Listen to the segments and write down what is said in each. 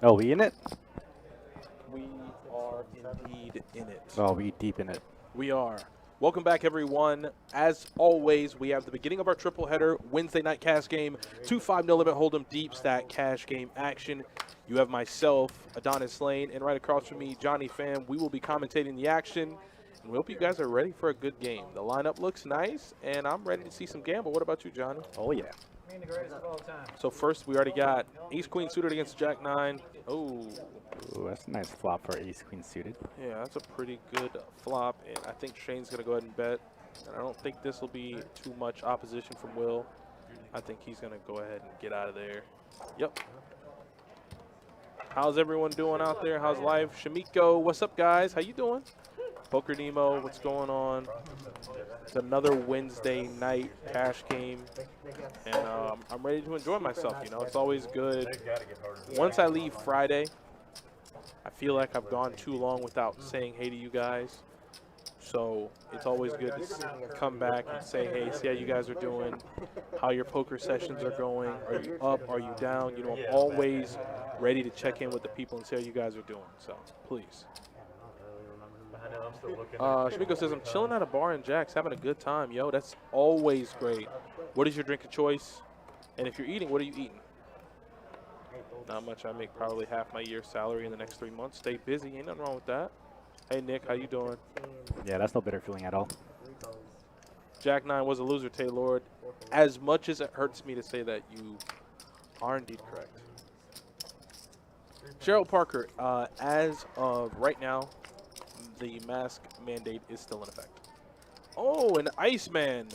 Oh, we in it? We are indeed in it. Oh, we deep in it. We are. Welcome back, everyone. As always, we have the beginning of our triple header Wednesday night cash game, 2-5 no limit hold'em deep stack cash game action. You have myself, Adonis Lane, and right across from me, Johnny Pham. We will be commentating the action, and we hope you guys are ready for a good game. The lineup looks nice, and I'm ready to see some gamble. What about you, Johnny? Oh, yeah. So first, we already got ace-queen suited against jack-9. Oh. Ooh, that's a nice flop for ace-queen suited. Yeah, that's a pretty good flop, and I think Shane's going to go ahead and bet. And I don't think this will be too much opposition from Will. I think he's going to go ahead and get out of there. Yep. How's everyone doing out there? How's life? Shamiko, what's up, guys? How you doing? Poker Nemo, what's going on? It's another Wednesday night cash game, and I'm ready to enjoy myself. You know, it's always good. Once I leave Friday, I feel like I've gone too long without saying hey to you guys. So it's always good to come back and say, hey, see how you guys are doing, how your poker sessions are going. Are you up? Are you down? You know, I'm always ready to check in with the people and see how you guys are doing. So please. Shamiko says, I'm chilling at a bar in Jack's, having a good time. Yo, that's always great. What is your drink of choice? And if you're eating, what are you eating? Not much. I make probably half my year's salary in the next 3 months. Stay busy. Ain't nothing wrong with that. Hey, Nick, how you doing? Yeah, that's no bitter feeling at all. Jack-9 was a loser, Taylor. As much as it hurts me to say that, you are indeed correct. Cheryl Parker, as of right now, the mask mandate is still in effect. Oh, an Iceman.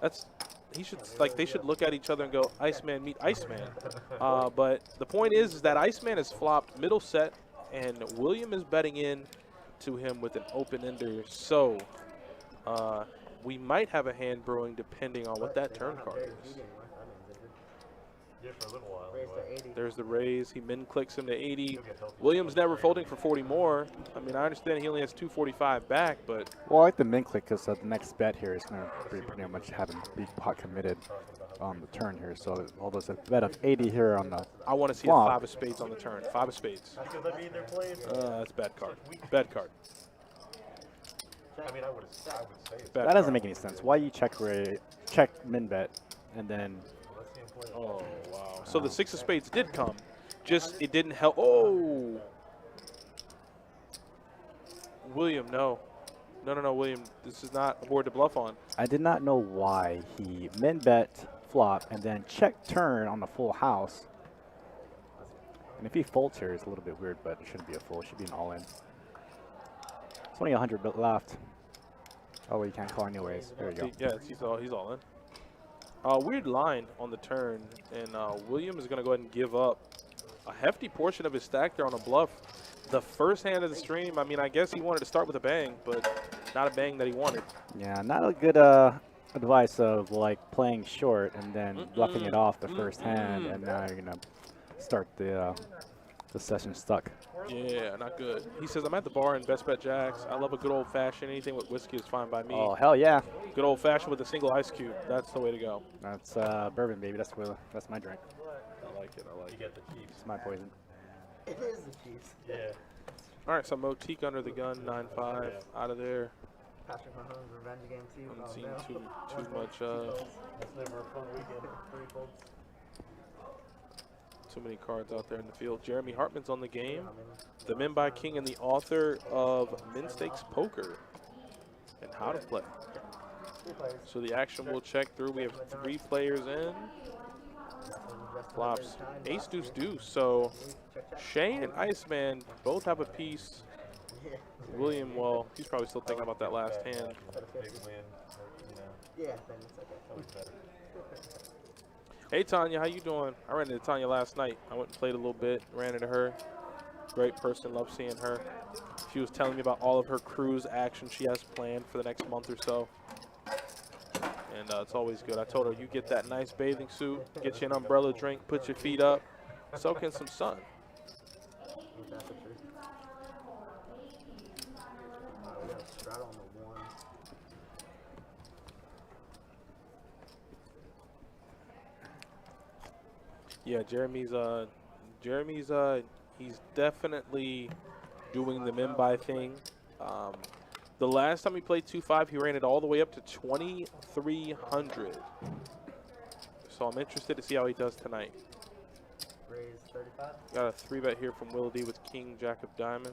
That's they should look at each other and go, Iceman meet Iceman. But the point is that Iceman has flopped middle set, and William is betting in to him with an open-ender. So we might have a hand brewing depending on what that turn card is. For a little while. There's the raise. He min clicks him to 80. Williams never folding for 40 more. I mean, I understand he only has 245 back, but Well, I like the min click because the next bet here is going to be pretty much having big pot committed on the turn here. So although it's a bet of 80 here on the I want to see flop. a 5 of spades on the turn. 5 of spades. That's a bad card. Bad card. I mean, I would say it's Bad That doesn't card. make any sense. Why you check min bet and then Oh, wow. So the 6 of spades did come. Just it didn't help. Oh. William, no. No, William. This is not a board to bluff on. I did not know why he min bet flop and then check turn on the full house. And if he folds here, it's a little bit weird, but it shouldn't be a full. It should be an all-in. It's only 100 bit left. Oh, you can't call anyways. There you go. Yeah, he's all in. Weird line on the turn, and William is going to go ahead and give up a hefty portion of his stack there on a bluff. The first hand of the stream, I mean, I guess he wanted to start with a bang, but not a bang that he wanted. Yeah, not a good advice of like playing short and then bluffing it off the first hand, and now you're gonna start the session stuck. Yeah, not good. He says, I'm at the bar in Best Bet Jacks. I love a good old-fashioned. Anything with whiskey is fine by me. Oh hell yeah! Good old-fashioned with a single ice cube. That's the way to go. That's bourbon, baby. That's my drink. I like it. I like You it. get the Chiefs. It's my poison. It is the Chiefs. Yeah. All right, so Motique under the gun, 9-5, out of there. Patrick Mahomes revenge game too. Haven't Oh, seen no. too much. That's never a fun weekend. 3 folds. Too many cards out there in the field. Jeremy Hartman's on the game, the Min by King and the author of Min Stakes Poker and How to Play. So the action will check through. We have 3 players in. Flops ace, deuce, deuce. So Shane and Iceman both have a piece. William, well, he's probably still thinking about that last hand. Big win. Yeah, then it's okay. Always better. Hey Tanya, how you doing? I ran into Tanya last night. I went and played a little bit, ran into her. Great person, love seeing her. She was telling me about all of her cruise action she has planned for the next month or so. And it's always good. I told her, you get that nice bathing suit, get you an umbrella drink, put your feet up, soak in some sun. That's the truth. We got a straddle on the 1. Yeah, Jeremy's he's definitely doing the min-buy thing. The last time he played 2-5, he ran it all the way up to 2,300. So I'm interested to see how he does tonight. Raise 35. Got a 3-bet here from Will D with King, Jack of Diamonds.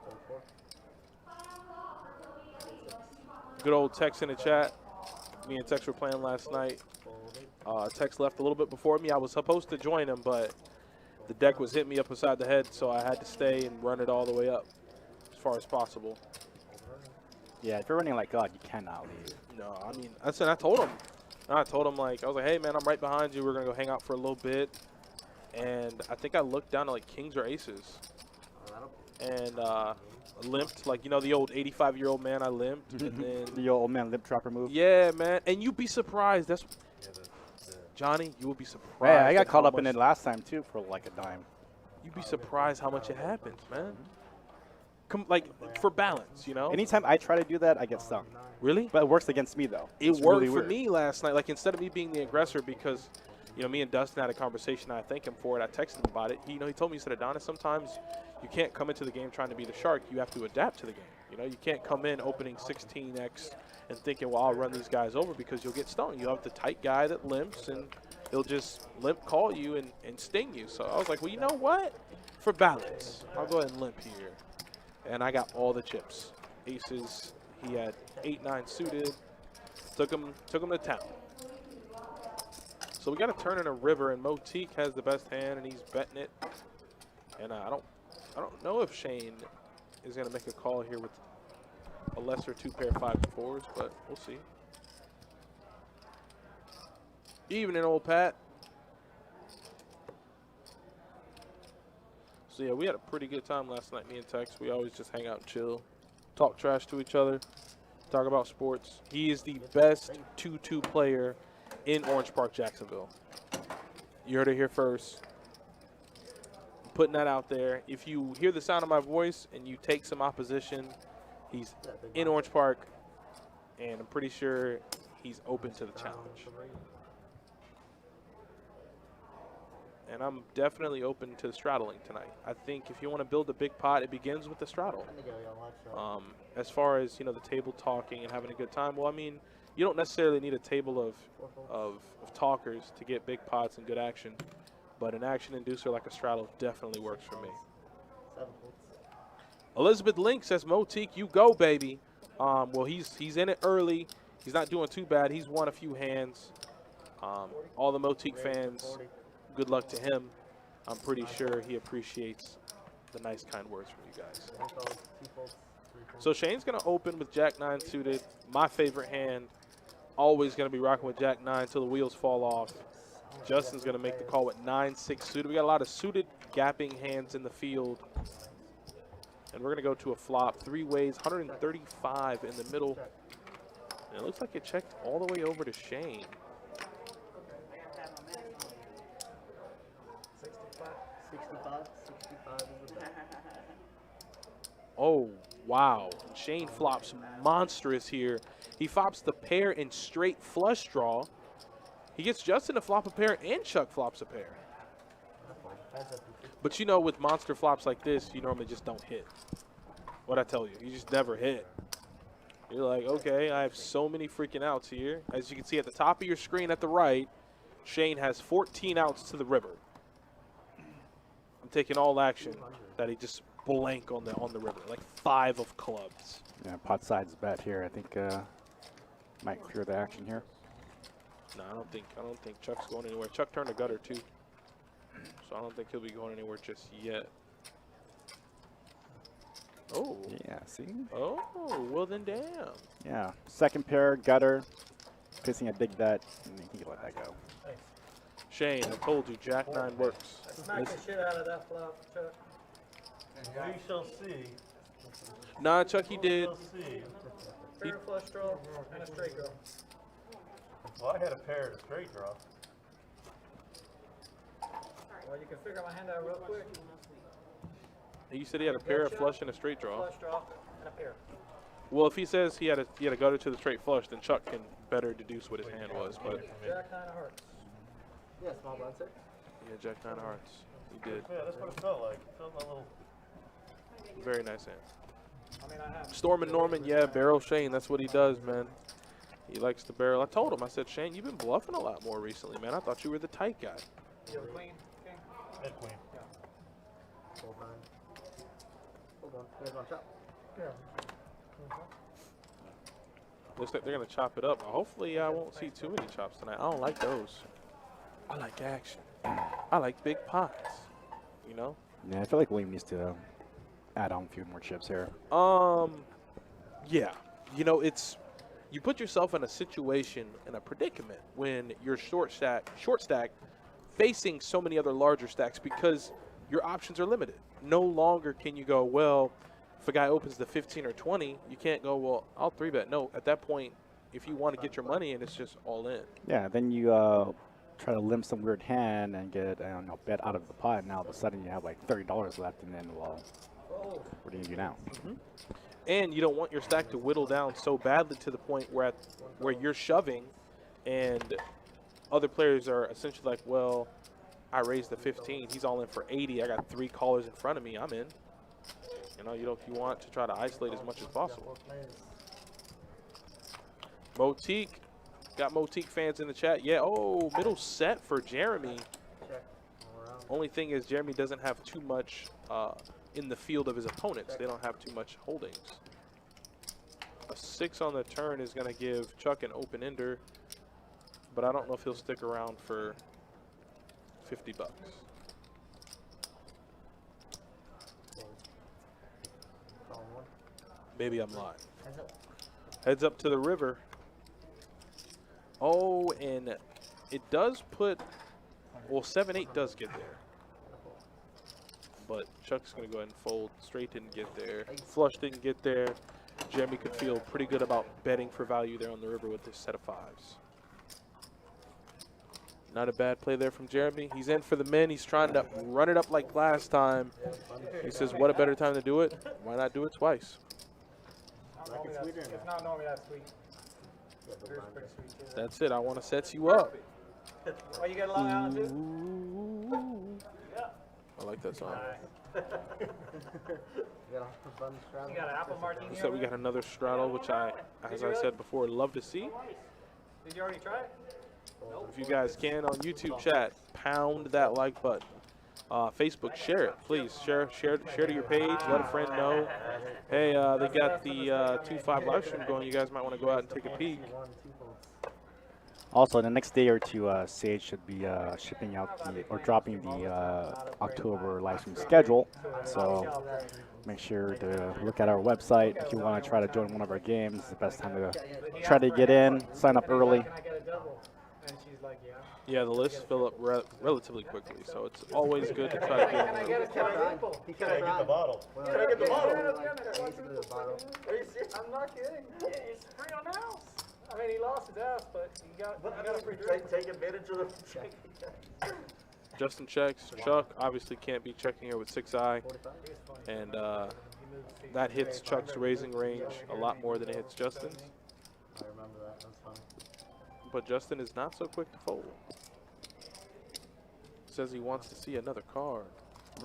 34. Good old Tex in the chat. Me and Tex were playing last night. Tex left a little bit before me. I was supposed to join him, but the deck was hitting me up beside the head, so I had to stay and run it all the way up as far as possible. Yeah, if you're running like God, you cannot leave. No, I mean, I told him. I told him, like, I was like, hey, man, I'm right behind you. We're going to go hang out for a little bit. And I think I looked down at, like, kings or aces. And limped, like, you know, the old 85-year-old man, I limped. And then, The old man lip trapper move. yeah, man. And you'd be surprised. That's Johnny, you would be surprised. Hey, I got at caught how up in much- it last time, too, for like a dime. You'd be surprised how much it happens, man. Like, for balance, you know? Anytime I try to do that, I get stung. Really? But it works against me, though. It It's worked really for weird. me last night. Like, instead of me being the aggressor, because, you know, me and Dustin had a conversation. I thank him for it. I texted him about it. He told me, he said, Adonis, sometimes you can't come into the game trying to be the shark. You have to adapt to the game. You know, you can't come in opening 16x and thinking, well, I'll run these guys over, because you'll get stung. You have the tight guy that limps, and he'll just limp call you and sting you. So I was like, well, you know what? For balance, I'll go ahead and limp here. And I got all the chips. Aces, he had 8-9 suited. Took him to town. So we got a turn in a river, and Motique has the best hand, and he's betting it. And I don't know if Shane is gonna make a call here with a lesser 2-pair 5-4s, but we'll see. Evening, old Pat. So yeah, we had a pretty good time last night, me and Tex. We always just hang out and chill, talk trash to each other, talk about sports. He is the best 2-2 player in Orange Park, Jacksonville. You heard it here first. I'm putting that out there. If you hear the sound of my voice and you take some opposition, he's in Orange Park, and I'm pretty sure he's open to the challenge. And I'm definitely open to straddling tonight. I think if you want to build a big pot, it begins with the straddle. As far as, you know, the table talking and having a good time, well, I mean, you don't necessarily need a table of talkers to get big pots and good action, but an action inducer like a straddle definitely works for me. Elizabeth Link says, Motique, you go, baby. Well, he's in it early. He's not doing too bad. He's won a few hands. All the Motique fans, good luck to him. I'm pretty sure he appreciates the nice, kind words from you guys. So Shane's going to open with Jack-9 suited. My favorite hand. Always going to be rocking with Jack-9 until the wheels fall off. Justin's going to make the call with 9-6 suited. We got a lot of suited gapping hands in the field. And we're going to go to a flop. 3 ways, 135 in the middle. And it looks like it checked all the way over to Shane. 65 is the bet. Oh, wow. Shane flops monstrous here. He flops the pair in straight flush draw. He gets Justin to flop a pair, and Chuck flops a pair. But you know, with monster flops like this, you normally just don't hit. What'd I tell you? You just never hit. You're like, okay, I have so many freaking outs here. As you can see at the top of your screen at the right, Shane has 14 outs to the river. I'm taking all action that he just blank on the river, like 5 of clubs. Yeah, pot side's bet here. I think might clear the action here. No, I don't think Chuck's going anywhere. Chuck turned a gutter too, so I don't think he'll be going anywhere just yet. Oh. Yeah, see? Oh, well then, damn. Yeah, second pair, gutter, pissing a big bet, and he can let that go. Shane, I told you, Jack-9 works. Smack the shit out of that flop, Chuck. We shall see. Nah, Chuck, he did. We'll see. Pair flush draw and a straight draw. Well, I had a pair of straight draw. Well, you can figure my hand out real quick. He said he had a pair of flush and a straight draw. Flush draw and a pair. Well, if he says he had a gutter to the straight flush, then Chuck can better deduce what his hand was. But Jack 9 of hearts. Yeah, small blind, sir. Yeah, Jack 9 of hearts. He did. Yeah, that's what it felt like. It felt a little. Very nice hand. I mean, I have. Storm and Norman, yeah, barrel Shane. That's what he does, man. He likes to barrel. I told him, I said, Shane, you've been bluffing a lot more recently, man. I thought you were the tight guy. You have a queen? King? Head queen. Hold on. Hold on. You guys want to chop? Looks like they're going to chop it up. Hopefully, I won't see too many chops tonight. I don't like those. I like action. I like big pots, you know? Yeah, I feel like William needs to add on a few more chips here. Yeah. You know, you put yourself in a situation, in a predicament, when you're short stack, facing so many other larger stacks because your options are limited. No longer can you go, well, if a guy opens the 15 or 20, you can't go, well, I'll 3-bet. No, at that point, if you want to get your money in, it's just all in. Yeah, then you try to limp some weird hand and get bet out of the pot. And now all of a sudden you have like $30 left, and then, well, what do you do now? And you don't want your stack to whittle down so badly to the point where you're shoving and other players are essentially like, well, I raised the 15. He's all in for 80. I got 3 callers in front of me. I'm in. You know, you want to try to isolate as much as possible. Motique. Got Motique fans in the chat. Yeah, oh, middle set for Jeremy. Check. All around. Only thing is Jeremy doesn't have too much in the field of his opponents. They don't have too much holdings. A 6 on the turn is going to give Chuck an open ender, but I don't know if he'll stick around for 50 bucks. Calling one. Maybe I'm lying. Heads up. Heads up to the river. Oh, and it does put, well, 7-8 does get there. But Chuck's going to go ahead and fold. Straight didn't get there. Flush didn't get there. Jeremy could feel pretty good about betting for value there on the river with this set of 5s. Not a bad play there from Jeremy. He's in for the min. He's trying to run it up like last time. He says, what a better time to do it. Why not do it twice? It's not normally that sweet. Beer's pretty sweet too. That's it. I want to set you up. Oh, you got a Long Island too? I like that song. You got a fun straddle. You got an apple martini? So we got another straddle, which I, as I said before, love to see. Did you already try it? If you guys can on YouTube chat, pound that like button. Facebook, share it, please. Share to your page. Let a friend know. Hey, they got the 2-5 live stream going. You guys might want to go out and take a peek. Also, the next day or two, Sage should be shipping out or dropping the October live stream schedule. So make sure to look at our website if you want to try to join one of our games. It's the best time to try to get in, sign up early. Can I get a double? And she's like, yeah. Yeah, the lists fill up relatively quickly, so it's always good to try to Can I get get a triple? Can I get the bottle? Can I get the bottle? Are you serious? I'm not kidding. It's free on the house. I mean, he lost his ass, but you got a free drink. Take advantage of the Justin checks. Chuck obviously can't be checking here with 6-eye, and that hits Chuck's raising range a lot more than it hits Justin's. I remember that. That's fun. But Justin is not so quick to fold. Says he wants to see another card.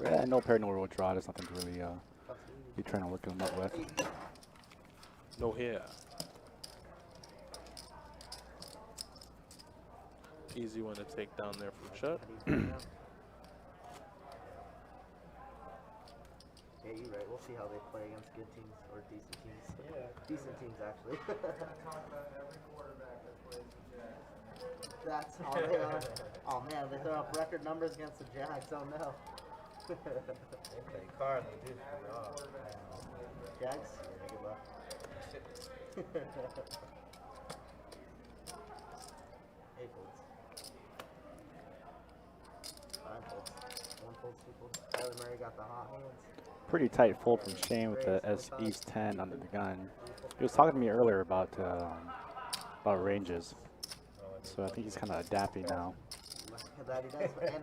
Yeah, no paranoid will draw. There's nothing to really be trying to look him up with. No hair. Easy one to take down there from Chuck. Yeah, you're right. We'll see how they play against good teams or decent teams. Yeah. Decent teams, actually. That's all they are. Oh man, they throw up record numbers against the Jags. Oh no. They play cards, they do. Jags? Yeah, good luck. Eight folds. 5 folds. 1 fold, 2 folds. Tyler Murray got the hot hands. Pretty tight fold from Shane with the Ace 10 under the gun. He was talking to me earlier about ranges. So I think he's kind of adapting now. That he does, and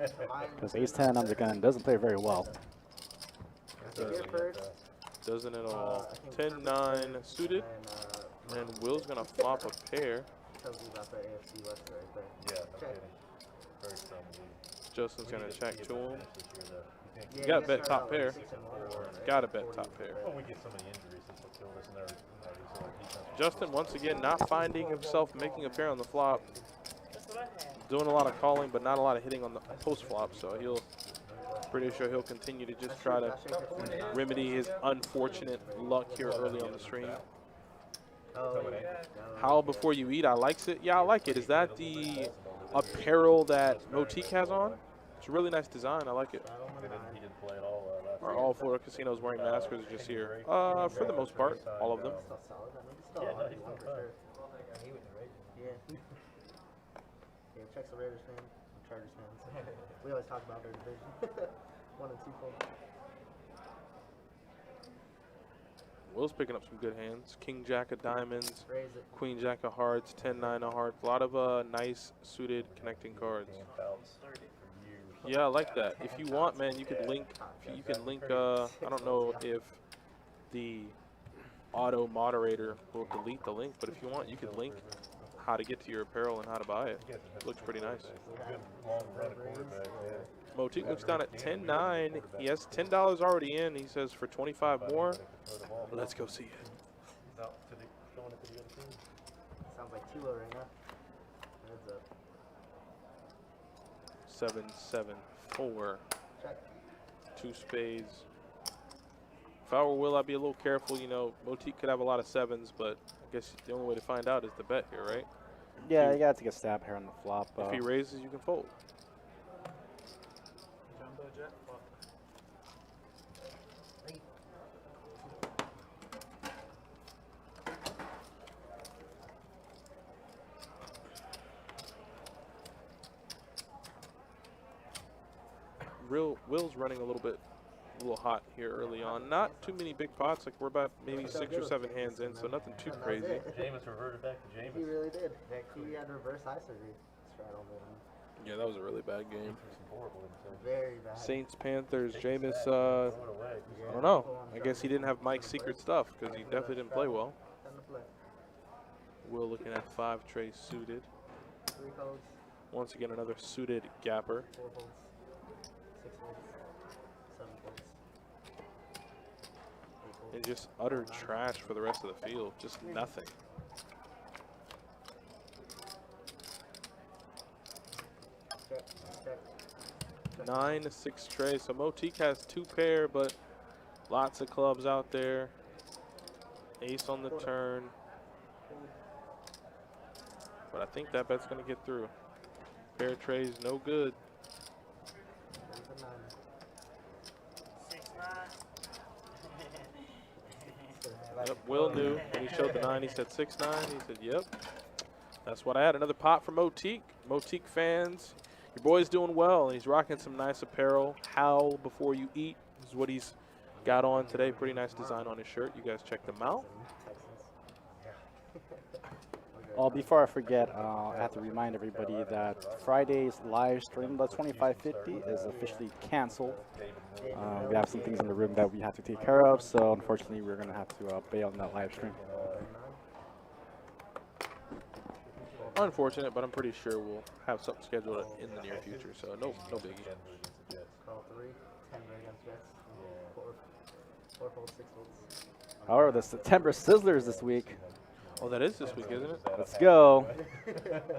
Because Ace 10 under the gun doesn't play very well. Doesn't at all. 10-9 suited, and Will's gonna flop a pair. Tells you about the AFC West right there. Yeah, no kidding. Very strong lead. Justin's going to check to him. Yeah, You got to guys bet start top out pair. with 6 and 1 or whatever, right? Got to bet top pair. Well, we get so many injuries, that's what killed us, and they're, so like defense. Justin, once again, not finding himself making a pair on the flop. Doing a lot of calling, but not a lot of hitting on the post flop. So pretty sure he'll continue to just try to remedy his unfortunate luck here early on the stream. Oh, yeah. How before you eat, I likes it. Yeah, I like it. Is that the apparel that Motique has on? It's a really nice design. I like it. He didn't play at all last Are all Florida casinos wearing masks, or is it just here? For the most part, all of them. Still solid. I mean, he's still Yeah, a no, hard he's one still for fun. sure. Yeah. Yeah, checks the Raiders fan, and Chargers fans. We always talk about their division. 1 and 2 fold. Will's picking up some good hands. King Jack of diamonds, Raise it. Queen Jack of hearts, 10-9 of hearts. A lot of nice suited connecting cards. Yeah, I like that. If you want, man, you could link. You can link. I don't know if the auto moderator will delete the link, but if you want, you could link how to get to your apparel and how to buy it. Looks pretty nice. Good long run quarterback, yeah. Motique looks down at 10-9. He has $10 already in. He says for 25 more, let's go see it. He's out to the, throwing it to the other team. Sounds like Tilo right now. Heads up. 7-7-4. Check. 2 spades. If I were Will, I'd be a little careful. You know, Motique could have a lot of sevens, but I guess the only way to find out is to bet here, right? Yeah, you gotta take a stab here on the flop. If he raises, you can fold. Jumbo jet. Will's running a little hot here early on. Not too many big pots. Like we're about maybe 6 or 7 hands in, so nothing too And that was crazy. it. Jameis reverted back to He Jameis. really did. He had reverse eye surgery. Straddled him. Yeah, that was a really bad game. Threw some horrible interceptions. Very bad. Saints, Panthers, Jameis. Throw it away. I don't know. I guess he didn't have Mike's secret stuff because he definitely didn't play well. Time to play. Will looking at 5 trays suited. 3 folds, Once again, another suited gapper. 4 folds, 6 folds, 7 folds. 8 folds. And just utter trash for the rest of the field. Just nothing. Check, check. 9-6 tray. So Motique has 2 pair, but lots of clubs out there. Ace on the turn. But I think that bet's going to get through. Pair trays, no good. There's a 9. 6-9. Yep, Will knew when he showed the 9. He said 6-9. He said, yep. That's what I had. Another pot for Motique. Motique fans, your boy's doing well, and he's rocking some nice apparel. Howl before you eat is what he's got on today. Pretty nice design on his shirt. You guys check them out. Well, before I forget, I have to remind everybody that Friday's live stream, the 2550, is officially canceled. We have some things in the room that we have to take care of, so unfortunately we're going to have to bail on that live stream. Unfortunate, but I'm pretty sure we'll have something scheduled in the near future, so no biggie. Call 3, 10 against Jets. 4 folds, 6 folds. However, the September Sizzlers this week. Oh, that is this week, isn't it? Let's go.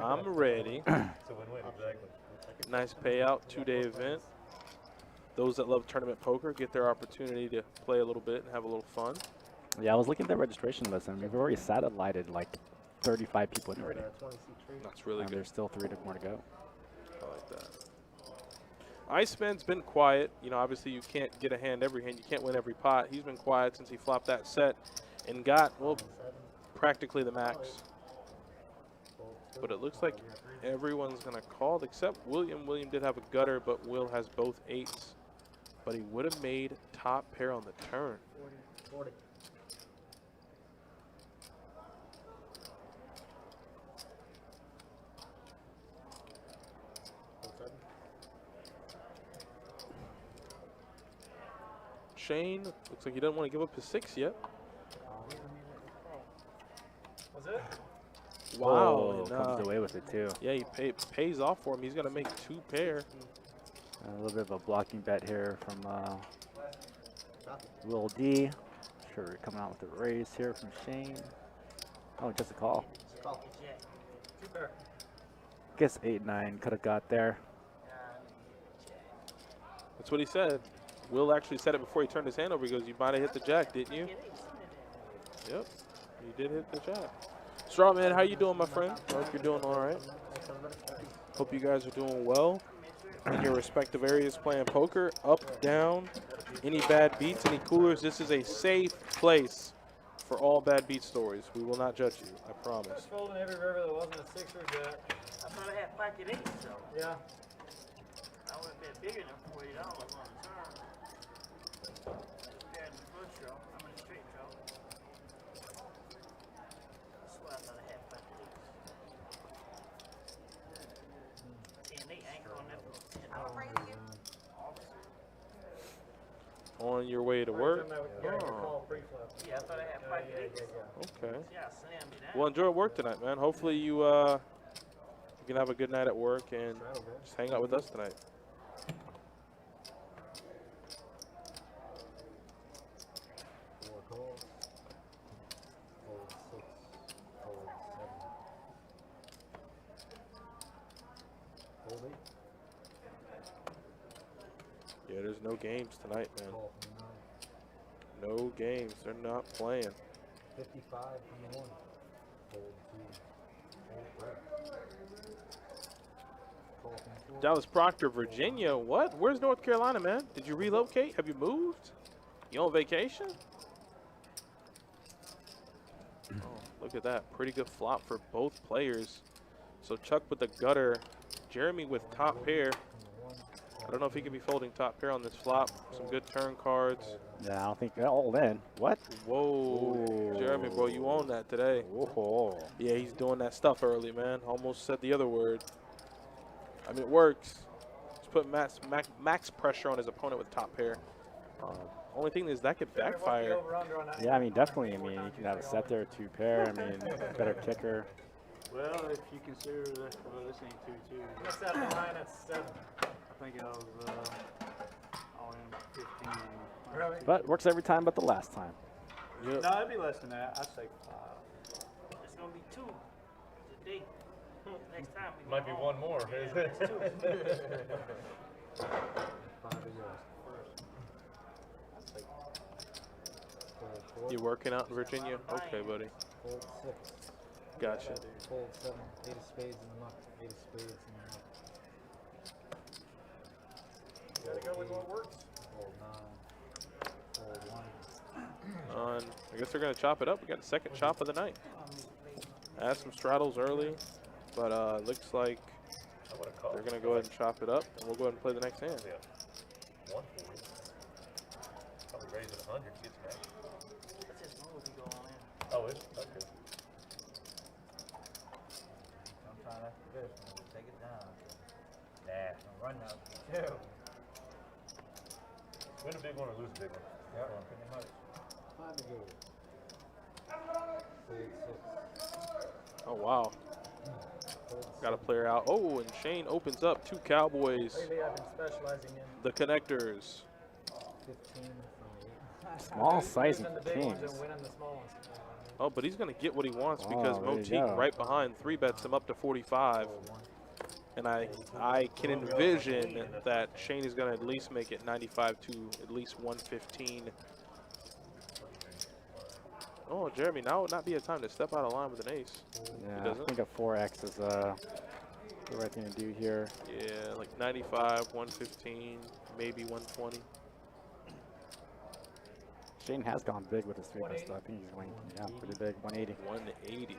I'm ready. It's a win-win, exactly. Nice payout, 2-day event. Those that love tournament poker get their opportunity to play a little bit and have a little fun. Yeah, I was looking at the registration list, and we've already satellited like 35 people in already. 20 seat tree. That's really And good. there's still 3 more to go. I like that. Iceman's been quiet. You know, obviously you can't get a hand every hand. You can't win every pot. He's been quiet since he flopped that set and got, well, 7, practically the max. But it looks like everyone's going to call except William. William did have a gutter, but Will has both 8s. But he would have made top pair on the turn. 40. Shane looks like he doesn't want to give up his 6 yet. Was it? Wow. Oh, and, comes away with it too. yeah, he pays off for him. He's going to make 2 pair. A little bit of a blocking bet here from Drop it. Will D. Sure, we're coming out with a raise here from Shane. Oh, just a call. Just call. Two pair. Guess 8-9 could have got there. That's what he said. Will actually said it before he turned his hand over. He goes, "You might have hit the jack, didn't you?" Yep, you did hit the jack. Strawman, how you doing, my friend? I hope you're doing all right. Hope you guys are doing well in your respective areas playing poker. Up, down, any bad beats, any coolers. This is a safe place for all bad beat stories. We will not judge you, I promise. Just folding every river that wasn't a 6 or a jack. I thought I had pocket 8, so Yeah. I would have been bigger than $40 on the turn. Compared to the first draw, I'm in a straight draw. That's why I thought I had pocket 8. And they anchor on that for $10. On your way to work? Yeah, Oh, call pre-flip. Yeah, I thought I had pocket 8. okay. Yeah, I slammed it down. Well, enjoy work tonight, man. Hopefully you can have a good night at work and just hang out with us tonight. Four calls. Fold 6. Fold 7. Fold 8. Yeah, there's no games tonight, man. Call from the 9. No games. They're not playing. 55 from the 1. Fold 2. Fold 3. Call from the 4. Dallas Proctor, Virginia. What? Where's North Carolina, man? Did you relocate? Have you moved? You on vacation? Oh, look at that. Pretty good flop for both players. So Chuck with the gutter. Jeremy with top pair. I don't know if he can be folding top pair on this flop. Some good turn cards. Yeah, I don't think they're all in. What? Whoa. Jeremy, bro, you own that today. Whoa. Yeah, he's doing that stuff early, man. Almost said the other word. I mean, it works. He's putting max pressure on his opponent with top pair. Only thing is that could backfire. Yeah, I mean, definitely. I mean, you can have a set there, 2 pair. I mean, better kicker. Well, if you consider that, well, this ain't 2-2. What's that behind at 7? I think I was all in 15. Really? But works every time but the last time. Yep. No, it'd be less than that. I'd say 5. It's going to be 2 today. Next time we Might go be home. one more. Yeah, it's 2. 5 is yours. Fold 4. You working out in Virginia? Okay, buddy. Fold 6. Gotcha. Fold 7. 8 of spades in the muck. 8 of spades in the muck. Gotta go with what works. Fold 9. Fold 1. I guess they're going to chop it up. We got the second chop of the night. Had some straddles early, but looks like I would have called. they're going to go ahead and chop it up, and we'll go ahead and play the next hand. Yeah. 140. Probably raise it 100 to get to that. Let's just move if we go all in. Oh, it's okay. Sometime after this, we'll take it down. Nah. Run now. Two. Win a big one or lose a big one. Yep. Pretty much. 5 to go. Fold 6. Oh, wow. Fold Got a player out. Oh, and Shane opens up 2 Cowboys. Lately I've been specializing in The connectors. 15 from the 8. Small sizing losing the big ones kings. and winning the small ones. Oh, but he's going to get what he wants because Oh, there you Motique go. right behind 3-bets him up to 45. Fold 1. And I can envision that Shane is going to at least make it 95 to at least 115. Oh, Jeremy, now would not be a time to step out of line with an ace. Yeah, I doesn't? think a 4X is the right thing to do here. Yeah, like 95, 115, maybe 120. Shane has gone big with his 3-bet stuff. I think he's going, yeah, pretty big, 180. 180.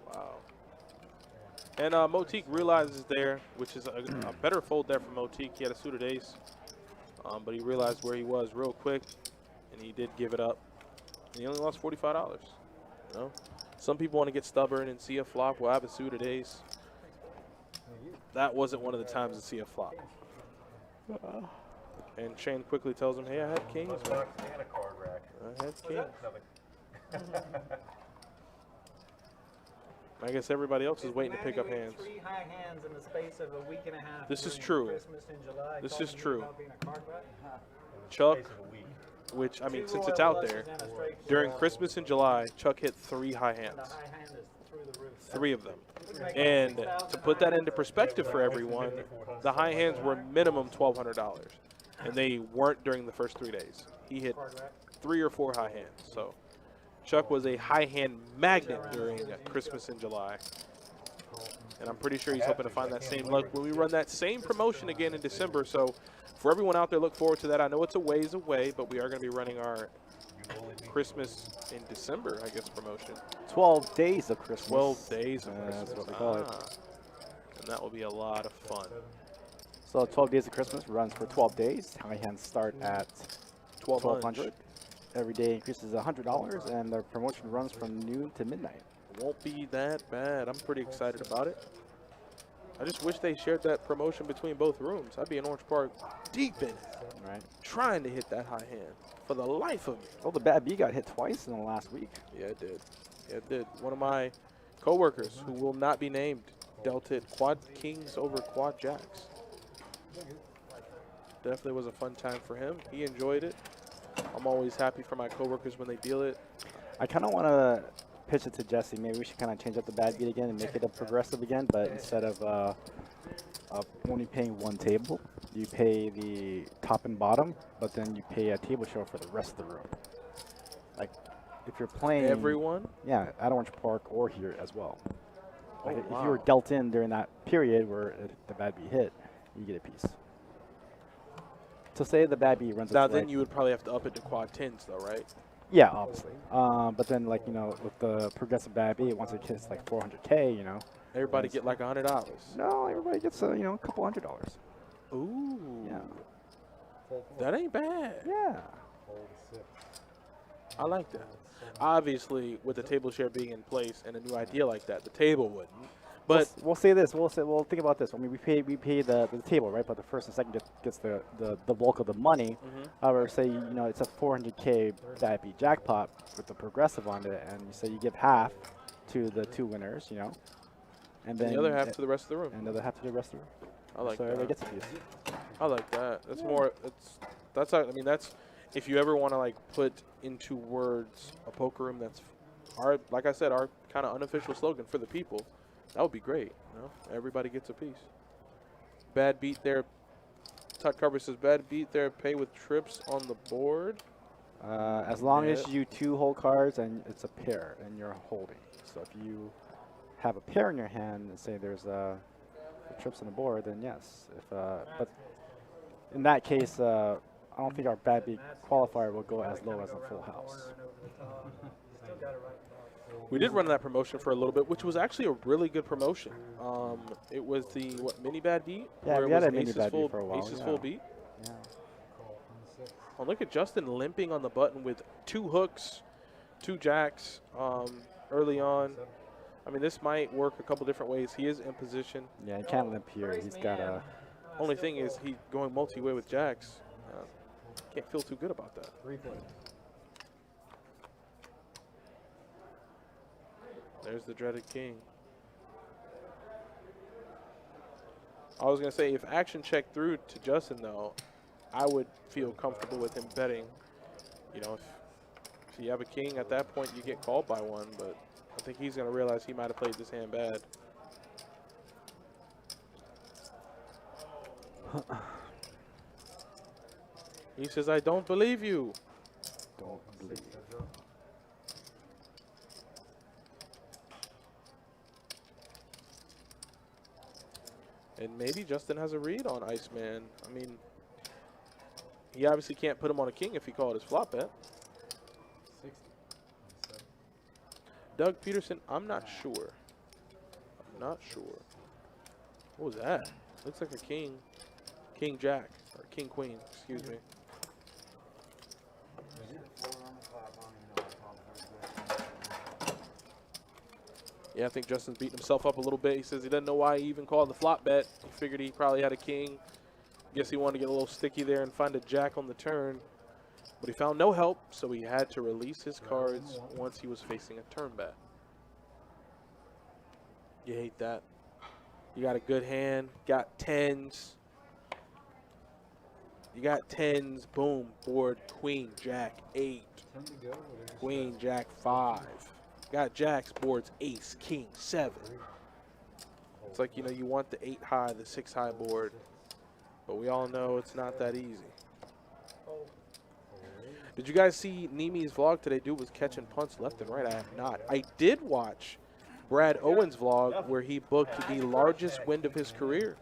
Wow. And Motique realizes there, which is a better fold there for Motique. He had a suited ace, but he realized where he was real quick, and he did give it up. And he only lost $45. You know, some people want to get stubborn and see a flop. Well, I have a suited ace. That wasn't one of the times to see a flop. And Shane quickly tells him, "Hey, I had kings, man. And a card rack. I had kings." Nothing. I guess everybody else is waiting to pick up hands. 3 high hands in the space of a week and a half. This is during true. Christmas in July. This Talking is to me true. about being a card back. Chuck, Space of a week. which, I mean, 2 since royal it's out flushes there, and a straight during flush. Christmas in July, Chuck hit 3 high And the hands. high hand is through the roof. 3 of them. We can make And 6,000 to put that high into hands. perspective for everyone, the high hands were minimum $1,200. And they weren't during the first 3 days. He hit Card back. 3 or 4 high hands. So Chuck was a high hand magnet during Christmas in July. And I'm pretty sure he's hoping to find that same luck when we run that same promotion again in December. So for everyone out there, look forward to that. I know it's a ways away, but we are going to be running our Christmas in December, I guess, promotion. 12 days of Christmas. 12 days of That's Christmas. what we call it. And that will be a lot of fun. So 12 days of Christmas runs for 12 days. High hands start at $1,200. Every day increases $100, and the promotion runs from noon to midnight. Won't be that bad. I'm pretty excited about it. I just wish they shared that promotion between both rooms. I'd be in Orange Park deep in it, Right. trying to hit that high hand for the life of me. Well, the bad B got hit twice in the last week. Yeah, it did. Yeah, it did. One of my coworkers, who will not be named, dealt it quad kings over quad jacks. Definitely was a fun time for him. He enjoyed it. I'm always happy for my coworkers when they deal it. I kind of want to pitch it to Jesse. Maybe we should kind of change up the bad beat again and make it a progressive again, but instead of only paying one table, you pay the top and bottom, but then you pay a table show for the rest of the room. Like, if you're playing... Everyone? Yeah, at Orange Park or here as well. Like, Oh, if you were wow. dealt in during that period where the bad beat hit, you get a piece. So say the bad beat runs Now, its then way- you would probably have to up it to quad 10s, though, right? Yeah, obviously. But then, like, you know, with the progressive bad beat, once it hits like 400K, you know. Everybody Yes. get like $100. No, everybody gets you know, a couple $100. Ooh. Yeah. That ain't bad. Yeah. I like that. Obviously, with the table share being in place and a new idea like that, the table wouldn't. But we'll say this. We'll think about this. I mean, we pay the table, right? But the first and second gets the bulk of the money. However, say you know it's a 400K bad beat jackpot with the progressive on it, and you say you give half to the 2 winners, you know, and then the other half to the rest of the room. and the other half to the rest of the room. I like so everybody that. gets a piece. I like that. That's more. That's. I mean, that's. If you ever want to like put into words a poker room, that's our, like I said, our kind of unofficial slogan for the people. That would be great. You know, everybody gets a piece. Bad beat there. Tuck Cover says bad beat there. Pay with trips on the board. As long as you 2 hold cards and it's a pair and you're holding. So if you have a pair in your hand and say there's trips on the board, then yes. But in that case, I don't think our bad beat qualifier will go as low as a full house. Still got it right. We did run that promotion for a little bit, which was actually a really good promotion. It was the mini bad beat. Yeah, where we it had was a mini aces bad beat full, for a while, Aces yeah. full beat. Yeah. Oh, look at Justin limping on the button with 2 hooks, 2 jacks early on. I mean, this might work a couple different ways. He is in position. Yeah, he can't limp here. He's got a... Only thing is he going multi-way with jacks. Can't feel too good about that. There's the dreaded king. I was going to say, if action checked through to Justin, though, I would feel comfortable with him betting. You know, if you have a king, at that point, you get called by one. But I think he's going to realize he might have played this hand bad. He says, I don't believe you. Don't believe. And maybe Justin has a read on Iceman. I mean, he obviously can't put him on a king if he called his flop bet. Doug Peterson, I'm not sure. I'm not sure. What was that? Looks like a king. King Jack. Or King Queen, excuse me. Yeah, I think Justin's beating himself up a little bit. He says he doesn't know why he even called the flop bet. He figured he probably had a king. Guess he wanted to get a little sticky there and find a jack on the turn. But he found no help, so he had to release his cards once he was facing a turn bet. You hate that. You got a good hand. Got 10s. You got 10s. Boom. Board. Queen, Jack, 8. Queen, Jack, 5. Got jacks, boards, ace, king, 7. It's like, you know, you want the 8 high, the 6 high board. But we all know it's not that easy. Did you guys see Nimi's vlog today? Dude was catching punts left and right. I have not. I did watch Brad Owen's vlog where he booked the largest win of his career.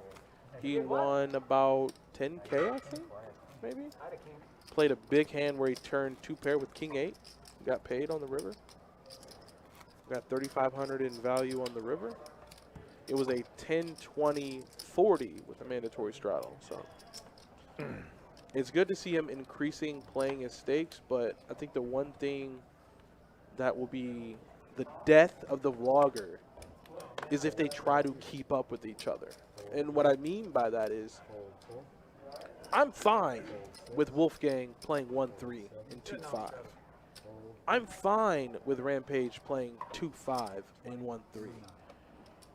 He won about 10K, I think, maybe. Played a big hand where he turned 2 pair with king 8. Got paid on the river. Got 3,500 in value on the river. It was a 10-20-40 with a mandatory straddle. So it's good to see him increasing playing his stakes, but I think the one thing that will be the death of the vlogger is if they try to keep up with each other. And what I mean by that is I'm fine with Wolfgang playing 1-3 and 2-5. I'm fine with Rampage playing 2-5 and 1-3.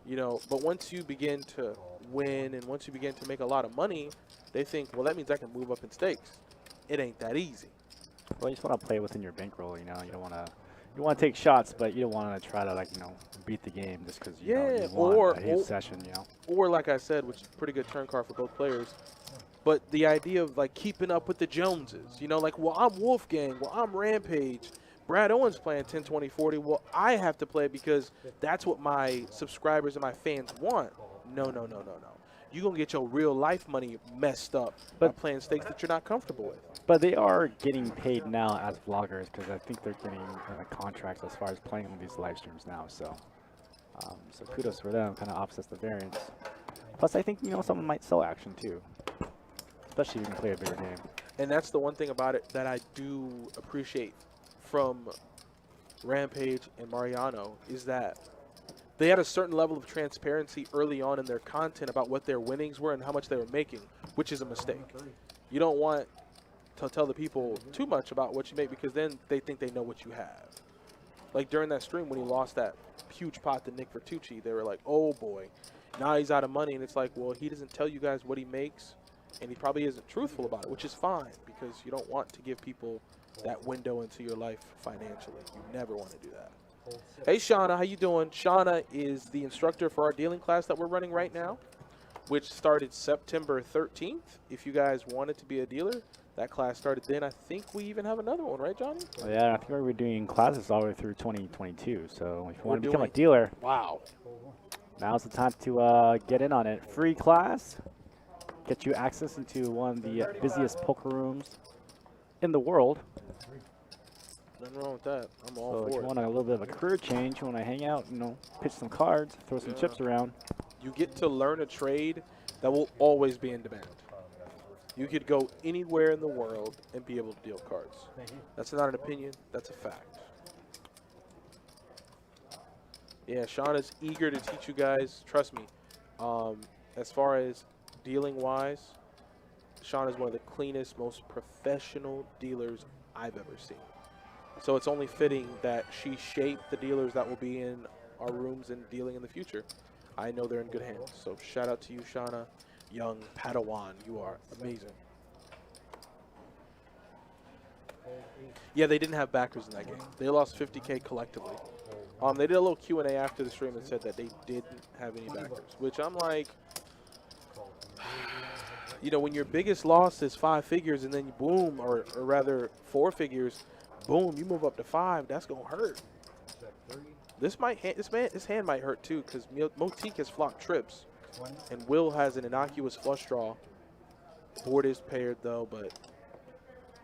You know, but once you begin to win and once you begin to make a lot of money, they think, well, that means I can move up in stakes. It ain't that easy. Well, you just want to play within your bankroll, you know. You don't want to. You want to take shots, but you don't want to try to, like, you know, beat the game just because you know, you want a huge session, you know. Or like I said, which is a pretty good turn card for both players. But the idea of like keeping up with the Joneses, you know, like, well, I'm Wolfgang, well, I'm Rampage. Brad Owens playing 10-20-40. Well, I have to play because that's what my subscribers and my fans want. No. You're going to get your real life money messed up by playing stakes that you're not comfortable with. But they are getting paid now as vloggers because I think they're getting contracts as far as playing on these live streams now. So, so kudos for them. Kind of offsets the variance. Plus, I think, you know, someone might sell action too, especially if you can play a bigger game. And that's the one thing about it that I do appreciate from Rampage and Mariano is that they had a certain level of transparency early on in their content about what their winnings were and how much they were making, which is a mistake. You don't want to tell the people too much about what you make because then they think they know what you have. Like during that stream when he lost that huge pot to Nick Vertucci, they were like, oh boy, now he's out of money. And it's like, well, he doesn't tell you guys what he makes and he probably isn't truthful about it, which is fine because you don't want to give people that window into your life financially. You never want to do that. Hey, Shauna, how you doing? Shauna is the instructor for our dealing class that we're running right now, which started September 13th. If you guys wanted to be a dealer, that class started then. I think we even have another one, right, Johnny? Well, yeah, I think we're doing classes all the way through 2022. So if you want to become a dealer, wow, now's the time to get in on it. Free class, get you access into one of the busiest poker rooms in the world. Nothing wrong with that. I'm all So for if you it. want a little bit of a career change, you want to hang out, you know, pitch some cards, throw some chips around. You get to learn a trade that will always be in demand. You could go anywhere in the world and be able to deal cards. That's not an opinion. That's a fact. Yeah, Sean is eager to teach you guys. Trust me. As far as dealing-wise, Sean is one of the cleanest, most professional dealers I've ever seen. So it's only fitting that she shaped the dealers that will be in our rooms and dealing in the future. I know they're in good hands. So shout out to you, Shauna, young Padawan. You are amazing. Yeah, they didn't have backers in that game. They lost 50K collectively. They did a little Q&A after the stream and said that they didn't have any backers, which I'm like, you know, when your biggest loss is 5 figures and then you boom, or rather 4 figures, boom, you move up to 5, that's going to hurt. This hand might hurt too because Motique has flopped trips and Will has an innocuous flush draw. Board is paired though, but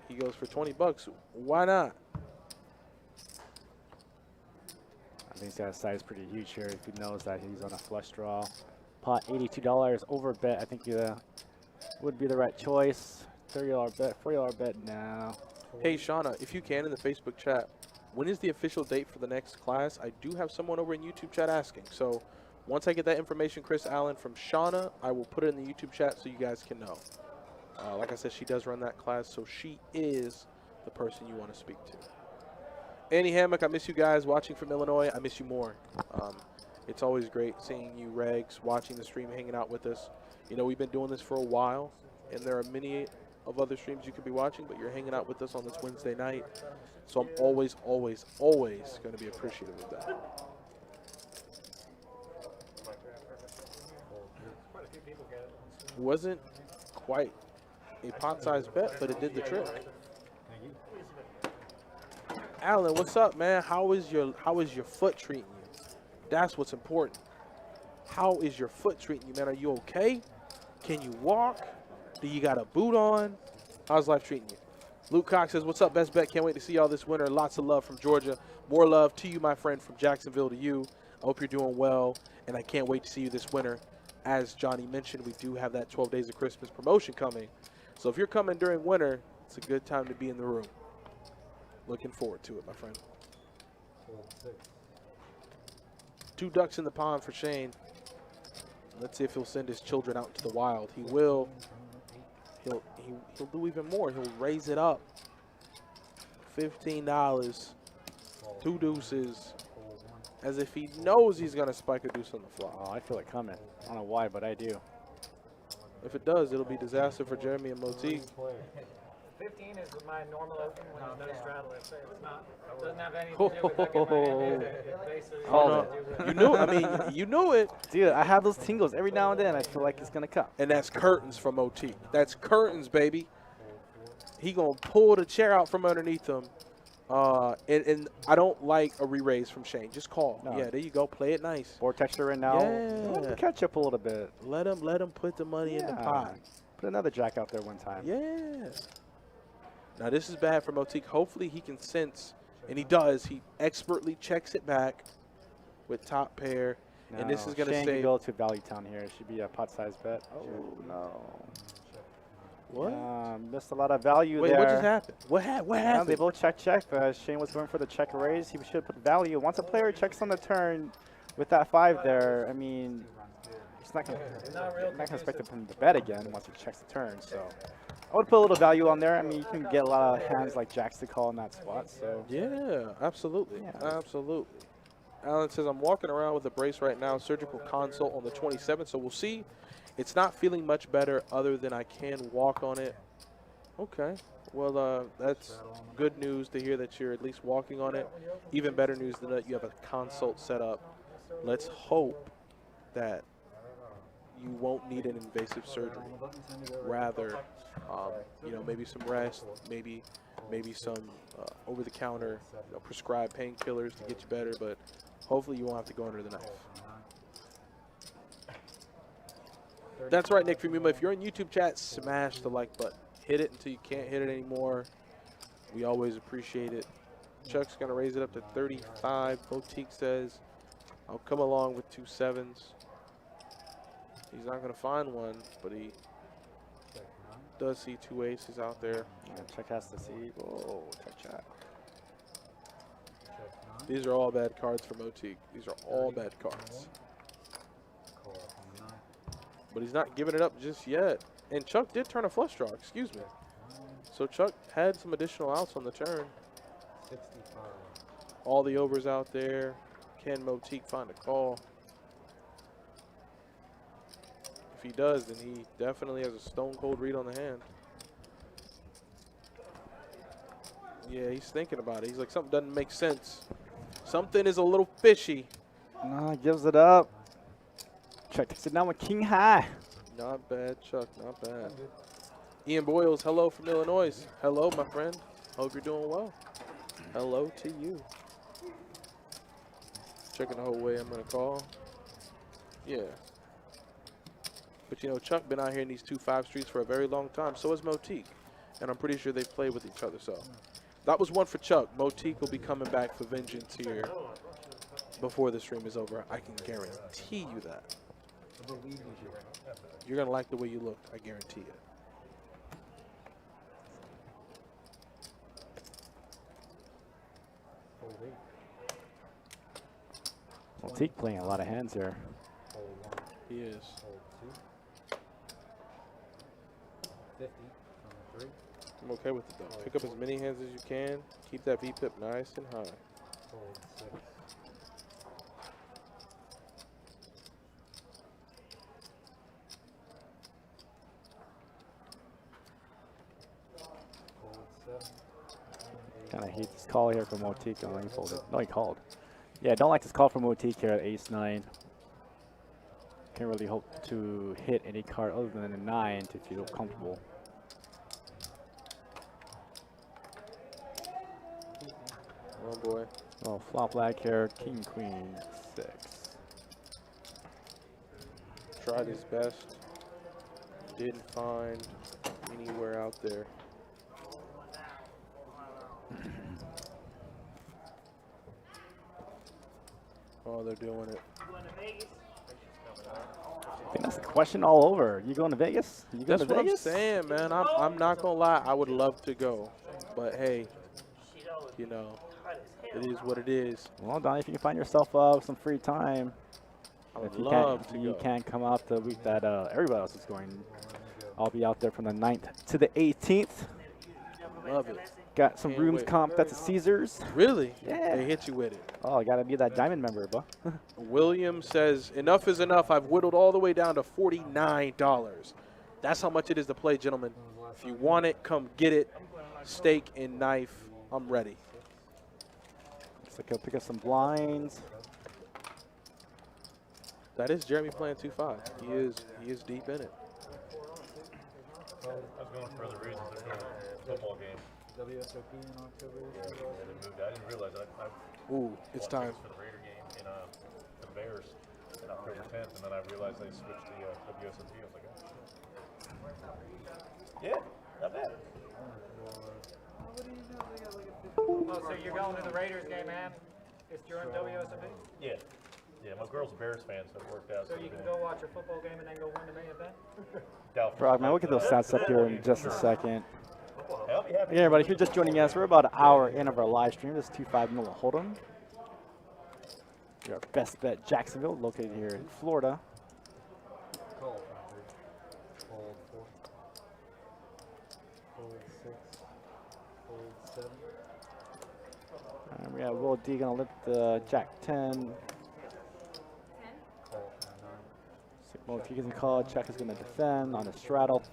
he goes for 20 bucks. Why not? I think that size pretty huge here. If he knows that he's on a flush draw. Pot $82 over bet. I think would be the right choice. $30 bet, $40 bet now. Hey Shauna, if you can in the Facebook chat, when is the official date for the next class? I do have someone over in YouTube chat asking. So once I get that information, Chris Allen, from Shauna, I will put it in the YouTube chat so you guys can know. Like I said, she does run that class, so she is the person you want to speak to. Annie Hammock, I miss you guys watching from Illinois. I miss you more. It's always great seeing you, Regs, watching the stream, hanging out with us. You know, we've been doing this for a while, and there are many of other streams you could be watching, but you're hanging out with us on this Wednesday night. So I'm always, always, always going to be appreciative of that. Wasn't quite a pot-sized bet, but it did the trick. Alan, what's up, man? How is your foot treating you? That's what's important. How is your foot treating you, man? Are you okay? Can you walk? Do you got a boot on? How's life treating you? Luke Cox says, what's up, best bet? Can't wait to see y'all this winter. Lots of love from Georgia. More love to you, my friend, from Jacksonville to you. I hope you're doing well, and I can't wait to see you this winter. As Johnny mentioned, we do have that 12 Days of Christmas promotion coming. So if you're coming during winter, it's a good time to be in the room. Looking forward to it, my friend. 2 ducks in the pond for Shane. Let's see if he'll send his children out into the wild. He will. He'll do even more. He'll raise it up. $15. 2 deuces. As if he knows he's going to spike a deuce on the flop. Oh, I feel it coming. I don't know why, but I do. If it does, it'll be disaster for Jeremy and Motique. 15 is my normal open when there's no straddle. It's not, doesn't have anything to do with hooking my hand. It basically Called has to do with- You knew, I mean, you knew it. Dude, I have those tingles every now and then. I feel like it's going to come. And that's curtains from Motique. That's curtains, baby. He going to pull the chair out from underneath him. And I don't like a re-raise from Shane. Just call. No. Yeah, there you go. Play it nice. Board texture right now. Yeah. Let him catch up a little bit. Let him put the money in the pot. Put another jack out there one time. Yeah. Now this is bad for Motique. Hopefully he can sense, and he does. He expertly checks it back with top pair. No, and this is going to Shane say can go to Value Town here. It should be a pot-sized bet. Oh, no. What? Missed a lot of value Wait, there. what just happened? What Yeah, happened? they both check, but Shane was going for the check raise. He should put value. Once a player checks on the turn with that 5 there, I mean, he's not going to expect him to bet again once he checks the turn. So I would put a little value on there. I mean, you can get a lot of hands like jacks to call in that spot. So Yeah, absolutely. Yeah. Absolutely. Alan says, I'm walking around with a brace right now, surgical consult on the 27th, so we'll see. It's not feeling much better other than I can walk on it. Okay. Well, that's good news to hear that you're at least walking on it. Even better news than that you have a consult set up. Let's hope that you won't need an invasive surgery. Rather, you know, maybe some rest, maybe some over-the-counter prescribed painkillers to get you better, but hopefully you won't have to go under the knife. That's right, Nick Fumuma. If you're in YouTube chat, smash the like button. Hit it until you can't hit it anymore. We always appreciate it. Chuck's going to raise it up to 35. Boutique says, I'll come along with 2 sevens. He's not going to find one, but he does see 2 aces out there. yeah, check has to see. Whoa, check. These are all bad cards for Motique. These are all bad cards. But he's not giving it up just yet. And Chuck did turn a flush draw, excuse me. So Chuck had some additional outs on the turn. All the overs out there. Can Motique find a call? If he does, then he definitely has a stone cold read on the hand. Yeah, he's thinking about it. He's like, something doesn't make sense. Something is a little fishy. No, gives it up. Check takes it down with king high. Not bad, Chuck. Not bad. Ian Boyles, hello from Illinois. Hello, my friend. Hope you're doing well. Hello to you. Checking the whole way I'm going to call. Yeah. But, you know, Chuck been out here in these 2-5 streets for a very long time. So has Motique. And I'm pretty sure they've played with each other. So that was one for Chuck. Motique will be coming back for vengeance here before the stream is over. I can guarantee you that. You're going to like the way you look. I guarantee it. Motique playing a lot of hands here. He is. I'm okay with it, though. Pick up as many hands as you can. Keep that VPIP nice and high. Kind of hate this call here from Motique. Oh, he folded. No, he called. Yeah, don't like this call from Motique here at ace-9. Can't really hope to hit any card other than a 9 to feel comfortable. Oh boy. Oh, flop black here, king, queen, 6. Tried his best. Didn't find anywhere out there. Oh, they're doing it. Going to Vegas? I think that's the question all over. You going to Vegas? You going That's to what Vegas? I'm saying, man. I'm not gonna lie. I would love to go, but hey, Shit, I was you know, hot as it hell. is what it is. Well, Donnie, if you can find yourself some free time, I would if you love can't, to you go. can't come out the week that everybody else is going. I'll be out there from the 9th to the 18th. Love it. Got some Can't rooms wait. comped at the Caesars. Really? Yeah. They hit you with it. Oh, I gotta be that diamond member, bro. William says, enough is enough. I've whittled all the way down to $49. That's how much it is to play, gentlemen. If you want it, come get it. Steak and knife. I'm ready. Looks like he'll pick up some blinds. That is Jeremy playing 2-5. He is deep in it. I was going for other reasons. They're doing a football game. WSOP in October. Yeah, they moved. I didn't realize I Ooh, it's bought time. tickets for the Raider game in the Bears on October 10th, and then I realized they switched the WSOP. I was like, oh. Yeah, not bad. Oh, so you're going to the Raiders game, man? It's during WSOP? Yeah. Yeah, my girl's a Bears fan, so it worked out. So you can go watch a football game and then go win the main event? Frog, man, we'll get those stats up here in just a second. I'll be happy. Again, everybody, if you're just joining us, we're about an hour in of our live stream. This is 2-5 Miller Hold'em. Your best bet, Jacksonville, located here in Florida. Call. Fold 4. Fold 6. Fold 7. And we have Will D gonna lift the Jack 10. Call for 9. Well, if he gets a call, Jack is gonna defend on a straddle.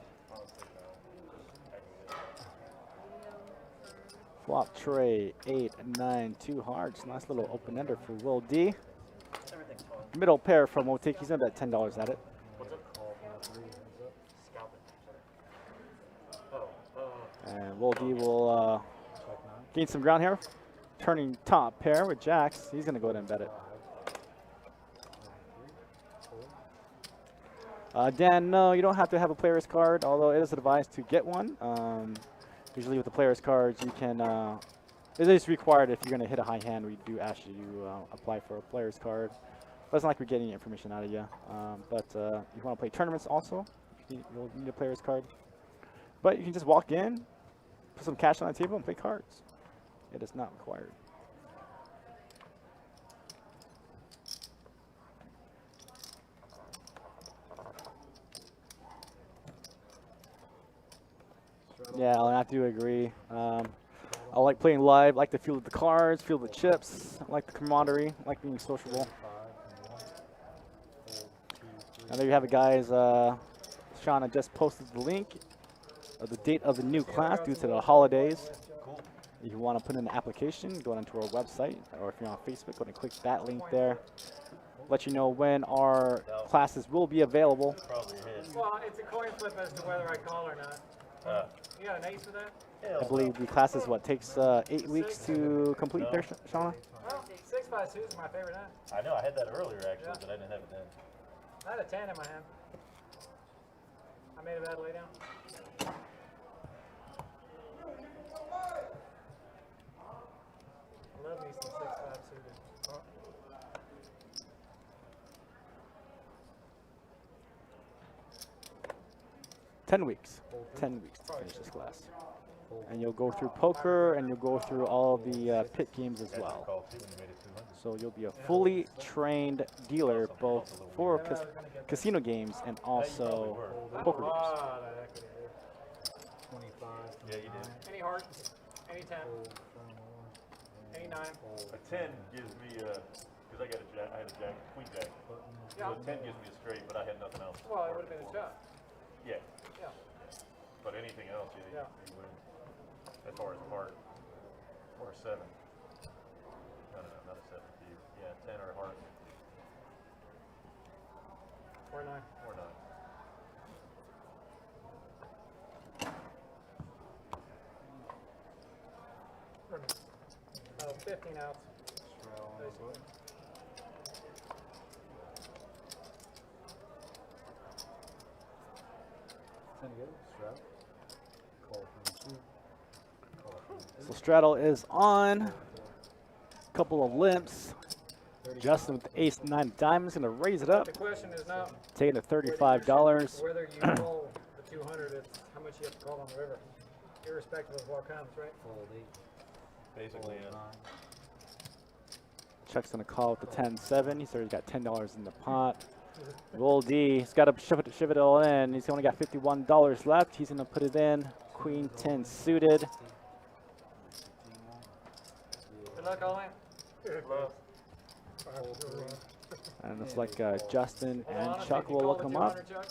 Flop tray, 8, 9, 2 hearts. Nice little open ender for Will D. Middle pair from Motique. He's gonna bet $10 at it. Call for 3. Heads up. And Will D will Check 9. gain some ground here. Turning top pair with Jacks. He's gonna go ahead and bet it. Dan, no, you don't have to have a player's card, although it is advised to get one. Usually with the player's cards, you can, it is required if you're going to hit a high hand, we do ask you to apply for a player's card. But it's not like we're getting information out of you. But if you want to play tournaments also, you'll need a player's card. But you can just walk in, put some cash on the table, and play cards. It is not required. Yeah, I do agree. I like playing live, like the feel of the cards, feel the chips, I like the camaraderie, I like being sociable. And there you have it, guys. Shauna just posted the link of the date of the new class due to the holidays. If you want to put in an application, go onto our website, or if you're on Facebook, go and click that link there. Let you know when our classes will be available. Probably hit. Well, it's a coin flip as to whether I call or not. You got an ace for that? I believe the classes, takes 8 weeks to complete there, Shauna? Well, 6-5 suits is my favorite hand. I know, I had that earlier actually, but I didn't have it then. I had a 10 in my hand. I made a bad lay down. I love me some 6-5 suited. 10 weeks. 10 weeks to finish this class. And you'll go through poker, and you'll go through all the pit games as well. Call too when you made it 200. So you'll be a fully trained dealer, both for casino games and also poker games. Ah, that equity there. 25. Yeah, you did. Any heart, any 10, any 9. A 10 gives me because I got a jack, I had a jack, queen jack. Yeah. So a 10 gives me a straight, but I had nothing else. Well, it would have been a shot. Yeah, Yeah. but anything else, Yeah. you win. As far as or 7. No, not a 7. Yeah, 10 or a heart. Or 9. Or 9. Oh, 15 outs. So straddle is on. Couple of limps. Justin with the ace 9 diamonds gonna raise it up. The question is not Taking to $35. whether you roll the 200, it's how much you have to call on the river, irrespective of what comes, right? Basically, yeah. Chuck's gonna call with the 10-7. He's already got $10 in the pot. Roll D. He's got to shove it all in. He's only got $51 left. He's gonna put it in. Queen 10 suited. Good luck, all in. And it's like Justin Well, and honestly, Chuck if you will call look the him up. 200, Chuck,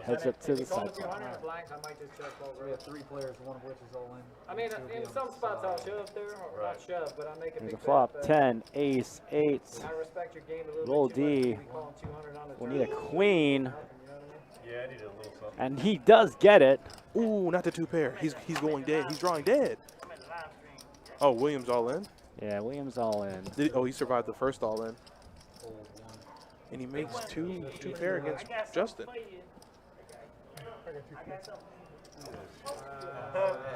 Heads up to if the you call side. the 200 blank, I might just check over. We have 3 players, one of which is all in. I mean, in some spots I'll shove there, or not shove, but I make a There's big a flop. bet, but 10, ace, 8. I respect your game a little Roll bit too much D. to be calling 200 on the We'll turn. need a queen. You know what I mean? Yeah, I needed a little something. And he does get it. Ooh, not the 2 pair. He's going dead. He's drawing dead. I'm at the live stream. Oh, Williams all in. Yeah, Williams all in. Oh, he survived the first all in. And he makes two pair against I got something Justin. for you. I got something.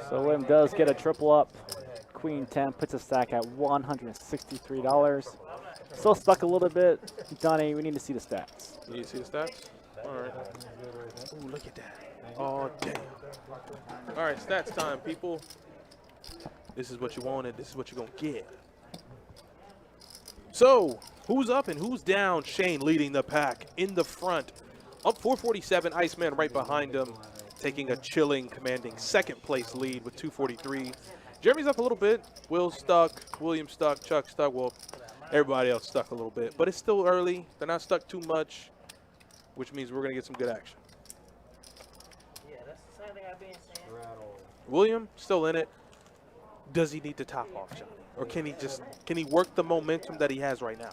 So William does get a triple up. Queen 10 puts a stack at $163. Still stuck a little bit. Donnie, we need to see the stats. You see the stats? All right. Ooh, look at that. Oh, damn. All right, stats time, people. This is what you wanted. This is what you're going to get. So, who's up and who's down? Shane leading the pack in the front. Up 447, Iceman right behind him, taking a chilling, commanding second place lead with 243. Jeremy's up a little bit. Will's stuck. William stuck. Chuck stuck. Well, everybody else stuck a little bit. But it's still early. They're not stuck too much, which means we're going to get some good action. Yeah, that's the same thing I've been saying. William, still in it. Does he need to top off, Johnny? Or can he work the momentum that he has right now?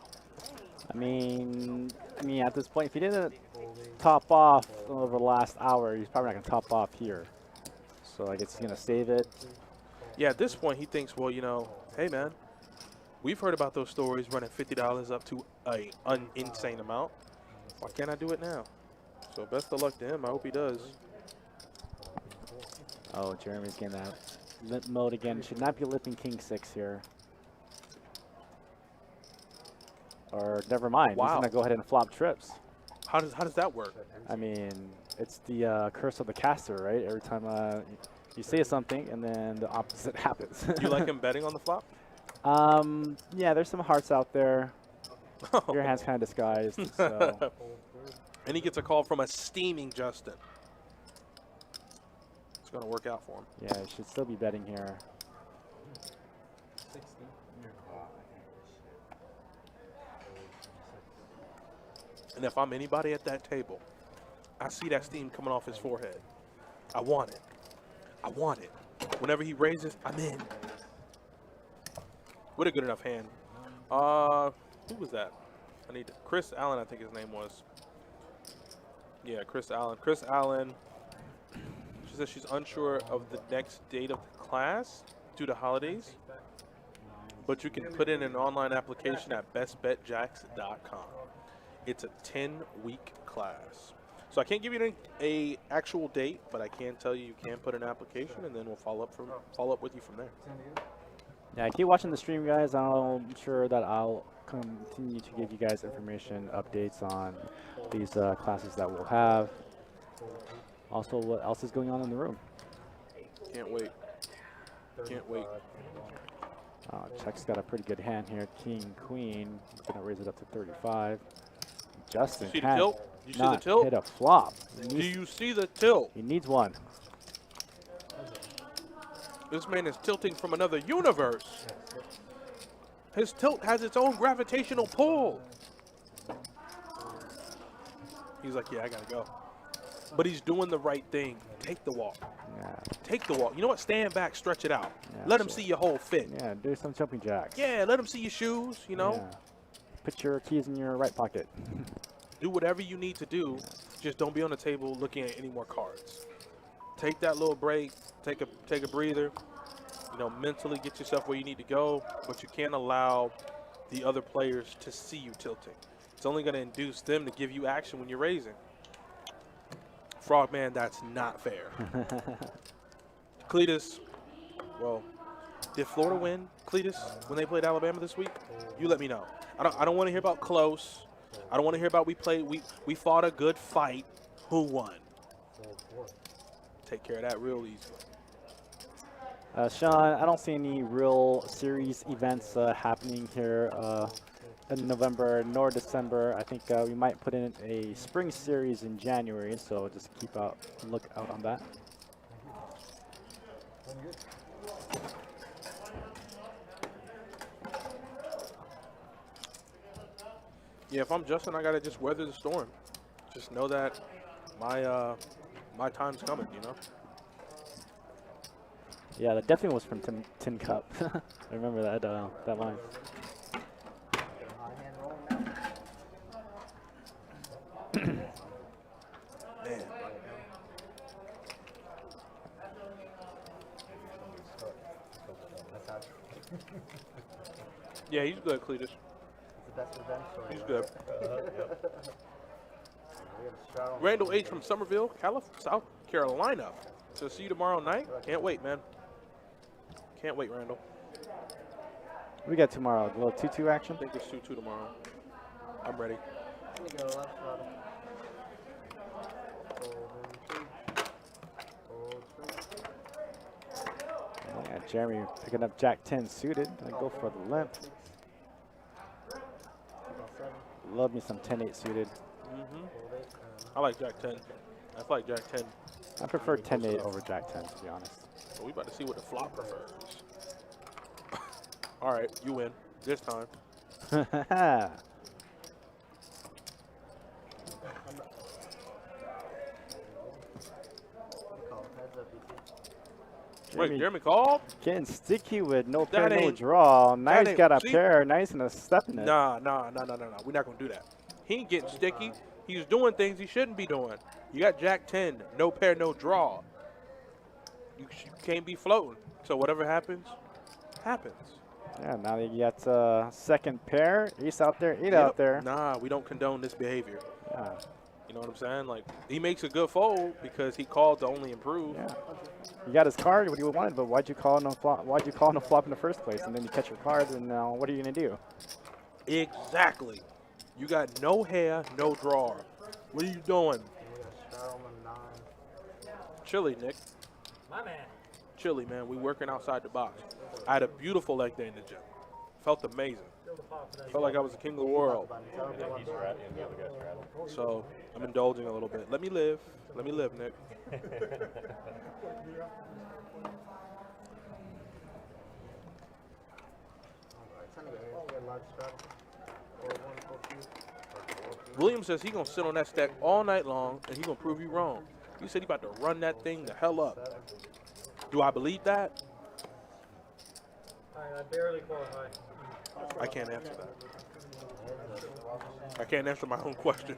I mean, at this point, if he didn't top off over the last hour, he's probably not going to top off here. So I guess he's going to save it. Yeah, at this point, he thinks, well, you know, hey, man, we've heard about those stories running $50 up to an insane amount. Why can't I do it now? So best of luck to him. I hope he does. Oh, Jeremy's getting that limp mode again. Should not be lipping King 6 here. Or never mind. Wow. He's going to go ahead and flop trips. How does that work? I mean, it's the curse of the caster, right? Every time you say something and then the opposite happens. You like him betting on the flop? Yeah, there's some hearts out there. Your hand's kind of disguised. So. And he gets a call from a steaming Justin. It's going to work out for him. Yeah, he should still be betting here. And if I'm anybody at that table, I see that steam coming off his forehead. I want it. I want it. Whenever he raises, I'm in. What a good enough hand. Who was that? Chris Allen, I think his name was. Yeah, Chris Allen. Chris Allen. She says she's unsure of the next date of the class due to holidays, but you can put in an online application at bestbetjacks.com. It's a 10-week class. So I can't give you a actual date, but I can tell you can put an application, and then we'll follow up with you from there. Yeah, keep watching the stream, guys. I'm sure that I'll continue to give you guys information, updates on these classes that we'll have. Also, what else is going on in the room. Can't wait. Can't wait. Chuck's got a pretty good hand here. King, queen. Gonna raise it up to 35. Justin See the can't tilt? You see the not tilt? hit a flop. Do you see the tilt? He needs one. This man is tilting from another universe. His tilt has its own gravitational pull. He's like, yeah, I gotta go. but he's doing the right thing. Take the walk. Yeah. Take the walk. You know what? Stand back, stretch it out. Yeah, Let him so- see your whole fit. Yeah, do some jumping jacks. Yeah, let him see your shoes, you know. Yeah. Put your keys in your right pocket. Do whatever you need to do. Just don't be on the table looking at any more cards. Take that little break. Take a breather. You know, mentally get yourself where you need to go, but you can't allow the other players to see you tilting. It's only going to induce them to give you action when you're raising. Frogman, that's not fair. Cletus, well, did Florida win, Cletus, when they played Alabama this week? You let me know. I don't want to hear about close. I don't want to hear about we fought a good fight. Who won? Take care of that real easy. Sean, I don't see any real series events happening here in November nor December. I think we might put in a spring series in January, so just look out on that. Yeah, if I'm Justin, I gotta just weather the storm. Just know that my time's coming, you know. Yeah, that definitely was from Tin Cup. I remember that line. Man. Yeah, he's good, Cletus. He's good. Randall H. from Somerville, South Carolina. So see you tomorrow night. Can't wait, man. Can't wait, Randall. We got tomorrow. A little 2-2 action. I think it's 2-2 tomorrow. I'm ready. Yeah, Jeremy picking up Jack 10 suited. Gonna go for the limp. Love me some 10-8 suited. I like Jack 10. I like Jack 10. I prefer 10-8 over Jack 10, to be honest. Well, we about to see what the flop prefers. All right, you win this time. Jeremy Wait, Jeremy called? getting sticky with no That pair, no ain't- draw. Nice ain't- got a see? pair. Nice and a step in it. Nah. We're not going to do that. He ain't getting sticky. He's doing things he shouldn't be doing. You got Jack 10, no pair, no draw. You can't be floating. So whatever happens, happens. Yeah, now you got second pair. Ace out there, 8 out there. Nah, we don't condone this behavior. Yeah. You know what I'm saying? Like, he makes a good fold because he called to only improve. Yeah. You got his card, what you wanted, but why'd you call no flop? Why'd you call no flop in the first place? And then you catch your card, and now what are you gonna do? Exactly. You got no hair, no draw. What are you doing? Chilly, Nick. My man. Chilly, man. We working outside the box. I had a beautiful leg day in the gym. Felt amazing. Felt like I was the king of the world. So I'm indulging a little bit. Let me live. Let me live, Nick. William says he gonna sit on that stack all night long and he gonna prove you wrong. You said he about to run that thing the hell up. Do I believe that? I barely qualify. I can't answer that. I can't answer my own question.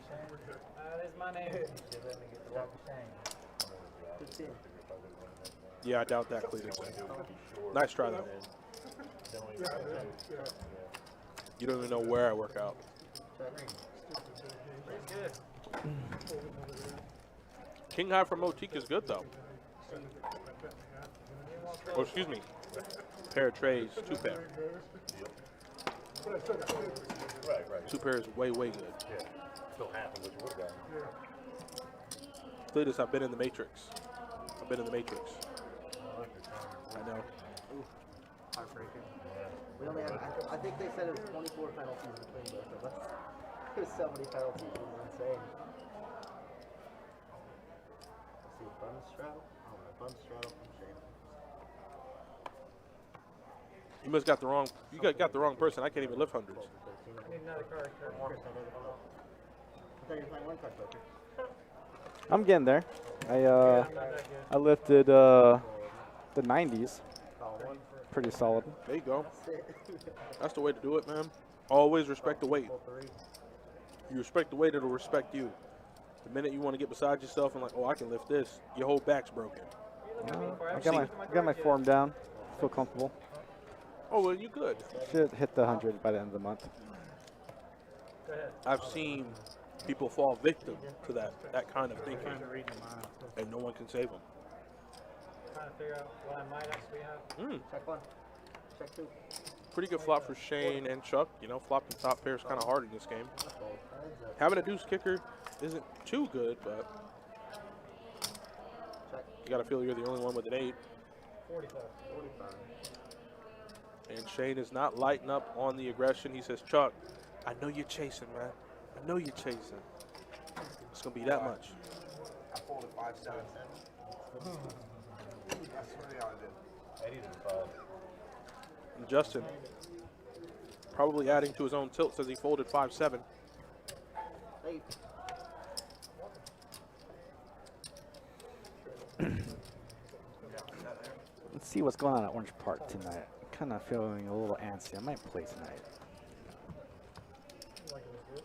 That is my name. Yeah, I doubt that, Cletus. Nice try, though. You don't even know where I work out. King High from Motique is good, though. Oh, excuse me. Pair of trays, 2 pair. 2 pair is way, way good. Still half of what you would have gotten. Cletus, I've been in the Matrix. I've been in the Matrix. I know. Heartbreaking. We only had, I think they said it was 24 penalties between both of us. There's so many penalties. It was insane. Let's see, bum straddle? Oh, my bum straddle from Shane. You must got the wrong. You got the wrong person. I can't even lift hundreds. I need another card. I thought you were playing one card poker. I'm getting there. I'm not that good. I lifted the 90s. Call one. Pretty solid. There you go. That's the way to do it, man. Always respect the weight. Full three. You respect the weight, it'll respect you. The minute you want to get beside yourself and like, oh, I can lift this, your whole back's broken. I got my form down. Feel comfortable. Oh, well, you good. Should hit the 100 by the end of the month. Go ahead. I've seen people fall victim to that kind of thinking, Trying to read them out. and no one can save them. Trying to figure out what I might actually have. Check one. Check two. Pretty good flop for Shane and Chuck. You know, flopping top pair is kind of hard in this game. Fold. Heads up. Having a deuce kicker isn't too good, but Check. you got to feel you're the only one with an 8. 45. 45. And Shane is not lighting up on the aggression. He says, Chuck, I know you're chasing, man. I know you're chasing. It's going to be that much. I folded 5-7. I swear to God, I did. Eddie didn't fold. And Justin, probably adding to his own tilt, says he folded 5-7. Eight. Let's see what's going on at Orange Park tonight. Kind of feeling a little antsy. I might play tonight. Like it was good.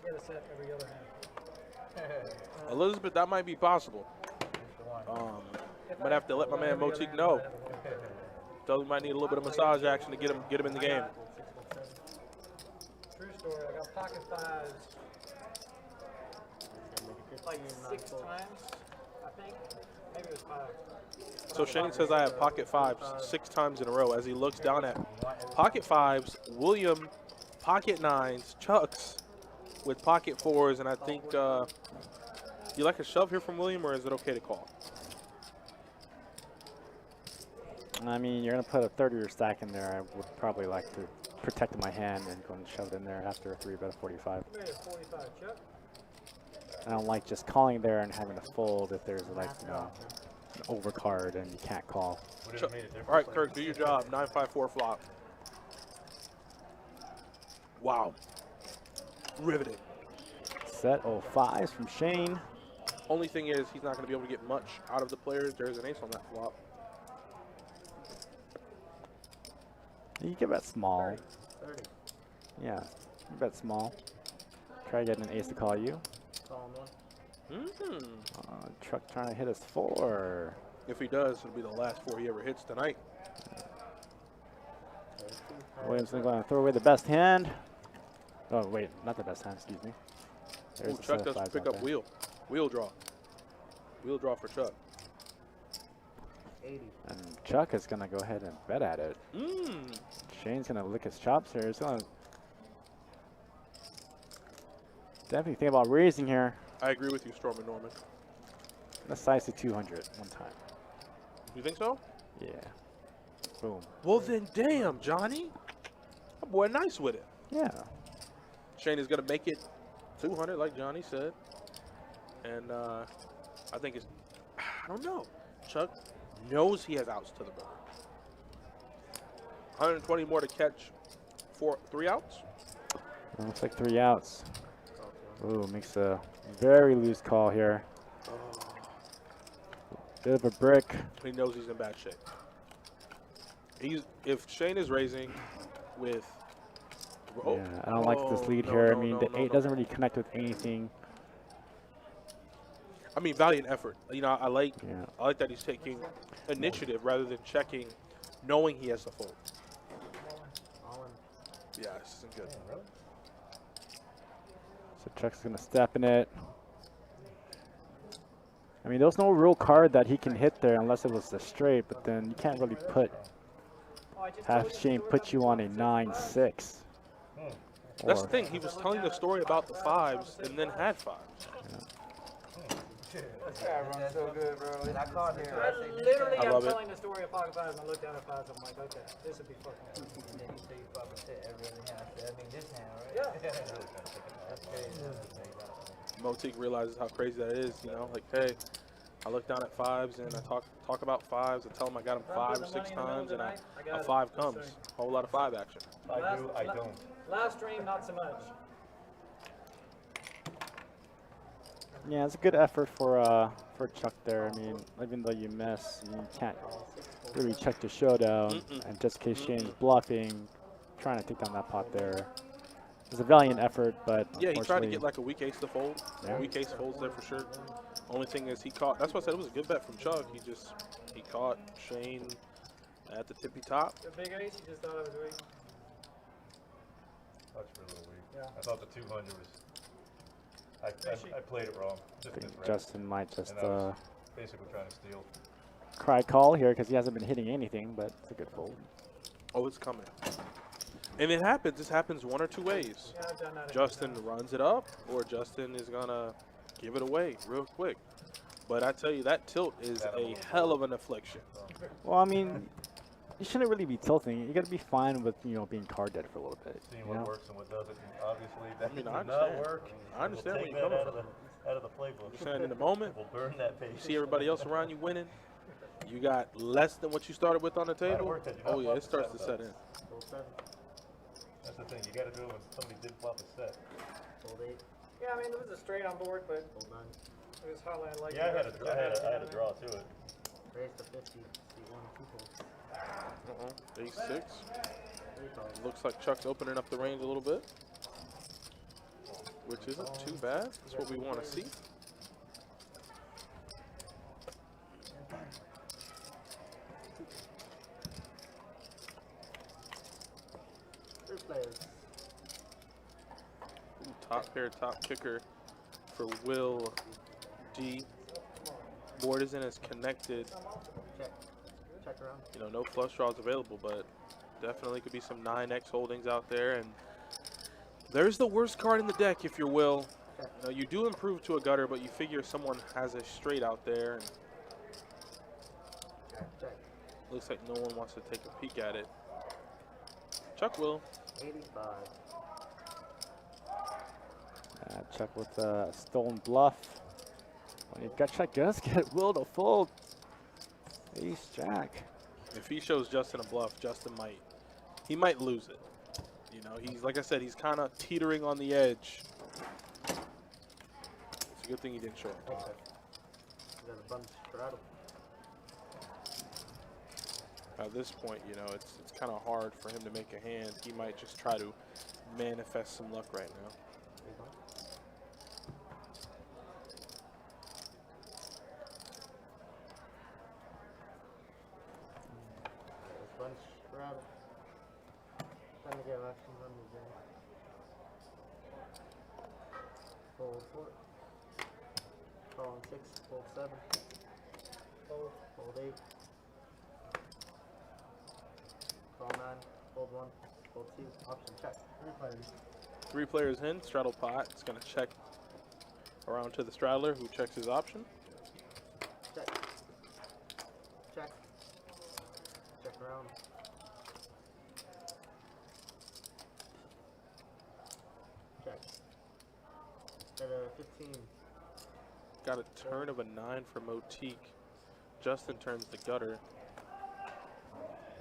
You gotta set every other hand. Elizabeth, that might be possible. Might have to let my man Motique know. Tell him he might need a little bit of massage action to get him in the game. True story. I got pocket fives like 6 times, I think. Maybe it was 5. So Shane says I have pocket 5s 6 times in a row as he looks down at pocket 5s, William, pocket 9s, Chucks with pocket 4s, and I think, you like a shove here from William, or is it okay to call? I mean, you're going to put a third of your stack in there. I would probably like to protect my hand and go and shove it in there after a 3-bet of 45. Made it 45, Chuck. I don't like just calling there and having to fold if there's like, you know, an overcard and you can't call. Would it have made a difference? All right, Kirk, do your job. 9-5-4 flop. Wow. Riveting. Set 05s from Shane. Only thing is, he's not going to be able to get much out of the players. There's an ace on that flop. You can bet small. 30. Yeah, you bet small. Try getting an ace to call you. Call one. Truck trying to hit us 4. If he does, it'll be the last 4 he ever hits tonight. Williams going to throw away the best hand. Oh, wait, not the best hand, excuse me. There's Ooh, the Chuck set of does fives pick out up there. wheel. Wheel draw. Wheel draw for Chuck. 80. And Chuck is going to go ahead and bet at it. Shane's going to lick his chops here. He's going to definitely think about raising here. I agree with you, Storm and Norman. Let's size to 200 one time. You think so? Yeah. Boom. Well, then, damn, Johnny. That boy nice with it. Yeah. Shane is going to make it 200, like Johnny said. And I think it's, I don't know. Chuck knows he has outs to the board. 120 more to catch 3 outs. Looks like 3 outs. Ooh, makes a very loose call here. Bit of a brick. He knows he's in bad shape. If Shane is raising with, Yeah, I don't like this lead here. I mean, the 8 doesn't really connect with anything. I mean, valiant effort. You know, I like Yeah. that he's taking initiative rather than checking, knowing he has to fold. All in. Yeah, this isn't good. So Chuck's going to step in it. I mean, there's no real card that he can hit there unless it was the straight, but then you can't really have Shane put you on a 9-6. That's the thing. He was telling the story about the 5s and then had 5s. This guy runs so good, bro. I caught here. Literally, I I'm love it. telling the story of pocket fives, and I looked down at fives. I'm like, okay, this would be fucking. And then he said you fucking hit every other hand. I said, I mean, this hand, right? Yeah. That's crazy. Motique realizes how crazy that is. You know, like, hey, I look down at 5s and I talk about 5s and tell him I got him 5 or 6 times and a 5 comes. A whole lot of 5 action. I do, I don't. Last stream, not so much. Yeah, it's a good effort for Chuck there. I mean, even though you miss, you can't really check the showdown. And just in case Shane's bluffing, trying to take down that pot there. It's a valiant effort, but Yeah, he tried to unfortunately, get like a weak ace to fold. Yeah. Weak ace folds there for sure. Only thing is he caught. That's why I said it was a good bet from Chuck. He caught Shane at the tippy top. The big ace, you just thought it was weak. Touch for a little weak. Yeah. I thought the 200 was. I played it wrong. Just I think misread. Justin might just And I was basically trying to steal. cry call here because he hasn't been hitting anything, but it's a good fold. Oh, it's coming. And it happens. This happens one or two ways. Yeah, I've done that. Justin runs it up, or Justin is gonna give it away real quick. But I tell you, that tilt is a hell of an affliction. Well, I mean, you shouldn't really be tilting. You got to be fine with being card dead for a little bit. Seeing You what know? works and what doesn't. And obviously, that I mean, did I not understand. work. I understand We'll where take you're that coming out of the playbook. You're saying in the moment, We'll burn that page. you see everybody else around you winning. You got less than what you started with on the Might have table. worked had you not Oh yeah, flopped it starts the to set, set in. Fold 7. That's the thing. You got to do it when somebody did flop a set. Fold 8. Yeah, I mean, there was a straight on board, but Fold 9. it was highlighted like Yeah, I had a draw to it. Raise to 50. See 1, 2 folds. Ace 6. 3 calls. Looks like Chuck's opening up the range a little bit, which isn't too bad. That's what we want to see. Three players. Ooh, top pair, top kicker for Will D. Board isn't as connected. Check. Check around. No flush draws available, but definitely could be some 9x holdings out there. And there's the worst card in the deck if you're Will. You do improve to a gutter, but you figure someone has a straight out there. And Check. looks like no one wants to take a peek at it. Chuck will. 85. Chuck with a stolen bluff. When you've got Chuck, does get Will to fold. Ace Jack. If he shows Justin a bluff, Justin might lose it. He's like I said, he's kind of teetering on the edge. It's a good thing he didn't show it. Okay. You got a bunch straddle. At this point, it's kind of hard for him to make a hand. He might just try to manifest some luck right now. Bunch straddle. Time to get action on the game. Fold 4. Calling 6. Fold 7. Fold 8. Call 9. Fold 1. Fold 2. Option check. 3 players. 3 players in, straddle pot. It's going to check around to the straddler who checks his option. Check. Check. Check around. Check. At a 15. Got a turn of a 9 for Motique. Justin turns the gutter.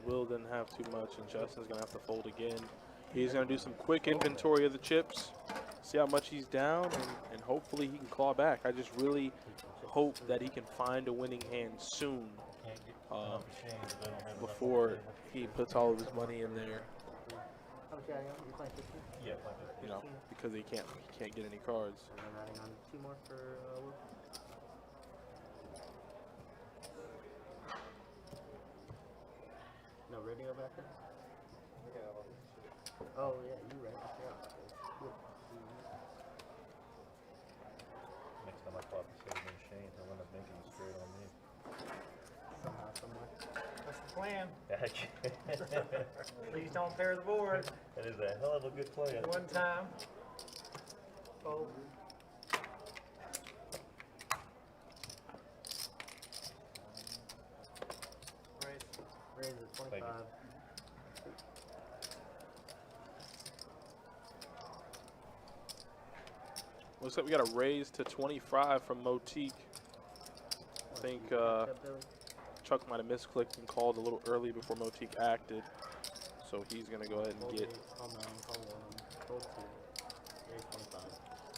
Will didn't have too much, and Justin's going to have to fold again. He's going to do some quick inventory of the chips, see how much he's down, and hopefully he can claw back. I just really hope that he can find a winning hand soon before he puts all of his money in there, How much you adding on? You playing 15? Yeah, like that. because he can't get any cards. And I'm adding on 2 more for Will. No radio back there? Oh yeah, you're right. I forgot about this. Cool. Next time I flop the set against Shane, he'll end up making it straight on me. Somehow, somewhere. that's the plan. That Please don't pair the board. is a hell of a good play. One time. Fold. Raise. Raise it 25. Looks like we got a raise to 25 from Motique. I think Check, Billy. Chuck might have misclicked and called a little early before Motique acted. So he's going to go ahead and Fold get 8, call 9, call 1, fold 2. Raise 25.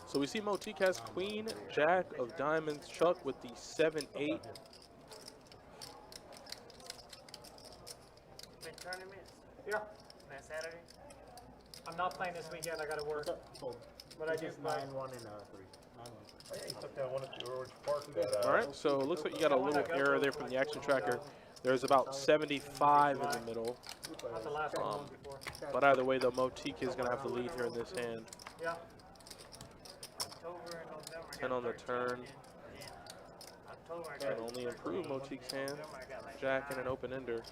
So we see Motique has queen, jack of diamonds, Chuck with the 7-8. Big tournaments. Yeah. That Saturday. I'm not playing this weekend. I got to work. What's up? Fold. But I do Just play. 9-1 and 3. 9-1. Oh, yeah, you took that one at the Orange Park. All right, so it looks like you got a little error there from the action tracker. There's about 75 in the middle. Not the last one before. But either way, though, Motique is going to have the lead here in this hand. Yeah. October and November. 10 on the turn. October I Can got only improve Motique's hand. November I got like Jack and an open ender.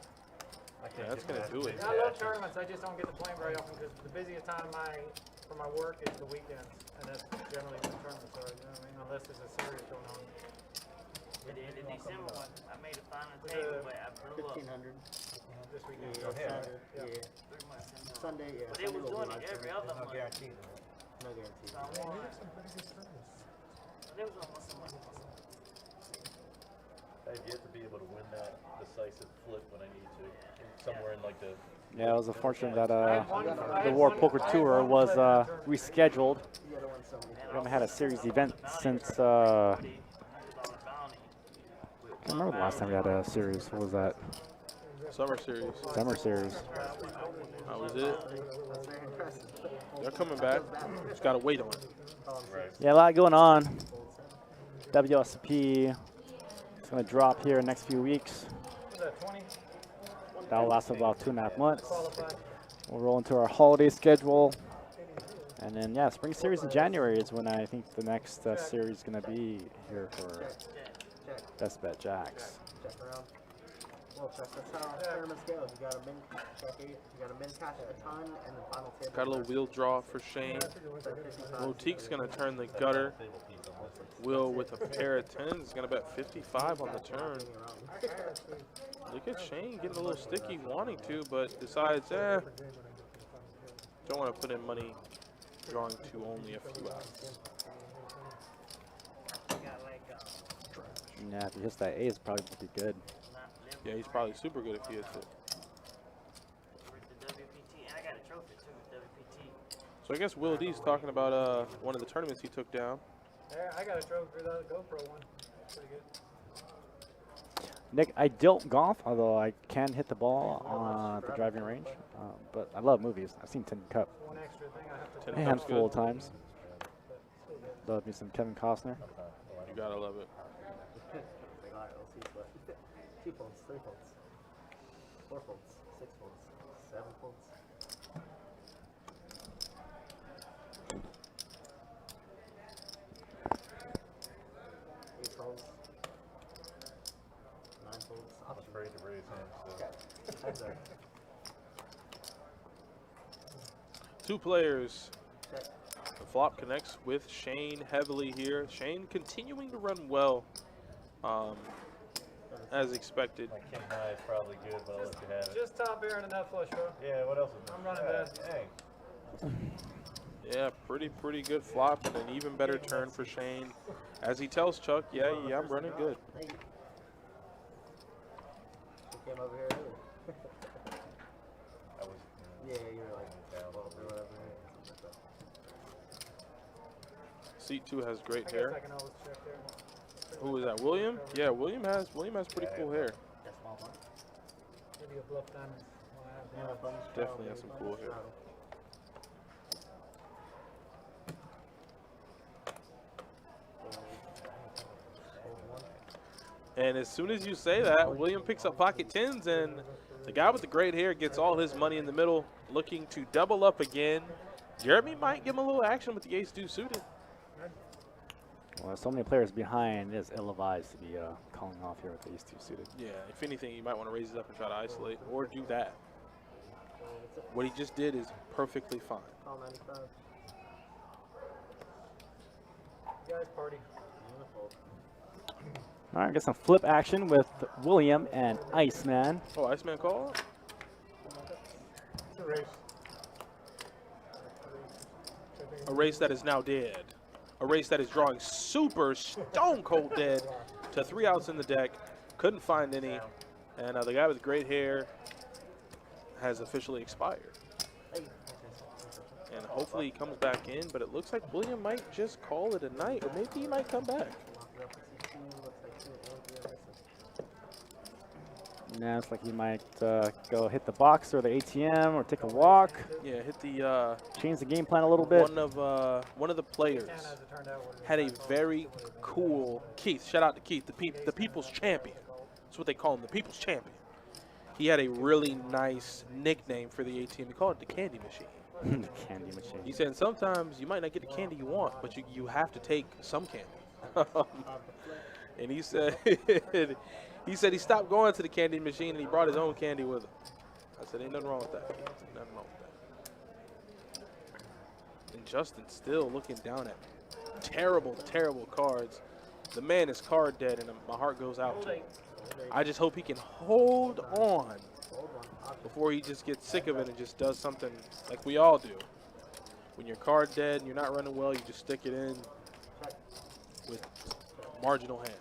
Yeah, that's going to do it. Yeah, I love tournaments. I just don't get to play them very often because the busiest time for my work is the weekends, and that's generally when tournaments are. You know what I mean? Unless there's a series going on. at the end of December one. I made a final table, but I blew up 1500. This weekend. Yeah, Saturday. Yeah. 3 months into it. Sunday, yeah. But it was doing it every other month. No guarantee. No guarantee. So I won. But it was almost a month. I've yet to be able to win that decisive flip when I need to. Somewhere in like the. Yeah, it was unfortunate that the War Poker Tour was rescheduled. You gotta win somebody. We haven't had a series event since, I can't remember the last time we had a series. What was that? Summer series. Summer series. That was it. That's very impressive. They're coming back. Just got to wait on it. Right. Yeah, a lot going on. WSP is going to drop here in the next few weeks. Was that 20? That'll last about 2.5 months. Qualified. We'll roll into our holiday schedule. And then, yeah, Spring Series in January is when I think the next series is going to be here for Best Bet Jacks. Check around. Well, that's how tournaments go. You gotta min check 8. You gotta min cash a ton, and then final table. Got a little wheel draw for Shane. Motique's going to turn the gutter. Will with a pair of 10s is going to bet 55 on the turn. Look at Shane getting a little sticky, wanting to, but decides, don't want to put in money, drawing to only a few outs. Yeah, if he hits that A, it's probably going to be good. Yeah, he's probably super good if he hits it. The WPT, and I got a trophy too with WPT. So I guess Will D's talking about one of the tournaments he took down. Yeah, I got a trophy for the GoPro one. Pretty good. Nick, I don't golf, although I can hit the ball on the driving range. But I love movies. I've seen Tin Cup One extra thing I have to Tin a Cup's handful of good. times. Love me some Kevin Costner. You gotta love it. Like, alright, let's see what. 2 folds, 3 folds, 4 folds, 6 folds, 7 folds. 8 folds. 9 folds. I'm afraid to raise hands. So. Heads are. Two players. Check. The flop connects with Shane heavily here. Shane continuing to run well, as expected. My king high is probably good, but I'll let you have it. Just top air and a nut flush, bro. Yeah, what else is there? I'm running Hey. Yeah, pretty good flop and an even better turn for Shane. As he tells Chuck, yeah, I'm running good. Thank you. You came over here early. I was. Yeah, you were like 12 or whatever. Seat 2 has I great guess hair. I can always check there. Who is that? William? Yeah, William has pretty cool hair. That's small one. Maybe a bluff diamond. Yeah, bunch, Definitely has some cool hair. And as soon as you say that, William picks up pocket 10s, and the guy with the great hair gets all his money in the middle, looking to double up again. Jeremy might give him a little action with the ace-2 suited. Well, so many players behind, it is ill-advised to be calling off here with the ace-2 suited. Yeah, if anything, you might want to raise it up and try to isolate, or do that. What he just did is perfectly fine. Call 95. Guys, party. Beautiful. All right, get some flip action with William and Iceman. Oh, Iceman call? It's a race. A race that is now dead. A race that is drawing super stone cold dead to 3 outs in the deck. Couldn't find any. And the guy with great hair has officially expired. And hopefully he comes back in, but it looks like William might just call it a night, or maybe he might come back. Lock it up with C2. Looks like 2 and 3 are missing. Yeah, it's like he might go hit the box or the ATM or take a walk, Yeah, hit the change the game plan a little bit. one of the players As it turned out, would have had a been back very cool Keith. Shout out to Keith, the people's champion. That's what they call him, the people's champion. He had a really nice nickname for the ATM. He called it the candy machine. The candy machine. He said sometimes you might not get the candy you want, but you have to take some candy. And he said he stopped going to the candy machine and he brought his own candy with him. I said ain't nothing wrong with that. Nothing wrong with that. And Justin still looking down at terrible cards. The man is card dead and my heart goes out to him. I just hope he can hold on before he just gets sick of it and just does something like we all do. When you're card dead and you're not running well, you just stick it in with marginal hands.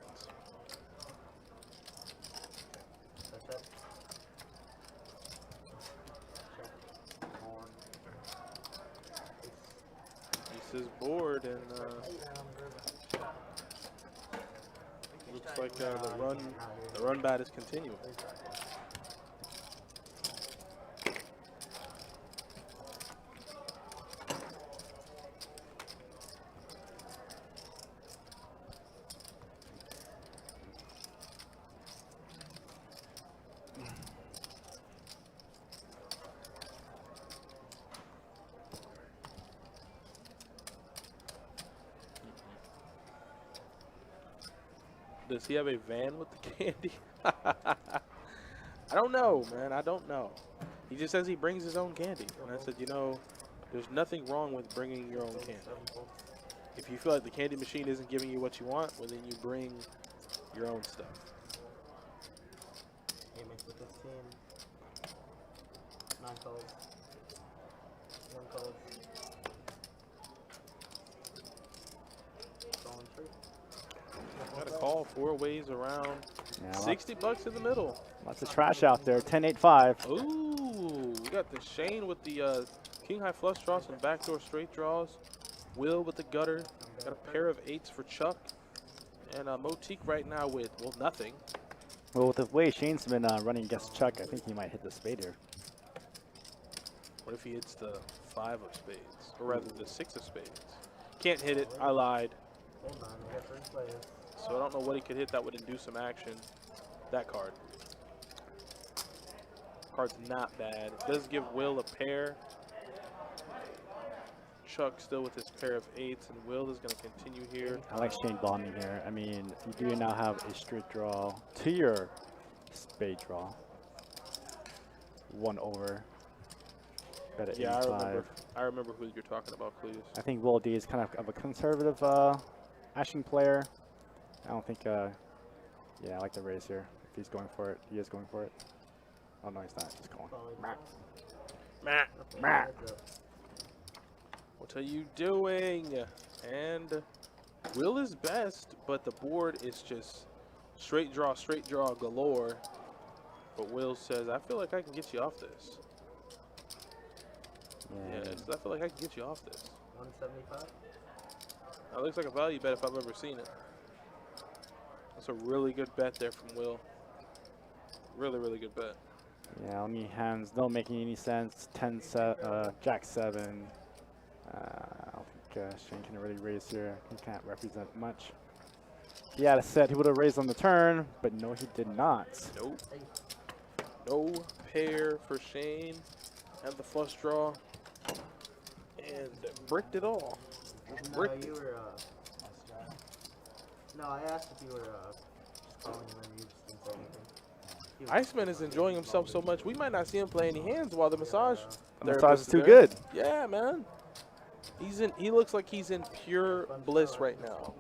Ace is bored and looks like the run bat is continuing. Does he have a van with the candy? I don't know, man. I don't know. He just says he brings his own candy. And I said, you know, there's nothing wrong with bringing your own candy. If you feel like the candy machine isn't giving you what you want, well, then you bring your own stuff. Amex with 15. 9 calls. 1 call. Going through. Got a call 4 ways around. Yeah, $60 in the middle. lots of trash out there. 10-8-5. Ooh, we got the Shane with the king high flush draws and backdoor straight draws. Will with the gutter. Got a pair of 8s for Chuck. And Motique right now with, well, nothing. Well, with the way Shane's been running against Chuck, I think he might hit the spade here. What if he hits the 5 of spades? Or rather, the 6 of spades. Can't hit it. I lied. Hold on, we got 3 players. So I don't know what he could hit that would induce some action. That card. Card's not bad. It does give Will a pair. Chuck still with his pair of 8s, and Will is going to continue here. I like Shane bombing here. I mean, you do now have a straight draw to your spade draw. 1 over. Bet at Yeah, 85. I remember who you're talking about, Cletus. I think Will D is kind of a conservative ashing player. I don't think, yeah, I like the raise here. If he's going for it, he is going for it. Oh, no, he's not. He's going. Matt, Matt. what are you doing? And Will is best, but the board is just straight draw galore. But Will says, I feel like I can get you off this. Yeah. Yes, I feel like I can get you off this. 175. That looks like a value bet if I've ever seen it. That's a really good bet there from Will. Really, really good bet. Yeah, only hands don't make any sense. 10, Jack 7. I don't think Shane can really raise here. He can't represent much. He had a set he would have raised on the turn, but no, he did not. Nope. No pair for Shane. Had the flush draw. And bricked it all. Just No, bricked you it. were, no, I asked if you were, just calling him and you just didn't say anything. He was- Iceman is enjoying himself so much, we might not see him play any hands while the massage The massage therapist is too there. good. Yeah, man. He looks like he's in pure bliss right now.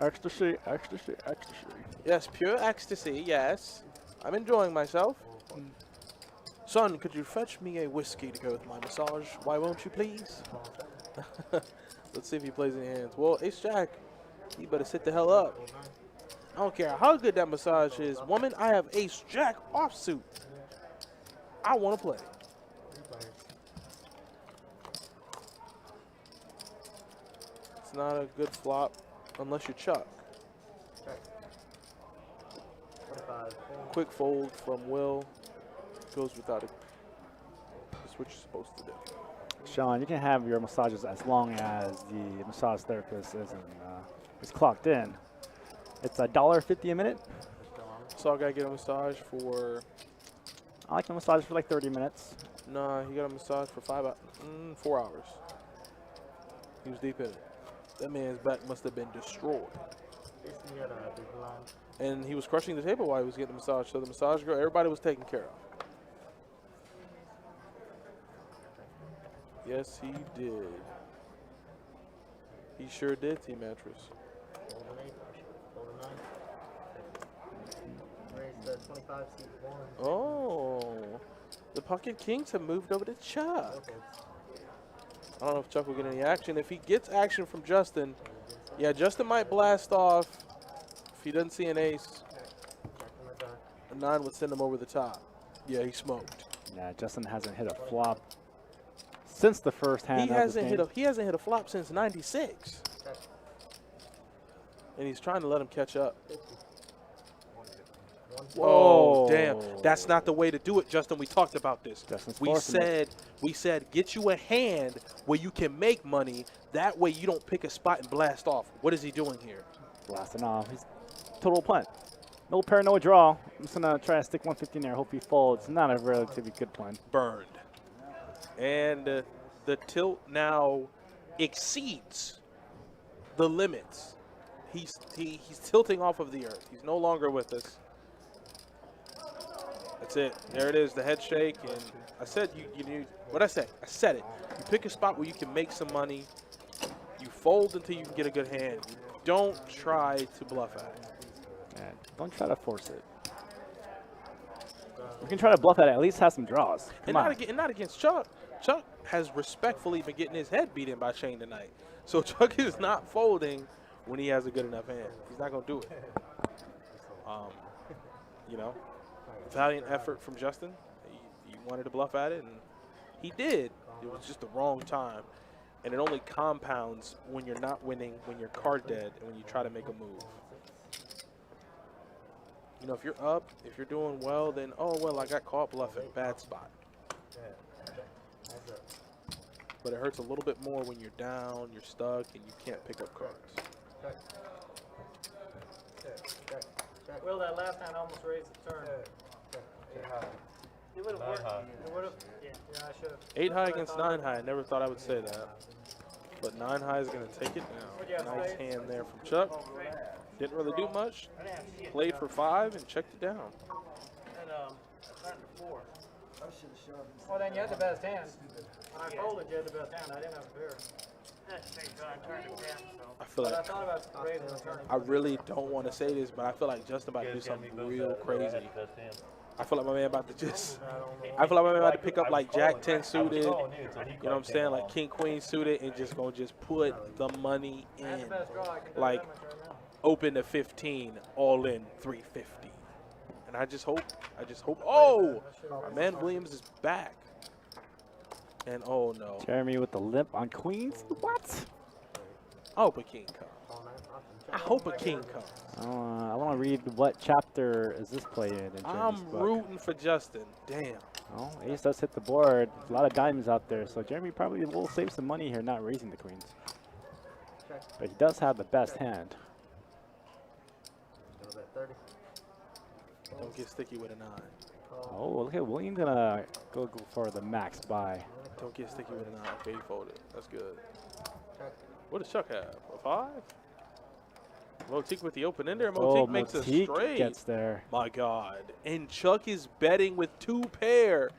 Ecstasy, ecstasy, ecstasy. Yes, pure ecstasy, yes. I'm enjoying myself. Son, could you fetch me a whiskey to go with my massage? Why won't you, please? Let's see if he plays any hands. Well, Ace Jack, you better sit the hell up. I don't care how good that massage is. Woman, I have Ace Jack offsuit. I want to play. 3 players. not a good flop unless you're Chuck. Check. 25. Quick fold from Will. Goes without it. That's what you're supposed to do. Sean, you can have your massages as long as the massage therapist is clocked in. It's $1.50 a minute. So I gotta get a massage for. I like a massage for like 30 minutes. Nah, he got a massage for 4 hours. He was deep in it. That man's back must have been destroyed. Basically, had a big line. And he was crushing the table while he was getting the massage. So the massage girl, everybody was taken care of. Yes, he did. He sure did, T-Mattress. Fold an 8. Fold a 9. Raise the 25 seat 1. Oh. The pocket kings have moved over to Chuck. I don't know if Chuck will get any action. If he gets action from Justin, yeah, Justin might blast off. If he doesn't see an ace, a 9 would send him over the top. Yeah, he smoked. Yeah, Justin hasn't hit a flop since the first hand. He hasn't hit a flop since '96, and he's trying to let him catch up. Whoa, damn! That's not the way to do it, Justin. We talked about this. Justin's We forcing it. said get you a hand where you can make money. That way you don't pick a spot and blast off. What is he doing here? Blasting off. He's total punt. No pair, no draw. I'm just gonna try to stick 150 in there. Hope he folds. Not a relatively good plan. Burned. And the tilt now exceeds the limits. He's tilting off of the earth. He's no longer with us. That's it. There it is, the head shake. And I said you what I said? I said it. You pick a spot where you can make some money. You fold until you can get a good hand. Don't try to bluff at it. Yeah, don't try to force it. You can try to bluff at it. At least have some draws. And not against Chuck. Chuck has respectfully been getting his head beaten by Shane tonight. So Chuck is not folding when he has a good enough hand. He's not going to do it. You know, valiant effort from Justin. He wanted to bluff at it, and he did. It was just the wrong time. And it only compounds when you're not winning, when you're card dead, and when you try to make a move. You know, if you're up, if you're doing well, then, oh, well, I got caught bluffing. Bad spot. But it hurts a little bit more when you're down, you're stuck, and you can't pick up cards. Will, that last hand almost raised the turn. It would have worked. It would have? Yeah. Yeah, I should have. 8 high against 9 high. I never thought I would say that. But 9 high is going to take it now. Nice hand there from Chuck. Didn't really do much. I didn't have shit. Played for 5 and checked it down. And I turned to 4. Well, then you had the best hand. When I folded, you had the best hand. I didn't have a pair. That's the same time I turned to 10. So. I feel But I like thought about raising the turn. I really don't want to say this, but I feel like Justin about to do something real crazy. I feel like my man about to just. I feel like my man about to pick up like Jack 10 suited. You know what I'm saying? Like King Queen suited, and just gonna just put the money That's in. the best draw I can do. Like right now. open to 15, all in 350. And I just hope. Oh, my man Williams is back. And oh no. Jeremy with the limp on queens. What? I hope a king comes. I hope a king comes. I want to read what chapter is this play in Jeremy's I'm book. rooting for Justin. Damn. Well, ace does hit the board. A lot of diamonds out there, so Jeremy probably will save some money here not raising the queens. But he does have the best hand. Don't get sticky with a 9. Oh, look at William gonna go for the max buy. Don't get sticky with a 9. Okay, he folded. That's good. What does Chuck have? A 5? Motique with the open ender. Motique makes a Motique straight. gets there. My God. And Chuck is betting with 2 pair.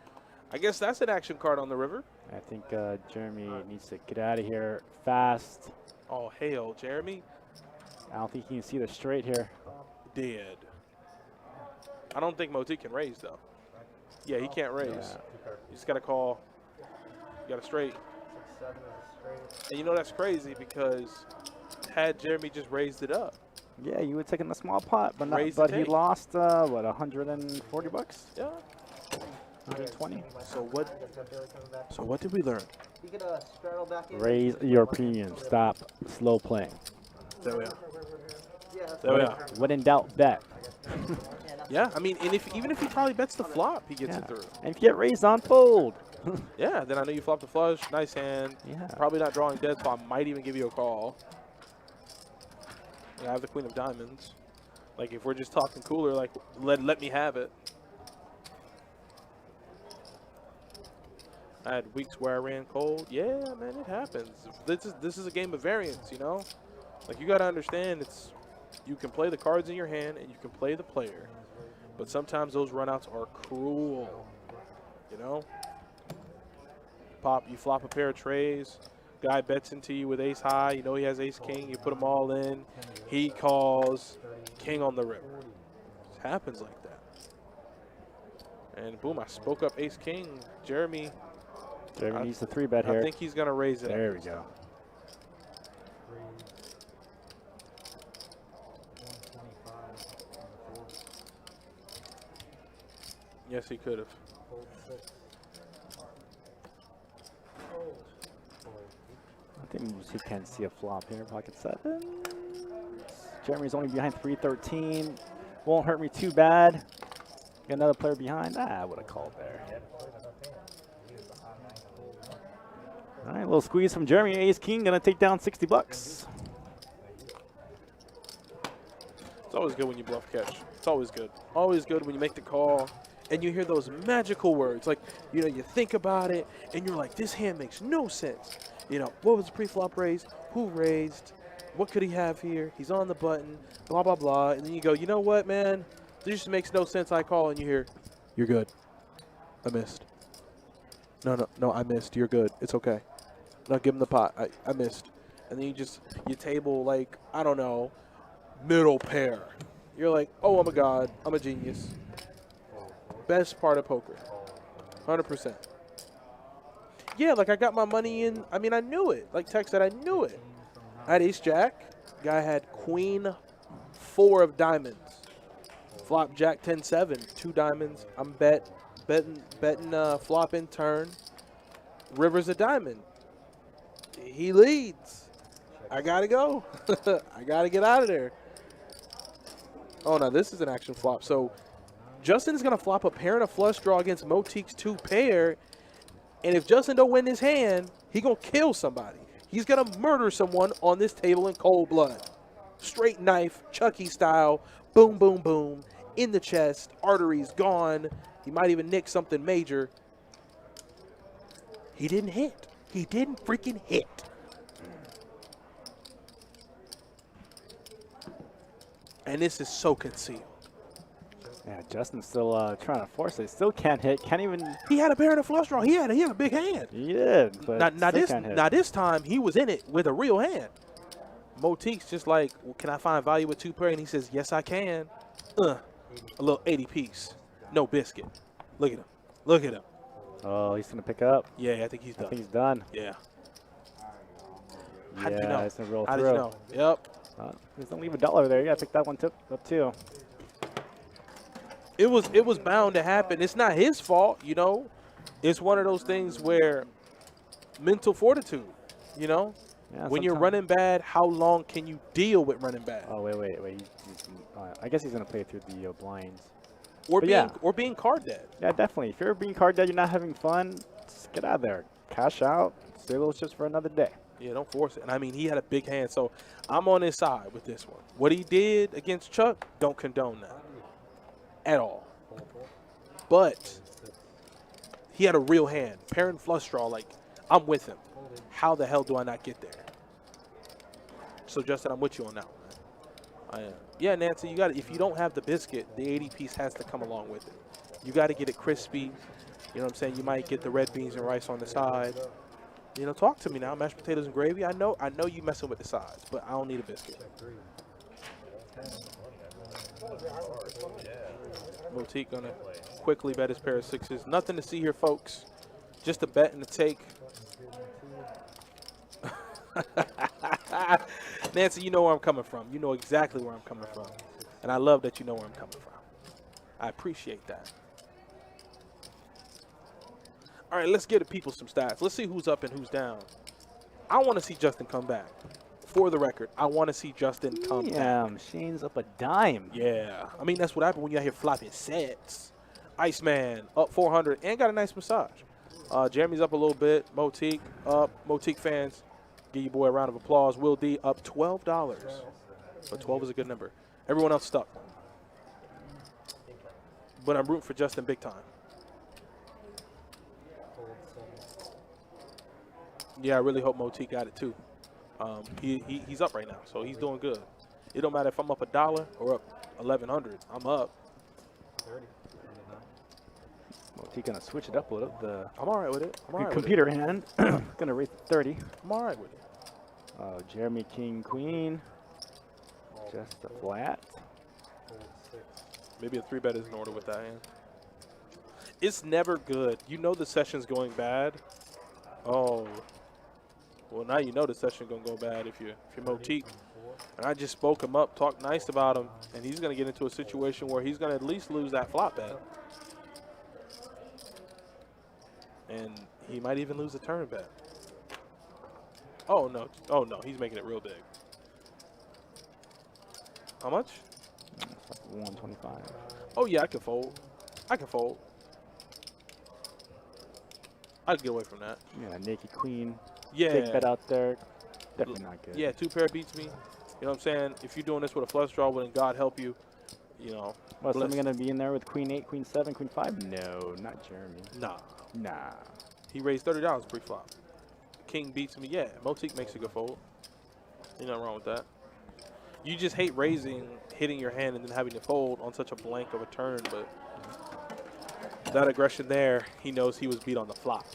I guess that's an action card on the river. I think Jeremy needs to get out of here fast. Oh, hell, Jeremy. I don't think he can see the straight here. Dead. I don't think Motique can raise, though. Yeah, he can't raise. Yeah. You just got to call. You got a straight. And you know that's crazy because had Jeremy just raised it up. Yeah, you would take in a small pot, but Raise not, the but he take. lost what, 140 bucks? Yeah. 120. So what did we learn? You could straddle back in. Raise your opinion. Stop slow playing. There we are. Yeah, that's There we fine. are. When in doubt, bet. Yeah, I mean, and even if he probably bets the flop, he gets Yeah. it through. And if you get raised on, fold. Yeah, then I know you flopped the flush. Nice hand. Yeah. Probably not drawing dead, so I might even give you a call. Yeah, I have the queen of diamonds. Like, if we're just talking cooler, like, let me have it. I had weeks where I ran cold. Yeah, man, it happens. This is a game of variance, you know? Like, you got to understand, you can play the cards in your hand and you can play the player. But sometimes those runouts are cruel, you know? You flop a pair of trays. Guy bets into you with ace high. You know he has ace king. You put them all in. He calls king on the river. It happens like that. And boom, I spoke up ace king. Jeremy Needs the 3-bet here. I think he's going to raise it. There we go. Yes, he could have. I think he can see a flop here. Pocket 7. Jeremy's only behind 313. Won't hurt me too bad. Got another player behind. I would have called there. All right, a little squeeze from Jeremy. Ace King gonna take down 60 bucks. It's always good when you bluff catch. It's always good. Always good when you make the call and you hear those magical words. Like, you know, you think about it and you're like, this hand makes no sense. You know, what was the pre-flop raise? Who raised? What could he have here? He's on the button, blah, blah, blah. And then you go, you know what, man? This just makes no sense. I call and you hear, you're good. I missed. No, I missed. You're good. It's okay. No, give him the pot. I missed. And then you table, like, I don't know, middle pair. You're like, oh, I'm a god. I'm a genius. Best part of poker. 100%. Yeah, like, I got my money in. I mean, I knew it. Like Tex said, I knew it. I had ace-jack. Guy had queen 4 of diamonds. Flop jack 10-7, 2 diamonds. I'm betting flop in turn. River's a diamond. He leads. I gotta go. I gotta get out of there. Oh no, this is an action flop. So Justin's gonna flop a pair and a flush draw against Motik's 2 pair. And if Justin don't win his hand, he gonna kill somebody. He's gonna murder someone on this table in cold blood. Straight knife, Chucky style, boom, boom, boom, in the chest, arteries gone. He might even nick something major. He didn't hit. He didn't freaking hit. And this is so concealed. Yeah, Justin's still trying to force it. Still can't hit. Can't even. He had a pair and a flush draw. He had a big hand. He did, but Now this time he was in it with a real hand. Motik's just like, well, can I find value with 2 pair? And he says, yes, I can. A little 80 piece. No biscuit. Look at him. Look at him. Oh, he's gonna pick up. Yeah, I think he's done. I think he's done. Yeah. How did you know? It's gonna roll How through. did you know? Yep. He's gonna leave $1 there. You gotta pick that one up too. It was bound to happen. It's not his fault, you know. It's one of those things where mental fortitude, you know. Yeah, when you're running bad, how long can you deal with running bad? Oh wait. I guess he's gonna play through the blinds. Or being card dead. Yeah, definitely. If you're being card dead, you're not having fun. Just get out of there. Cash out. Save those chips for another day. Yeah, don't force it. And I mean, he had a big hand, so I'm on his side with this one. What he did against Chuck, don't condone that at all. But he had a real hand. Pair and flush draw, like, I'm with him. How the hell do I not get there? So, Justin, I'm with you on that one. Yeah, Nancy, you got it. If you don't have the biscuit, the 80 piece has to come along with it. You got to get it crispy. You know what I'm saying? You might get the red beans and rice on the side. You know, talk to me now. Mashed potatoes and gravy. I know you messing with the sides, but I don't need a biscuit. Motik gonna quickly bet his pair of 6s. Nothing to see here, folks. Just a bet and a take. Nancy, you know where I'm coming from. You know exactly where I'm coming from. And I love that you know where I'm coming from. I appreciate that. All right, let's give the people some stats. Let's see who's up and who's down. I want to see Justin come back. For the record, I want to see Justin come back. Yeah, Shane's up a dime. Yeah. I mean, that's what happened when you out here flopping sets. Iceman up 400 and got a nice massage. Jeremy's up a little bit. Motique up. Motique fans, give your boy a round of applause. Will D up $12. But 12 is a good number. Everyone else stuck. But I'm rooting for Justin big time. Yeah, I really hope Motique got it too. He's up right now, so he's doing good. It don't matter if I'm up $1 or up 1,100. I'm up. 30. Motique gonna switch it up a little. The I'm all right with it. I'm all right with it. computer hand gonna raise to 30. I'm all right with it. Jeremy King Queen. Just a flat. Maybe a 3-bet is in order with that hand. It's never good. You know the session's going bad. Oh. Well, now you know the session gonna go bad if you're Motique. And I just spoke him up, talked nice about him, and he's gonna get into a situation where he's gonna at least lose that flop bet. And he might even lose a turn bet. Oh no, he's making it real big. How much? It's like 125. Oh yeah, I can fold. I can fold. I'd get away from that. Yeah, naked queen. Yeah. Big bet out there. Definitely not good. Yeah, 2 pair beats me. You know what I'm saying? If you're doing this with a flush draw, wouldn't God help you? You know. Well, bless. something gonna be in there with queen 8, queen 7, queen 5? No, not Jeremy. Nah. Nah. He raised $30 pre-flop. King beats me. Yeah, Motique makes a good fold. Ain't nothing wrong with that. You just hate raising, hitting your hand, and then having to fold on such a blank of a turn, but that aggression there, he knows he was beat on the flop.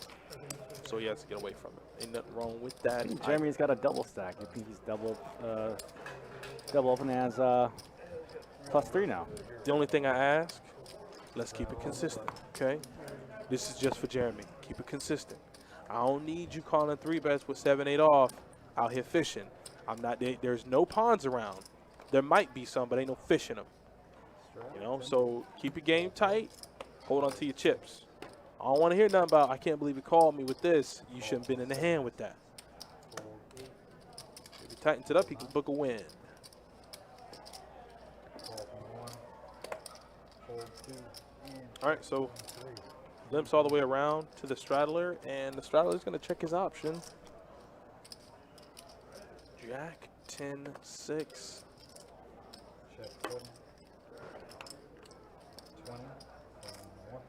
So he has to get away from it. Ain't nothing wrong with that. I think Jeremy's got a double stack. I think he's double open as +3 now. The only thing I ask, let's keep it consistent, okay? This is just for Jeremy. Keep it consistent. I don't need you calling 3-bets with 7-8 off out here fishing. I'm not. There's no ponds around. There might be some, but ain't no fish in them. You know, so keep your game tight. Hold on to your chips. I don't want to hear nothing about, I can't believe he called me with this. You shouldn't have been in the hand with that. If he tightens it up, he can book a win. All right, so limps all the way around to the straddler, and the straddler is going to check his option. Jack 10-6. Check 20. 20. 1.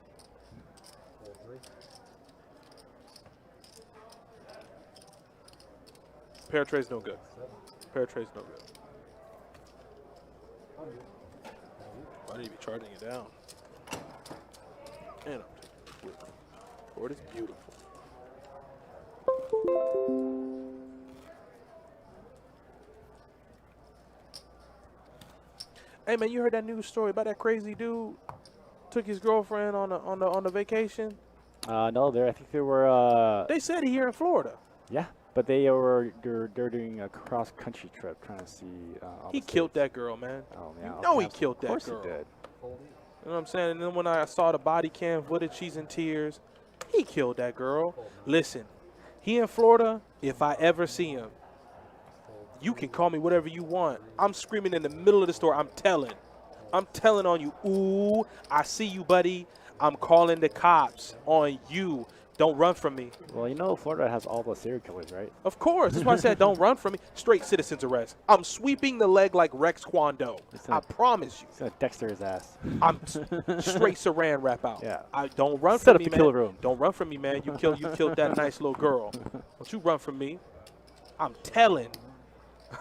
4-3. Pair trade's no good. Pair trade's no good. Why did he be charging it down? And I'm beautiful. Board is beautiful. Hey man, you heard that news story about that crazy dude took his girlfriend on the vacation? No, I think they were. They said he here in Florida. Yeah, but they're doing a cross country trip trying to see. All He the killed states. that girl, man. Oh yeah. You know he killed that Of course girl. he did. You know what I'm saying? And then when I saw the body cam footage, she's in tears. He killed that girl. Listen, he in Florida. If I ever see him, you can call me whatever you want. I'm screaming in the middle of the store. I'm telling on you. Ooh, I see you, buddy. I'm calling the cops on you. Don't run from me. Well, you know Florida has all the serial killers, right? Of course. That's why I said don't run from me. Straight citizen's arrest. I'm sweeping the leg like Rex Kwando. I promise you. He's gonna Dexter his ass. I'm straight saran wrap out. Yeah. I don't run Set from up me, the man. kill room. Don't run from me, man. You killed that nice little girl. Don't you run from me. I'm telling.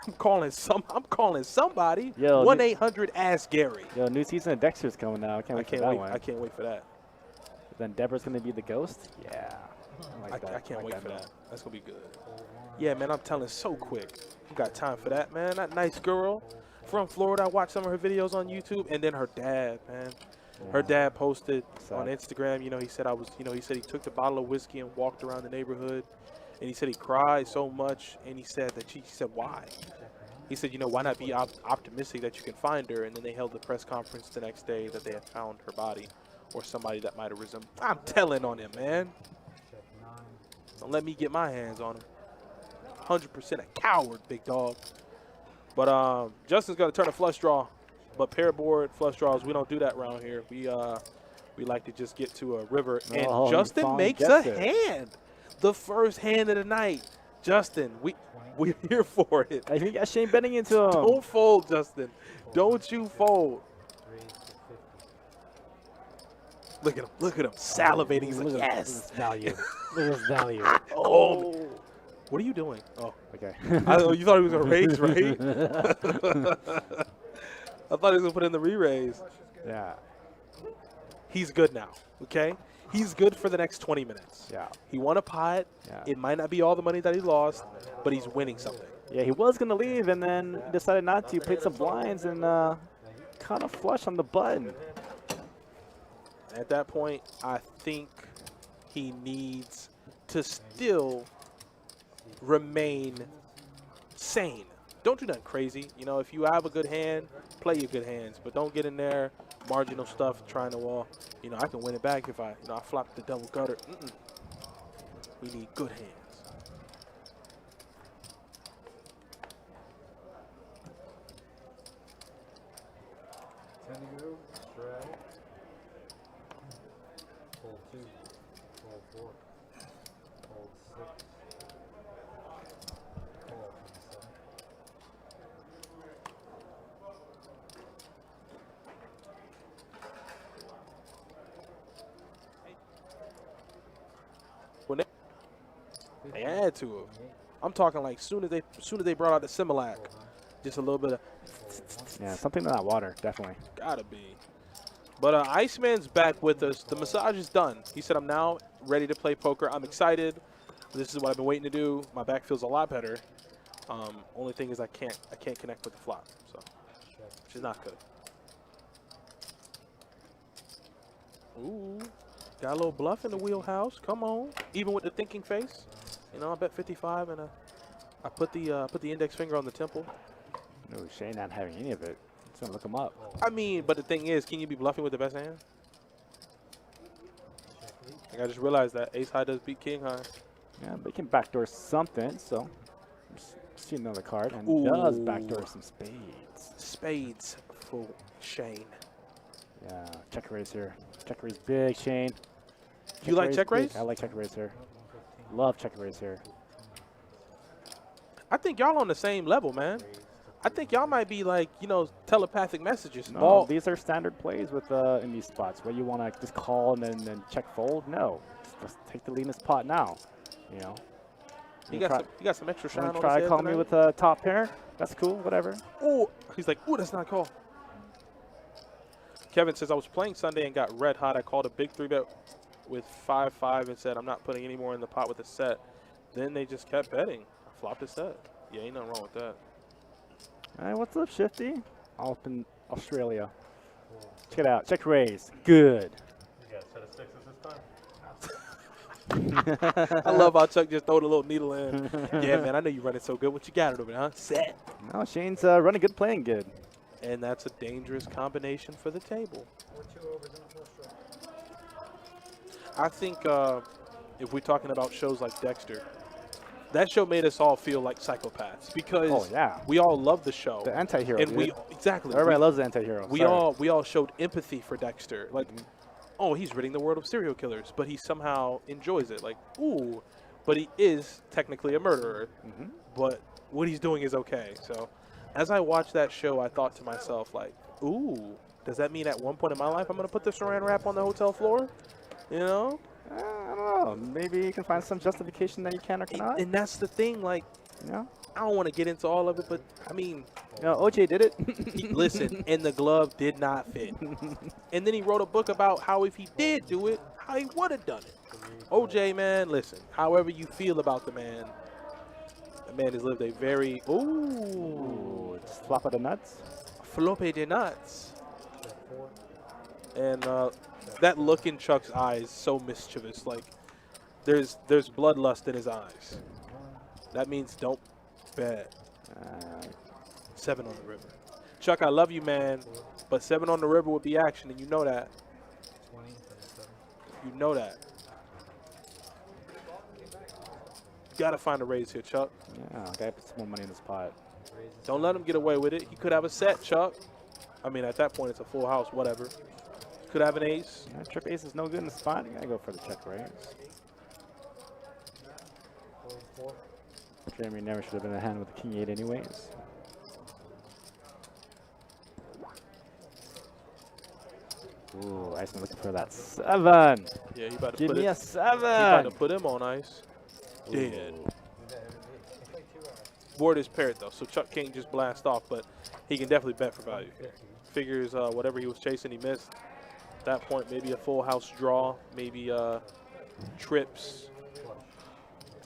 I'm calling somebody. Yo, 1-800-ASK-GARY. Yo, new season of Dexter's coming out. I can't wait for that one. I can't wait for that. Then Deborah's gonna be the ghost. Yeah. I like that. I can't like wait for man. that. That's gonna be good. Yeah, man, I'm telling so quick. You got time for that, man. That nice girl from Florida. I watched some of her videos on YouTube, and then her dad, man. Her dad posted on Instagram. You know, he said he said he took the bottle of whiskey and walked around the neighborhood, and he said he cried so much, and he said that she said why. He said, you know, why not be optimistic that you can find her? And then they held the press conference the next day that they had found her body, or somebody that might have resembled. I'm telling on him, man. Don't let me get my hands on him. 100% a coward, big dog. But Justin's going to turn a flush draw. But pair board flush draws, we don't do that around here. We like to just get to a river. And Oh, Justin Fong makes a gets it. hand. The first hand of the night. Justin, we're here for it. I think you got Shane betting into him. Don't fold, Justin. Don't you fold. Look at him. Look at him. Salivating. He's like, Look at yes. this value. Look at this value. Oh. What are you doing? Oh. Okay. You thought he was going to raise, right? I thought he was going to put in the re-raise. Yeah. He's good now, okay? He's good for the next 20 minutes. Yeah. He won a pot. Yeah. It might not be all the money that he lost, but he's winning something. Yeah, he was going to leave and then decided not to. Played some blinds and kind of flush on the button. At that point, I think he needs to still remain sane. Don't do nothing crazy. You know, if you have a good hand, play your good hands, but don't get in there marginal stuff trying to, you know, I can win it back if I flop the double gutter. We need good hands. Hold 2, hold 4, hold 6, hold 7. When they add to it, I'm talking like soon as they brought out the Similac, just a little bit of Yeah, something in that water, definitely. gotta be. But Iceman's back with us. The massage is done. He said, I'm now ready to play poker. I'm excited. This is what I've been waiting to do. My back feels a lot better. Only thing is I can't connect with the flop, so which is not good. Ooh, got a little bluff in the wheelhouse. Come on, even with the thinking face. You know, I bet 55 and I put the index finger on the temple. No, Shane not having any of it. He's gonna look him up. I mean, but the thing is, can you be bluffing with the best hand? Like I just realized that ace high does beat king high. Yeah, but he can backdoor something, so see another card and does backdoor some spades. Spades for Shane. Yeah, check raise here. Check raise big, Shane. You like check big. raise? I like check raise here. Love check raise here. I think y'all on the same level, man. I think y'all might be like, you know, telepathic messages. No, these are standard plays with in these spots. Where you want to just call and then check fold? No, just take the lead in this pot now. You know. You got some extra shine on his Try head call me tonight? with a top pair. That's cool. Whatever. Ooh, he's like, ooh, that's not a call. Kevin says, I was playing Sunday and got red hot. I called a big 3-bet with 5-5 and said, I'm not putting any more in the pot with a set. Then they just kept betting. I flopped a set. Yeah, ain't nothing wrong with that. Hey, what's up, Shifty? All up in Australia. Check it out. Check raise. Good. You got a set of sixes this time? I love how Chuck just throw the little needle in. Yeah, man, I know you running so good. What you got it over there, huh? Set. No, Shane's running good, playing good. And that's a dangerous combination for the table. Or 2 overs in a flush draw. I think if we're talking about shows like Dexter, that show made us all feel like psychopaths because Oh, yeah. we all love the show. The anti-hero, and dude. we exactly Everybody we, loves the anti-hero. we Sorry. all showed empathy for Dexter. Like, oh, he's ridding the world of serial killers, but he somehow enjoys it. Like, ooh, but he is technically a murderer. But what he's doing is okay. So, as I watched that show, I thought to myself, like, ooh, does that mean at one point in my life I'm going to put the saran wrap on the hotel floor? You know? I don't know. Maybe you can find some justification that you can or cannot. And that's the thing. Like, You know? I don't want to get into all of it, but I mean, You know, OJ did it. listen, and the glove did not fit. And then he wrote a book about how if he did do it, how he would have done it. OJ, man, listen, however you feel about the man has lived a very, Ooh, just flop of the nuts. flope de nuts. And that look in Chuck's eyes is so mischievous. Like, there's bloodlust in his eyes. That means don't bet. 7 on the river. Chuck, I love you, man, but 7 on the river would be action, and you know that. 20, 37. You know that. got to find a raise here, Chuck. Yeah, gotta put some more money in this pot. Don't let him get away with it. He could have a set, Chuck. I mean, at that point, it's a full house, whatever. Could have an ace. Yeah, trip ace is no good in the spot. You gotta go for the check raise. Jeremy never should have been in the hand with the king 8 anyways. Ooh, Iceman looking for that 7. Yeah, he about to Give put me it. a 7. He about to put him on ice. Dead. Ooh. Board is paired though, so Chuck can't just blast off, but he can definitely bet for value here. Figures whatever he was chasing, he missed. At that point, maybe a full house draw, maybe trips.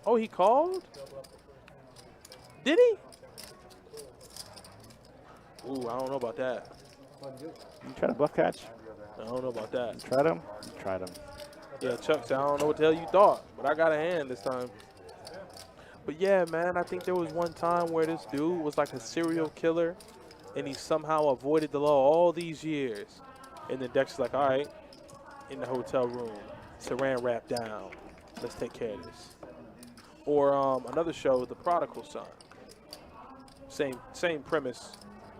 Oh, he called? Did he? Ooh, I don't know about that. You try to bluff catch? I don't know about that. You tried him? You tried him. Yeah, Chuck said, I don't know what the hell you thought, but I got a hand this time. But yeah, man, I think there was one time where this dude was like a serial killer, and he somehow avoided the law all these years. And then Dexter's like, all right, in the hotel room, saran wrap down. Let's take care of this. Or another show, The Prodigal Son. Same premise,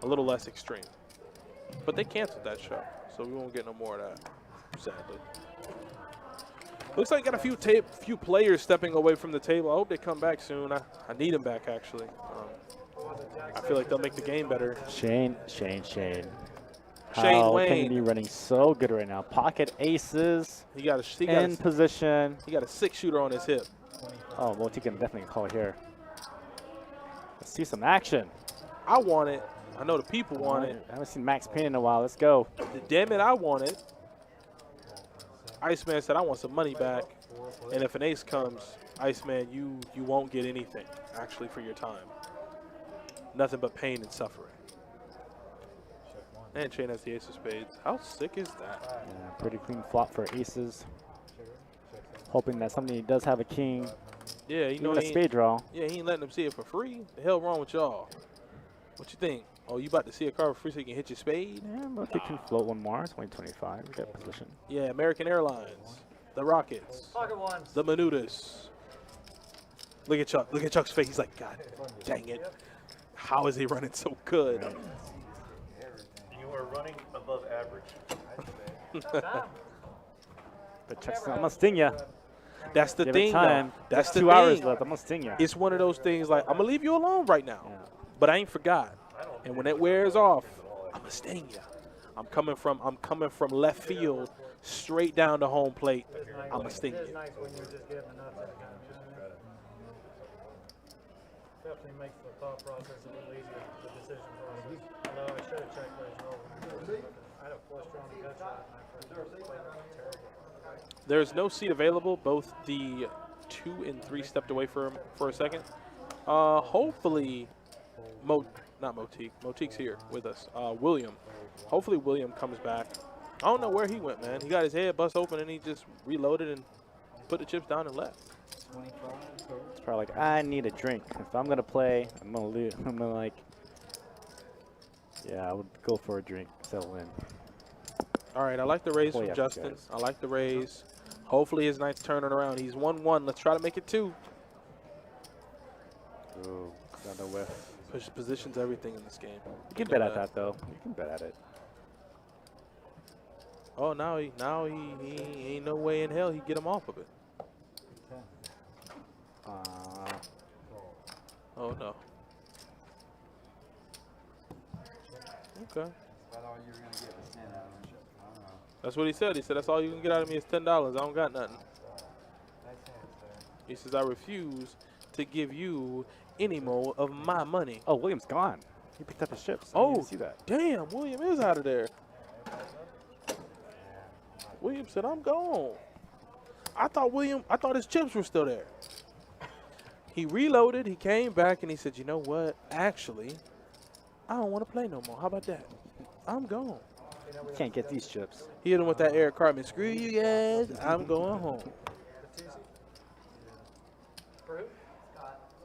a little less extreme. But they canceled that show, so we won't get no more of that, sadly. Looks like got a few players stepping away from the table. I hope they come back soon. I need them back, actually. I feel like they'll make the game better. Shane. Shane How Wayne. can he be running so good right now? Pocket aces He got in position. a 6-shooter on his hip. Oh, well, he can definitely call here. Let's see some action. I want it. I know the people want it. I haven't seen Max Payne in a while. Let's go. Damn it, I want it. Iceman said, I want some money back. And if an ace comes, Iceman, you won't get anything, actually, for your time. Nothing but pain and suffering. And Chain has the ace of spades. How sick is that? Yeah, pretty clean flop for aces. Hoping that somebody does have a king. Yeah, you know Even a he spade draw. Yeah, he ain't letting them see it for free. The hell wrong with y'all? What you think? Oh, you about to see a card for free so you can hit your spade? Yeah, but they can float one more. 2025. We got position. Yeah, American Airlines, the Rockets, Pocket ones. the Menudas. Look at Chuck. Look at Chuck's face. He's like, God dang it. How is he running so good? You are running above average. But Chuck's, I'm gonna sting ya. That's the Give it thing, time. though. That's the 2 hours thing. left. I'm gonna sting ya. It's one of those things like, I'm going to leave you alone right now. Yeah. But I ain't forgot. And when it wears off, I'm going to sting you. I'm coming from left field straight down to home plate. I'm going to sting It is you. nice when you're just getting enough that kind of definitely makes the thought process a little easier, the decision process. Although I should have checked those over. I had a 4-strong gut shot and I played terrible. There's no seat available. Both the 2 and 3 stepped away for a second. Hopefully, not Motique. Motique's here with us. William. Hopefully William comes back. I don't know where he went, man. He got his head bust open and he just reloaded and put the chips down and left. It's probably like, I need a drink. If I'm gonna play, I'm gonna lose. I'm gonna like, yeah, I would go for a drink, settle in. All right, I like the raise Oh, from yeah, Justin. guys. I like the raise. Hopefully his night's turning around. He's 1-1. Let's try to make it 2. Ooh, got no whiff. Positions everything in this game. You can bet at that though. You can bet at it. Oh, now he ain't no way in hell he get him off of it. Oh no. Okay. That's what he said. He said, that's all you can get out of me is $10. I don't got nothing. He says, I refuse to give you any more of my money. Oh, William's gone. He picked up his chips. I Oh, didn't see that. damn, William is out of there. William said, I'm gone. I thought his chips were still there. He reloaded, he came back, and he said, you know what? Actually, I don't want to play no more. How about that? I'm gone. You can't get these chips. He hit him with that Eric Cartman. Screw you guys. I'm going home.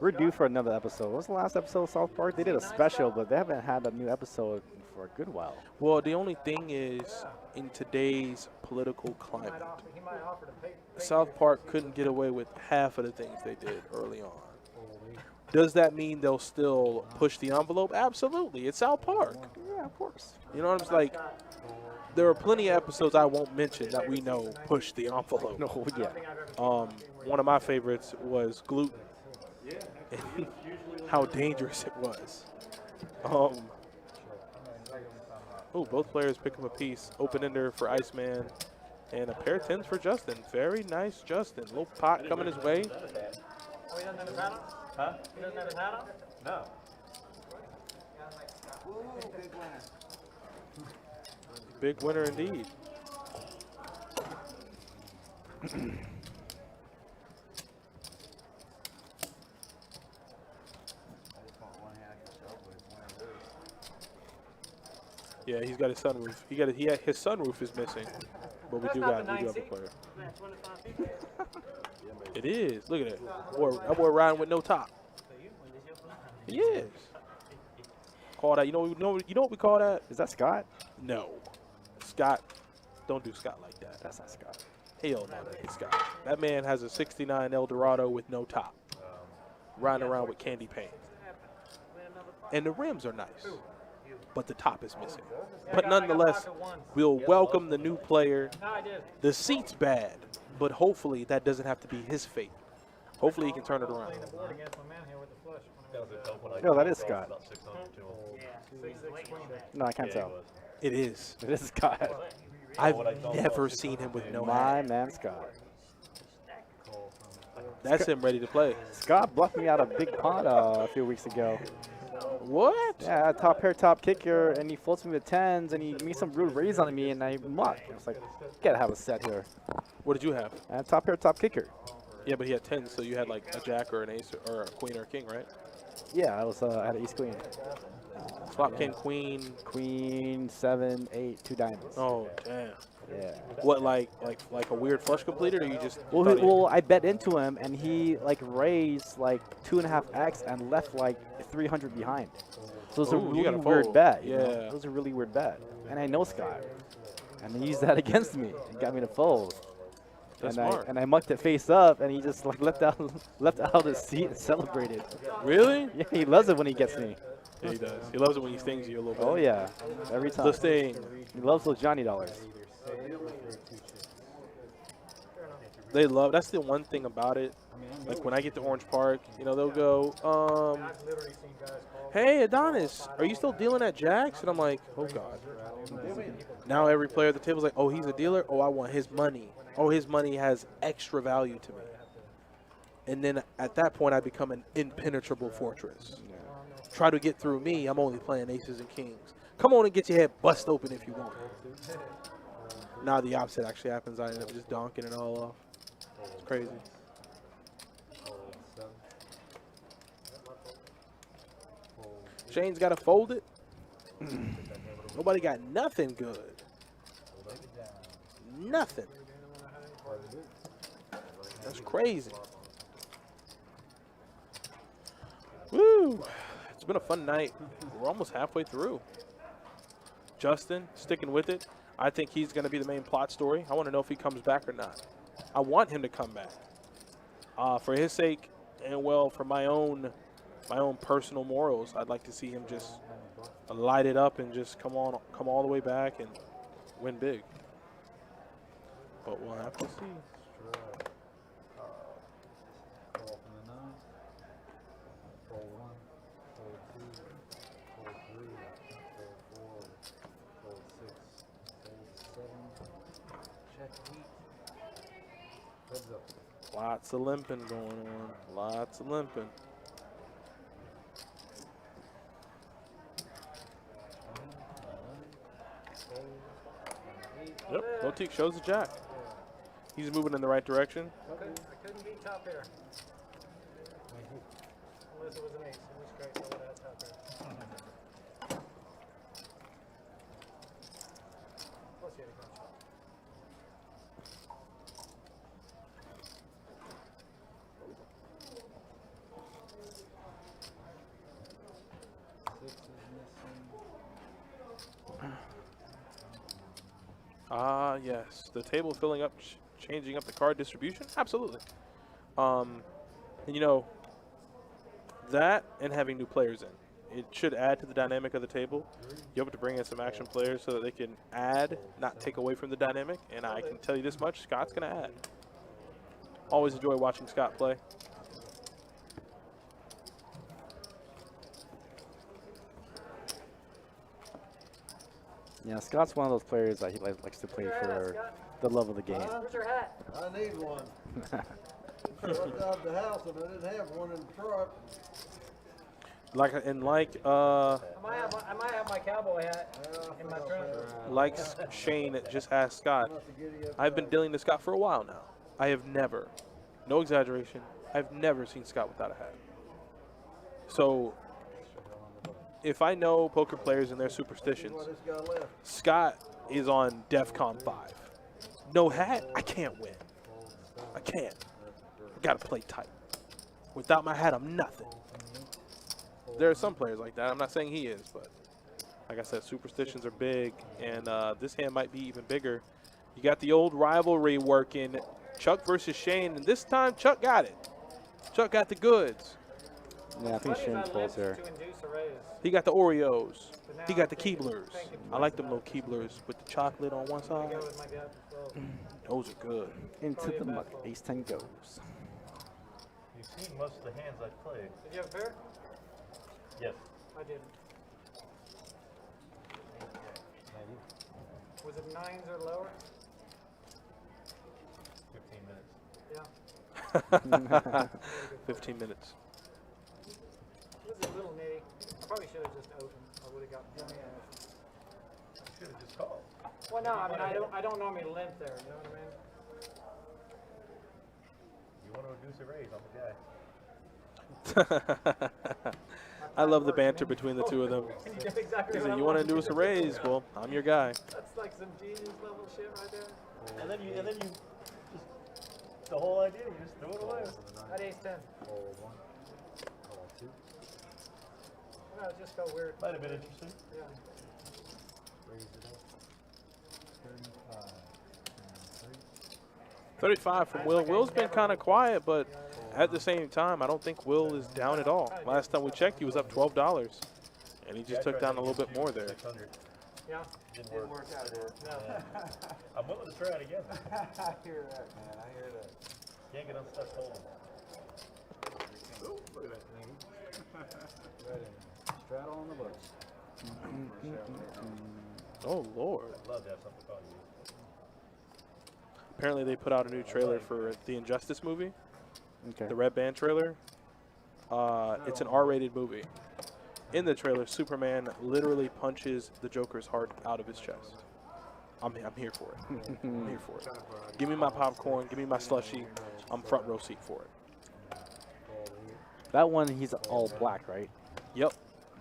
We're due for another episode. What was the last episode of South Park? They did a special, but they haven't had a new episode for a good while. Well, the only thing is, in today's political climate, He might offer to pay South Park couldn't get away with half of the things they did early on. Does that mean they'll still push the envelope? Absolutely. It's South Park. Yeah, of course. You know what I'm saying? Like, there are plenty of episodes I won't mention that we know push the envelope. No, yeah. One of my favorites was gluten. And how dangerous it was. Both players pick up a piece. Open ender for Iceman. And a pair of 10s for Justin. Very nice, Justin. Little pot coming his way. Oh, he doesn't have his hat on? Huh? He doesn't have his hat on? No. Woo, big winner. Big winner indeed. Yeah, he's got his sunroof. His sunroof is missing, but we That's do not have the a 9C. player. Man, 25 people. It is. Look at it. That boy riding with no top. He is. Call that. You know what we call that? Is that Scott? No, Scott. Don't do Scott like that. That's not Scott. Hell no, that ain't Scott. That man has a '69 Eldorado with no top, riding around with candy paint, and the rims are nice, but the top is missing. But nonetheless, we'll welcome the new player. No, I did. The seat's bad, but hopefully that doesn't have to be his fate. Hopefully he can turn it around. Playing the board against my man here with the flush. That was a dope one. No, that is Scott. About 600 to him. No, I can't Yeah, he tell. was. It is. It is Scott. I've never seen him with no My hat. man, Scott. That's him ready to play. Scott bluffed me out a big pot a few weeks ago. What? Yeah, I had top pair, top kicker, and he floats me with 10s, and he made some rude raise on me, and I mucked. I was like, you gotta have a set here. What did you have? I had top pair, top kicker. Yeah, but he had 10, so you had like a jack or an ace or a queen or a king, right? Yeah, I had an ace queen. Flop king, queen. Queen, 7, 8, 2 diamonds. Oh, damn. Yeah. What, like a weird flush completed, or you just? Well, thought he- well, I bet into him, and he like raised like 2.5x and left like 300 behind. So it's a Ooh, you really gotta weird fold. bet. You know? Yeah. It was a really weird bet, and I know Scott, and he used that against me. He got me to fold. That's and smart. I mucked it face up, and he just like left out his seat and celebrated. Really? Yeah, he loves it when he gets me. Yeah, he does. He loves it when he stings you a little bit. Oh yeah, every time. The sting. He loves those Johnny dollars. They love. That's the one thing about it. Like when I get to Orange Park, you know, they'll go, I've literally seen guys call. "Hey, Adonis, are you still dealing at Jack's?" And I'm like, "Oh God." Now every player at the table is like, "Oh, he's a dealer. Oh, I want his money. Oh, his money has extra value to me." And then at that point, I become an impenetrable fortress. Try to get through me. I'm only playing aces and kings. Come on and get your head bust open if you want. Now the opposite actually happens. I end up just donking it all off. It's crazy. Shane's got to fold it. Nobody got nothing good. Nothing. That's crazy. Woo! It's been a fun night. We're almost halfway through. Justin, sticking with it. I think he's going to be the main plot story. I want to know if he comes back or not. I want him to come back. For his sake, and well, for my own personal morals, I'd like to see him just light it up and just come all the way back and win big. But we'll have to see. Lots of limping going on. Lots of limping. Yep, Motique shows the jack. He's moving in the right direction. I couldn't beat top pair. Unless it was an ace, in which case I would have had top pair. Plus he had a gun shot. Yes. The table filling up, changing up the card distribution? Absolutely. And you know, that and having new players in. It should add to the dynamic of the table. You have to bring in some action players so that they can add, not take away from the dynamic. And I can tell you this much, Scott's going to add. Always enjoy watching Scott play. Yeah, Scott's one of those players that he likes to play for the love of the game. Where's your hat? I need one. Left out of the house and I didn't have one in the truck. I might have my cowboy hat in my trunk. like Shane just asked Scott, I've been dealing to Scott for a while now. I have never, no exaggeration, I've never seen Scott without a hat. So if I know poker players and their superstitions, Scott is on DEFCON 5. No hat, I can't win. I can't. I gotta play tight. Without my hat, I'm nothing. There are some players like that. I'm not saying he is, but like I said, superstitions are big, and this hand might be even bigger. You got the old rivalry working, Chuck versus Shane, and this time Chuck got it. Chuck got the goods. Yeah, I think Shane folds there. He got the Oreos. He got the Keeblers. I like them little Keeblers with the chocolate on one side. Those are good. Into the muck. Ace 10 goes. You've seen most of the hands I've played. Did you have a pair? Yes. I did. Was it 9s or lower? 15 minutes. Yeah. 15 minutes. It was a little nitty. I probably should have just opened. I would have got plenty of it. You should have just called. Well, no, I mean, I don't normally limp there, you know what I mean? You want to reduce a raise, I'm the guy. I love the banter between the two of them. You know exactly He what said, I you want to want. do us a raise? Well, I'm your guy. That's like some genius level shit right there. And then you just, the whole idea, you just threw it away. At ace 10. No, just go weird. Might have been interesting. Yeah. 35 from Will. Will's been kind of quiet, but at the same time, I don't think Will is down at all. Last time we checked, he was up $12, and he just took down a little bit more there. 600. Yeah. Didn't work out there. No. I'm willing to try it again. I hear that, man. I hear that. Can't get unstuck holding. Look at that thing. Right in. Straddle on the books. Oh, Lord. I'd love to have something called you. Apparently, they put out a new trailer for the Injustice movie, Okay. the Red Band trailer. It's an R-rated movie. In the trailer, Superman literally punches the Joker's heart out of his chest. I'm here for it. I'm here for it. Give me my popcorn. Give me my slushie. I'm front row seat for it. That one, he's all black, right? Yep.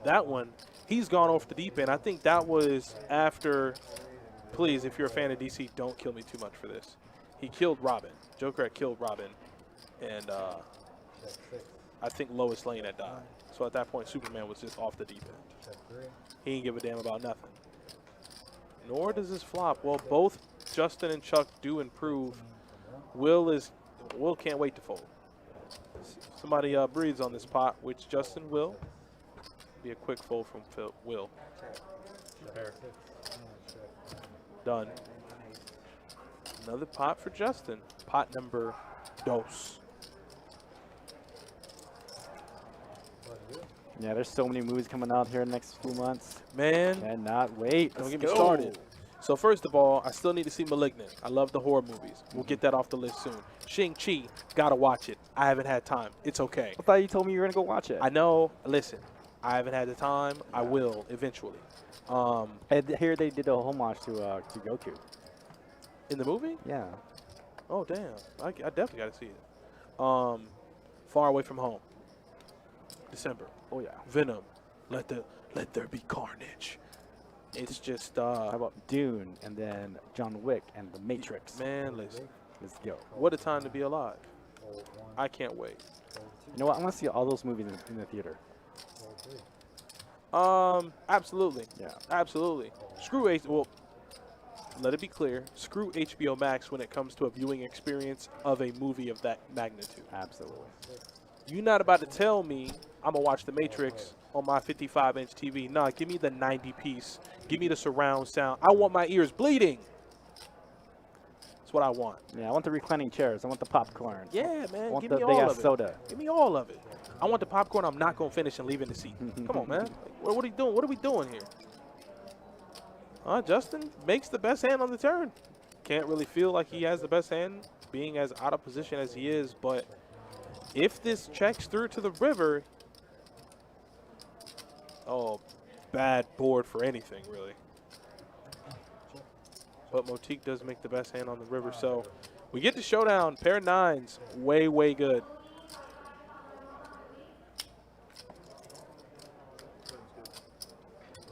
That one, he's gone off the deep end. I think that was after, please, if you're a fan of DC, don't kill me too much for this. He killed Robin. Joker had killed Robin. And I think Lois Lane had died. So at that point, Superman was just off the deep end. He didn't give a damn about nothing. Nor does this flop. Well, both Justin and Chuck do improve. Will can't wait to fold. Somebody breathes on this pot, which Justin will. Be a quick fold from Will. Fair. Done. Another pot for Justin. Pot number dos. Yeah, there's so many movies coming out here in the next few months. Man, Cannot wait. don't Let's get me go. started. So first of all, I still need to see Malignant. I love the horror movies. We'll get that off the list soon. Shang-Chi, gotta watch it. I haven't had time. It's okay. I thought you told me you were going to go watch it. I know. Listen, I haven't had the time. I will eventually. And here they did a homage to Goku. In the movie? Yeah. Oh, damn. I definitely got to see it. Far Away from Home. December. Oh, yeah. Venom. Let there be carnage. It's just, How about Dune and then John Wick and The Matrix? man, listen. Let's go. What a time to be alive. I can't wait. You know what? I want to see all those movies in the theater. Absolutely. Yeah. Absolutely. Screw Ace. Well, let it be clear, screw HBO Max when it comes to a viewing experience of a movie of that magnitude. Absolutely. You're not about to tell me I'm going to watch The Matrix on my 55-inch TV. Nah, give me the 90-piece. Give me the surround sound. I want my ears bleeding. That's what I want. Yeah, I want the reclining chairs. I want the popcorn. Yeah, I man. want Give the me big all ass of it. soda. Give me all of it. I want the popcorn I'm not going to finish and leave in the seat. Come on, man. What are you doing? What are we doing here? Justin makes the best hand on the turn. Can't really feel like he has the best hand, being as out of position as he is. But if this checks through to the river, oh, bad board for anything, really. But Motique does make the best hand on the river. So we get to showdown. Pair of nines. Way, way good.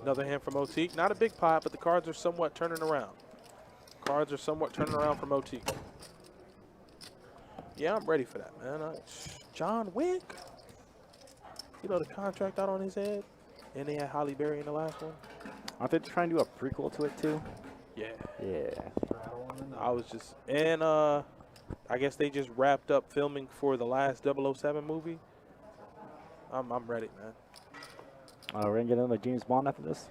Another hand from Motique. Not a big pot, but the cards are somewhat turning around. Cards are somewhat turning around for Motique. Yeah, I'm ready for that, man. John Wick. You know the contract out on his head? And they had Halle Berry in the last one. Aren't they trying to do a prequel to it too? Yeah. Yeah. I was just, and I guess they just wrapped up filming for the last 007 movie. I'm ready, man. We're gonna get another James Bond after this.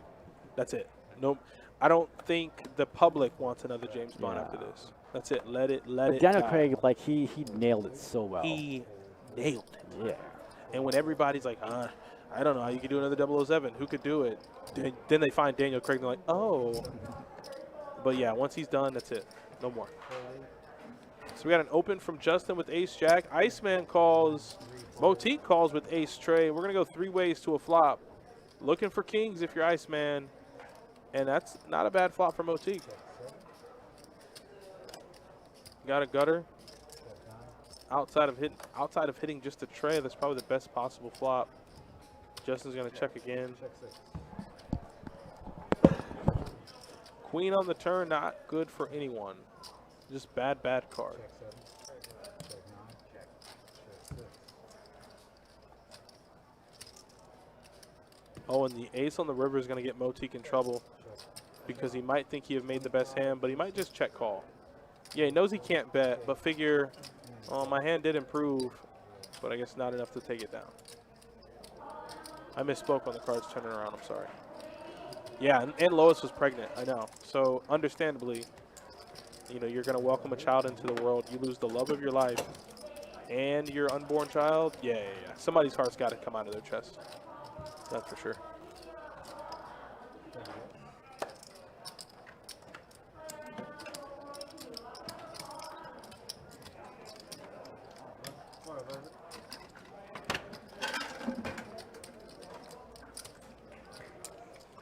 That's it. Nope. I don't think the public wants another James Bond Yeah. after this. That's it. Let it Daniel die. Craig, like he nailed it so well. He nailed it. Yeah. And when everybody's like, I don't know how you could do another 007. Who could do it? Then they find Daniel Craig and they're like, oh. But yeah, once he's done, that's it. No more. So we got an open from Justin with ace jack. Iceman calls. Motique calls with ace tray. We're going to go 3 ways to a flop. Looking for kings if you're Iceman. And that's not a bad flop for Motique. Got a gutter. Outside of hitting just a tray, that's probably the best possible flop. Justin's going to check again. Queen on the turn, not good for anyone. Just bad card. Oh, and the ace on the river is going to get Motique in trouble because he might think he have made the best hand, but he might just check call. Yeah, he knows he can't bet, but figure, my hand did improve, but I guess not enough to take it down. I misspoke on the cards turning around, I'm sorry. Yeah, and Lois was pregnant, I know. So, understandably, you know, you're going to welcome a child into the world. You lose the love of your life and your unborn child. Yeah. Somebody's heart's got to come out of their chest. That's for sure.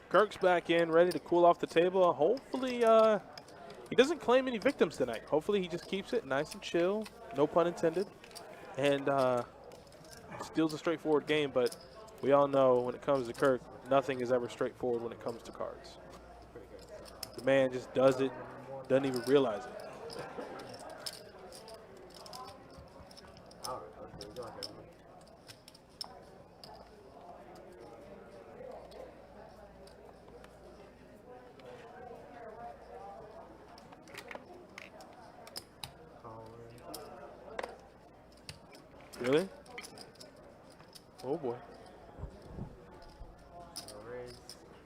Kirk's back in, ready to cool off the table. Hopefully, he doesn't claim any victims tonight. Hopefully, he just keeps it nice and chill, no pun intended, and steals a straightforward game. But we all know when it comes to Kirk, nothing is ever straightforward when it comes to cards. The man just does it, doesn't even realize it. Really? Oh boy.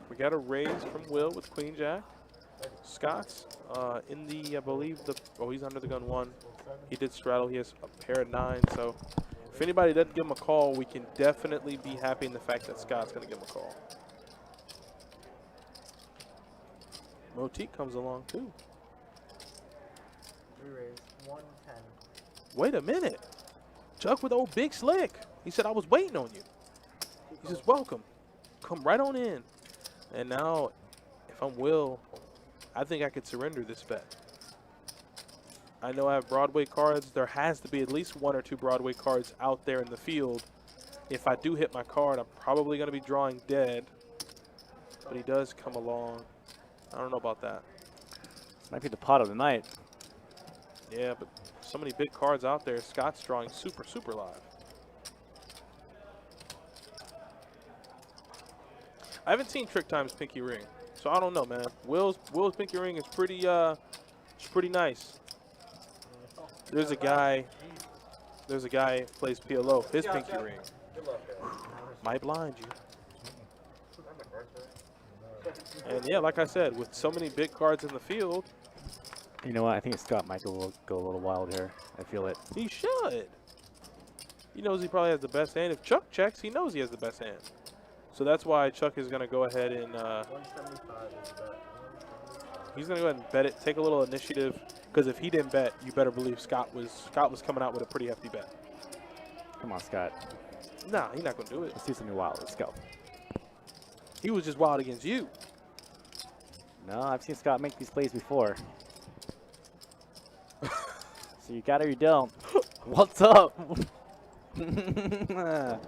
We got a raise from Will with Queen Jack. Scott's in the, I believe, he's under the gun 1. He did straddle. He has a pair of 9. So if anybody doesn't give him a call, we can definitely be happy in the fact that Scott's going to give him a call. Motique comes along too. Re-raise 110. Wait a minute. Chuck with old Big Slick. He said, I was waiting on you. He says, welcome. Come right on in. And now, if I'm Will, I think I could surrender this bet. I know I have Broadway cards. There has to be at least 1 or 2 Broadway cards out there in the field. If I do hit my card, I'm probably going to be drawing dead. But he does come along. I don't know about that. This might be the pot of the night. Yeah, but so many big cards out there. Scott's drawing super, super live. I haven't seen Trick Time's Pinky Ring. So I don't know, man. Will's pinky ring is pretty it's pretty nice. There's a guy who plays PLO. His pinky ring might blind you. And yeah, like I said, with so many big cards in the field, You know what? I think Scott might go a little wild here. I feel it. he should. He knows he probably has the best hand. If Chuck checks, he knows he has the best hand. So that's why Chuck is going to go ahead and 175 is bet. he's going to go ahead and bet it. Take a little initiative, because if he didn't bet, you better believe Scott was coming out with a pretty hefty bet. Come on, Scott. Nah, he's not going to do it. Let's do something wild. Let's go. He was just wild against you. No, I've seen Scott make these plays before. So you got it or you don't. What's up? Here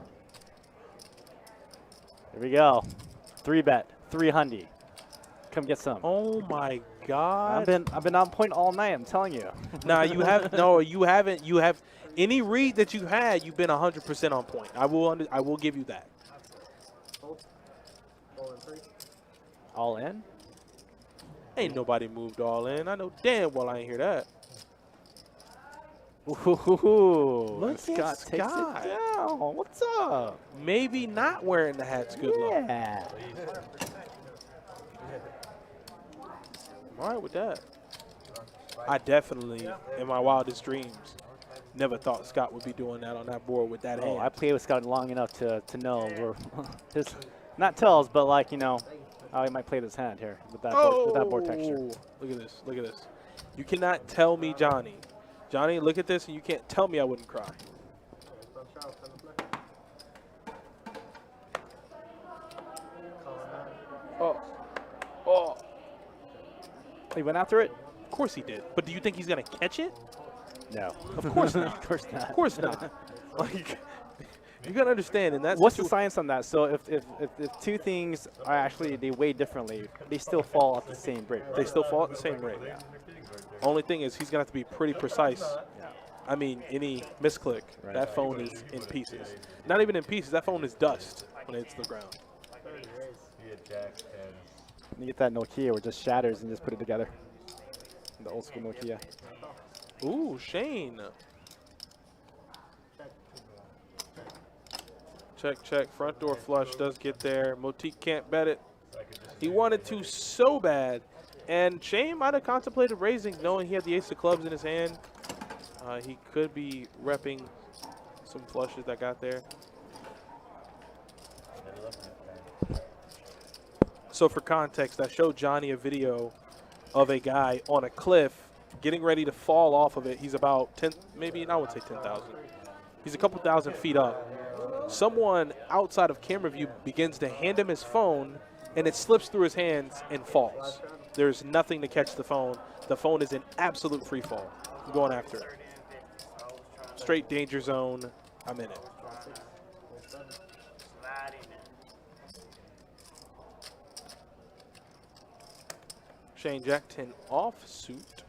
we go. 3-bet, 300. Come get some. Oh my God! I've been on point all night. I'm telling you. Nah, you have no. You haven't. You have any read that you had. You've been 100% on point. I will give you that. Fold in 3. All in? Ain't nobody moved all in. I know damn well I ain't hear that. Ooh, Look Scott at takes Scott. it down. What's up? Maybe not wearing the hat's good luck. Yeah. I'm all right with that. I definitely, in my wildest dreams, never thought Scott would be doing that on that board with that Oh, hand. I played with Scott long enough to know where his, not tells, but like, you know, how he might play this hand here with that, board texture. Look at this. Look at this. You cannot tell me, Johnny. Johnny, look at this, and you can't tell me I wouldn't cry. Oh. Oh. He went after it? Of course he did. But do you think he's going to catch it? No. Of course not. Of course not. Of course not. Like, you got to understand, and that's What's the science on that? So if two things are actually, they weigh differently, they still fall at the same rate. They still fall at the same rate. Only thing is he's going to have to be pretty precise. Yeah. I mean, any misclick, Right. that phone is in pieces. Not even in pieces. That phone is dust when it hits the ground. You get that Nokia where it just shatters and just put it together. The old school Nokia. Ooh, Shane. Check, check. Front door flush does get there. Motique can't bet it. He wanted to so bad. And Shane might have contemplated raising, knowing he had the ace of clubs in his hand. He could be repping some flushes that got there. So for context, I showed Johnny a video of a guy on a cliff getting ready to fall off of it. He's about 10, maybe, I wouldn't say 10,000. He's a couple thousand feet up. Someone outside of camera view begins to hand him his phone, and it slips through his hands and falls. There's nothing to catch the phone. The phone is in absolute free fall. I'm going after it. Straight danger zone. I'm in it. Shane, Jack 10 off suit.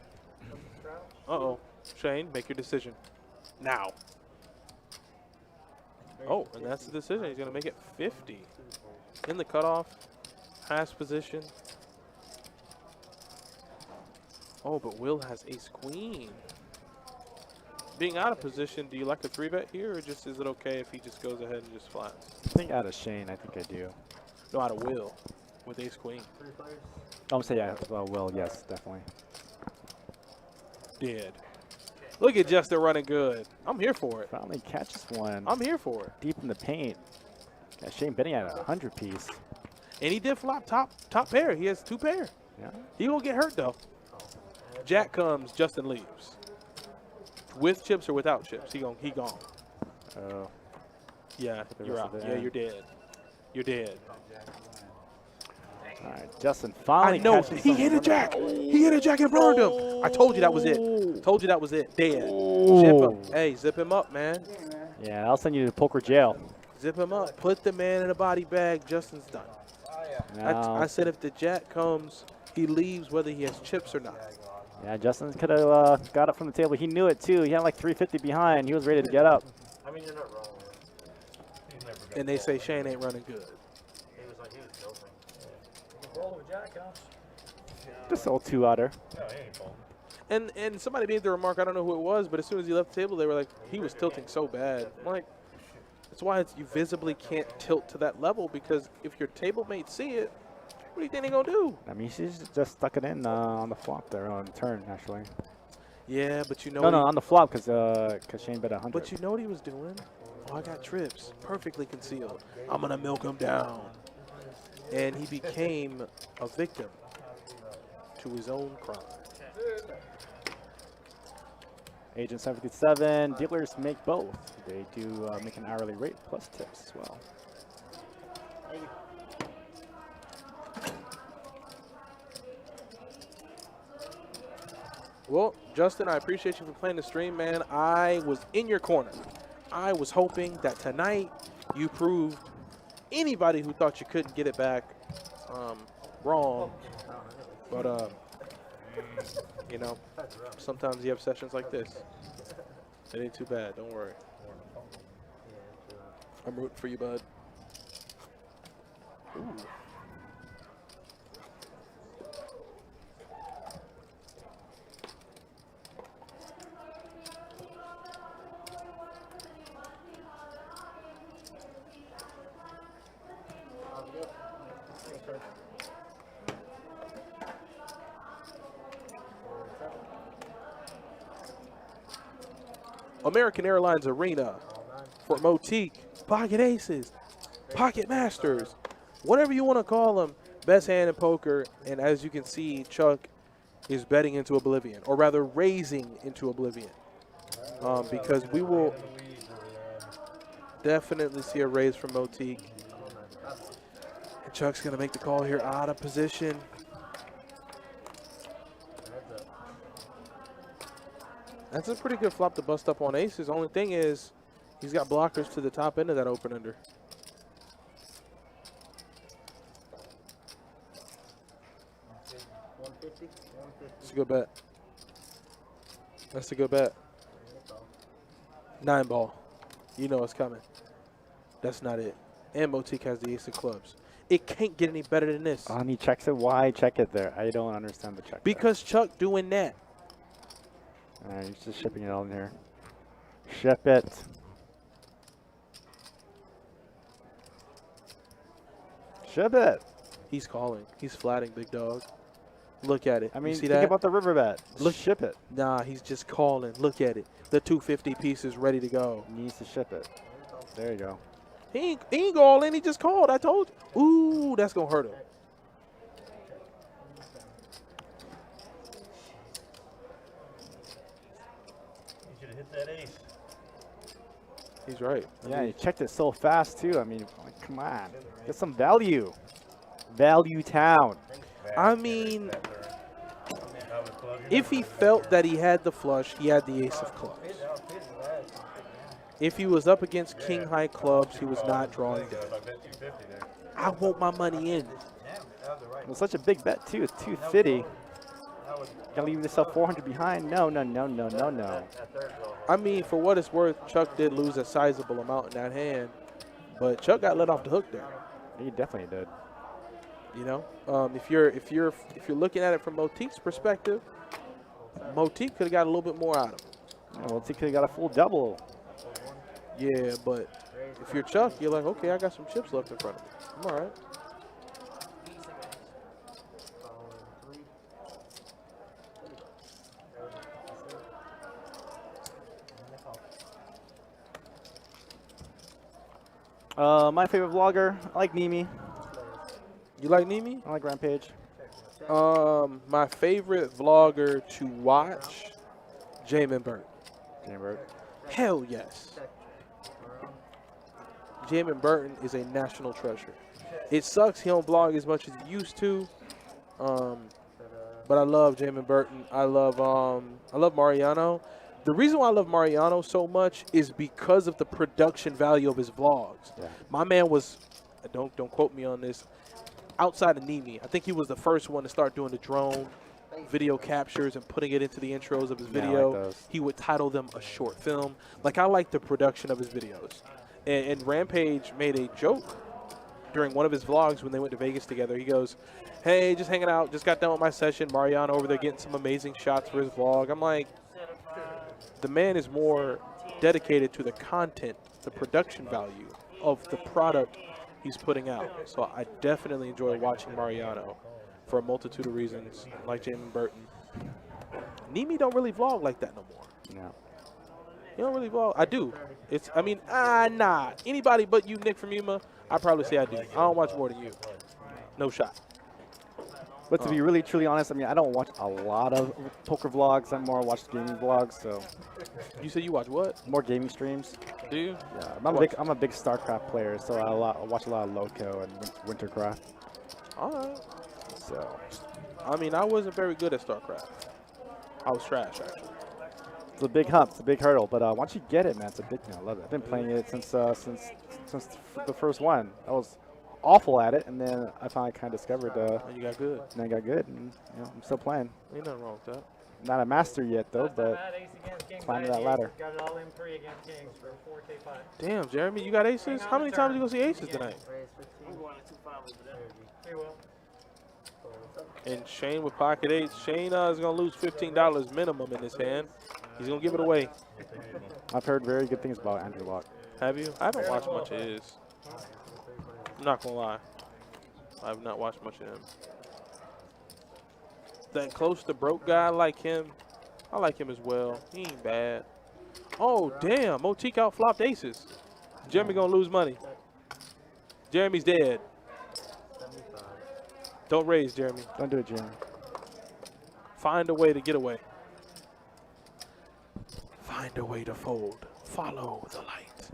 Uh-oh. Shane, make your decision. Now. Oh, and that's the decision. He's going to make it 50. In the cutoff. Pass position. Oh, but Will has ace queen. Being out of position, do you like a 3-bet here, or just is it okay if he just goes ahead and just flats? I think out of Shane, I think I do. No, out of Will with ace queen. I'm saying, yeah, well, yes, definitely. Dead. Look at Justin running good. I'm here for it. Finally catches one. I'm here for it. Deep in the paint. Got Shane betting at a 100-piece. And he did flop top pair. He has 2 pair. Yeah. He won't get hurt though. Jack comes, Justin leaves. With chips or without chips, he gone. Oh. Yeah, the you're rest out. of it Yeah, in. you're dead. You're dead. All right, Justin finally I know. catches He some hit a from jack. the- He hit a jack and burned him. I told you that was it. Told you that was it. Dead. Zip him. Hey, zip him up, man. Yeah, I'll send you to poker jail. Zip him up. Put the man in a body bag. Justin's done. Now, I said if the jack comes, he leaves whether he has chips or not. yeah, Justin could have got up from the table. He knew it too. He had like 350 behind. He was ready to get up. I mean, you're not wrong. And they say Shane ain't running good. He was like, he was Roll with Jack, huh? Just old 2-outer. No, he ain't folding. And somebody made the remark, I don't know who it was, but as soon as he left the table, they were like, he was tilting so bad. I'm like, that's why you visibly can't tilt to that level, because if your table mates see it, what do you think they're going to do? I mean, she's just stuck it in on the flop there, on the turn, actually. Yeah, but you know. No, on the flop, because Shane bet 100. But you know what he was doing? Oh, I got trips, perfectly concealed. I'm going to milk him down. And he became a victim to his own crime. Agent 757, dealers make both. They do make an hourly rate plus tips as well. Well, Justin, I appreciate you for playing the stream, man. I was in your corner. I was hoping that tonight you proved anybody who thought you couldn't get it back wrong. But, you know, sometimes you have sessions like this. It ain't too bad. Don't worry. I'm rooting for you, bud. Ooh. American Airlines Arena for Motique, Pocket Aces, Pocket Masters, whatever you want to call them, best hand in poker. And as you can see, Chuck is betting into oblivion, or rather raising into oblivion, because we will definitely see a raise from Motique. And Chuck's going to make the call here out of position. That's a pretty good flop to bust up on aces. Only thing is, he's got blockers to the top end of that open ender. That's a good bet. That's a good bet. 9 ball. You know it's coming. That's not it. And Motique has the ace of clubs. It can't get any better than this. And he checks it. Why check it there? I don't understand the check. Because Chuck doing that. All right, he's just shipping it all in here. Ship it. Ship it. He's calling. He's flatting, big dog. Look at it. I mean, you see think that? about the river bet. Look, ship it. Nah, he's just calling. Look at it. The 250 piece is ready to go. He needs to ship it. There you go. He ain't go all in. He just called. I told you. Ooh, that's going to hurt him. You should have hit that ace. He's right. Yeah, he checked it so fast, too. I mean, come on. Get some value. Value town. I mean, if he felt that he had the flush, he had the ace of clubs. If he was up against king high clubs, he was not drawing dead. I want my money in. It was such a big bet, too. It's 250. Gonna leave yourself 400 behind? No. I mean, for what it's worth, Chuck did lose a sizable amount in that hand, but Chuck got let off the hook there. He definitely did. You know, if you're looking at it from Motique's perspective, Motique could have got a little bit more out of him. Yeah, well, he could have got a full double. Yeah, but if you're Chuck, you're like, okay, I got some chips left in front of me. I'm all right. My favorite vlogger, I like Nimi. You like Nimi? I like Rampage. My favorite vlogger to watch, Jamin Burton. Hell yes. Jamin Burton is a national treasure. It sucks he don't vlog as much as he used to. But I love Jamin Burton. I love Mariano. The reason why I love Mariano so much is because of the production value of his vlogs. Yeah. My man was, don't quote me on this, outside of Nimi, I think he was the first one to start doing the drone video captures and putting it into the intros of his video. I like those. He would title them a short film. Like, I like the production of his videos. And Rampage made a joke during one of his vlogs when they went to Vegas together. He goes, hey, just hanging out, just got done with my session. Mariano over there getting some amazing shots for his vlog. I'm like, the man is more dedicated to the content, the production value of the product he's putting out. So I definitely enjoy watching Mariano for a multitude of reasons, like Jamin Burton. Nimi don't really vlog like that no more. No. You don't really vlog? I do. Nah. Anybody but you, Nick from Yuma, I probably say I do. I don't watch more than you. No shot. But to be really, truly honest, I mean, I don't watch a lot of poker vlogs. I more watch gaming vlogs, so. You said you watch what? More gaming streams. Do you? Yeah, I'm a big StarCraft player, so I watch a lot of Loco and Wintercraft. All right. So. I mean, I wasn't very good at StarCraft. I was trash, actually. It's a big hump. It's a big hurdle, but once you get it, man, it's a big thing. I love it. I've been playing it since the first one. I was awful at it, and then I finally kind of discovered. And you got good. And I got good, and I'm still playing. Ain't nothing wrong with that. Not a master yet, though, but climbing that ladder. Got it all in pre against Kings for 4K5. Damn, Jeremy, you got aces? How many times you gonna see aces tonight? I'm going to 2-5 over there. He will. And Shane with pocket eights. Shane is gonna lose $15 minimum in his hand. He's gonna give it away. I've heard very good things about Andrew Locke. Have you? I haven't watched much of his. I'm not gonna lie. I have not watched much of him. That close to broke guy, I like him. I like him as well. He ain't bad. Oh, damn. Motique out flopped aces. Jeremy gonna lose money. Jeremy's dead. Don't raise, Jeremy. Don't do it, Jeremy. Find a way to get away. Find a way to fold. Follow the light.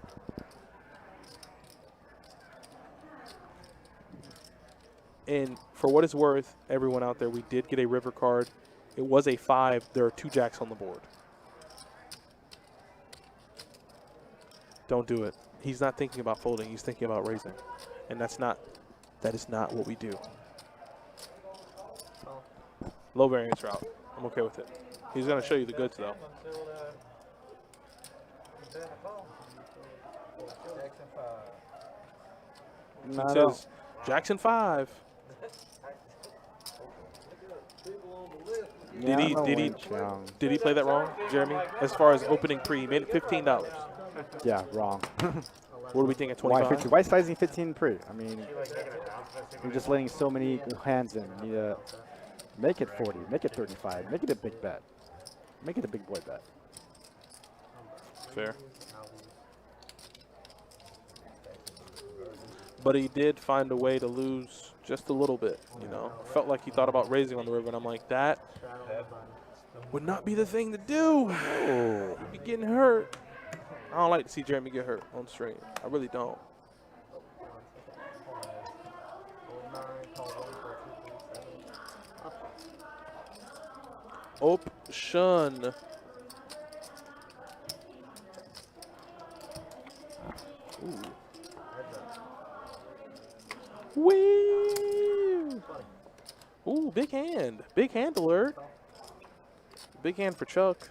And for what it's worth, everyone out there, we did get a river card. It was a 5. There are 2 jacks on the board. Don't do it. He's not thinking about folding. He's thinking about raising. And that is not what we do. Low variance route. I'm okay with it. He's going to show you the goods, though. No, It says Jackson 5. Did he play that wrong, Jeremy? As far as opening pre, he made it $15. Yeah, wrong. What do we think at Why 25? why sizing 15 pre? I mean, you're just letting so many hands in. You need to make it 40, make it 35, make it a big bet. Make it a big boy bet. Fair. But he did find a way to lose just a little bit, you know. Felt like he thought about raising on the river, and I'm like, that would not be the thing to do. Oh, you'd be getting hurt. I don't like to see Jeremy get hurt on stream. I really don't. Option. Ooh. Wee. Ooh, big hand. Big handler. Big hand for Chuck.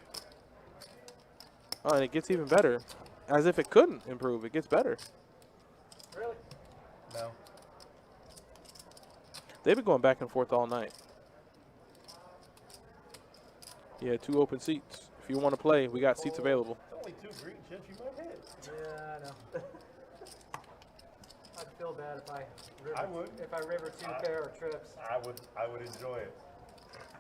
Oh, and it gets even better. As if it couldn't improve. It gets better. Really? No. They've been going back and forth all night. Yeah, 2 open seats. If you want to play, we got seats available. Only 2 green chips you might hit. Yeah, I know. I'd feel bad if I river 2 pair of trips. I would enjoy it.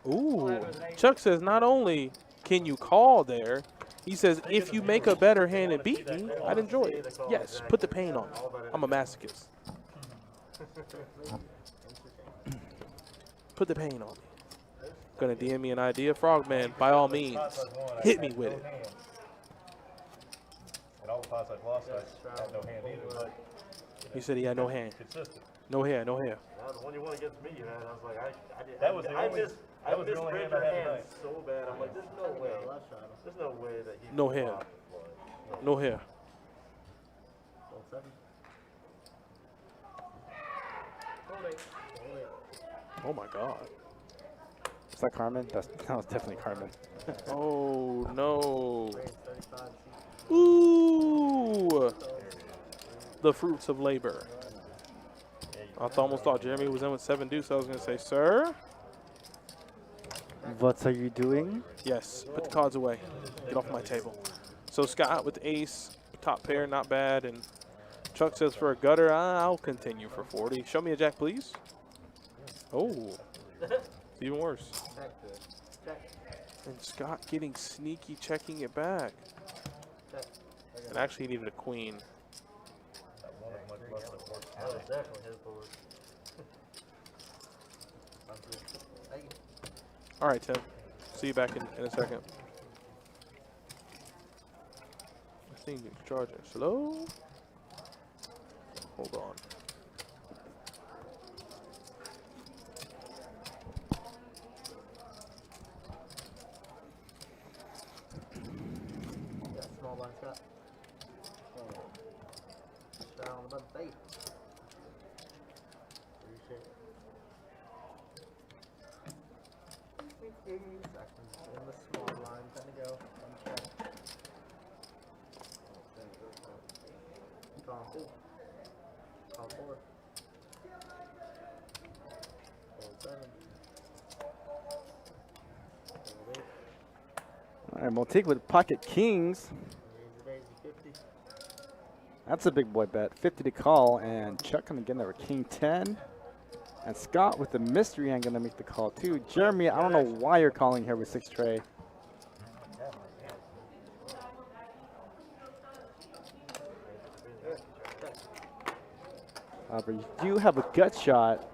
Ooh. Chuck says not only can you call there, he says if you make a better hand and beat me, I'd enjoy it. Yes, put the pain on me. I'm a masochist. Put the pain on me. Gonna DM me an idea, Frogman, by all means, hit me with it. And all the pots I've lost, I had no hand either, but He said he had no hand. consistent. No hair, no hair. The one you won against me, man, I was like, That was the only- I that was the only hand I had tonight. so bad. I'm like, there's no way. There's no way that he No can hair. flop. No hair. Oh my God. Is that Carmen? That was definitely Carmen. Oh no. Ooh. The fruits of labor. Almost thought Jeremy was in with 7 deuce. I was going to say, sir. What are you doing? Yes, put the cards away. Get off my table. So Scott with the ace, top pair, not bad. And Chuck says for a gutter, I'll continue for 40. Show me a jack, please. Oh, it's even worse. Check. Check. And Scott getting sneaky, checking it back. Check. And actually he needed a queen. That one of much less than horse. That was definitely his board. Thank you. All right, Tim. See you back in a second. I think it's charging slow. Hold on. Yeah, small blind Scott. Shot on the button. Hey. Appreciate it. Seconds in the small blind. Time to go. Uncheck. Call 2. Call 4. Call 7. Call 8. All right, Motique with pocket kings. Raise the 50. That's a big boy bet. 50 to call, and Chuck gonna get there with king 10. And Scott with the mystery hand gonna make the call too. Jeremy, I don't know why you're calling here with 6 tray. But you do have a gut shot.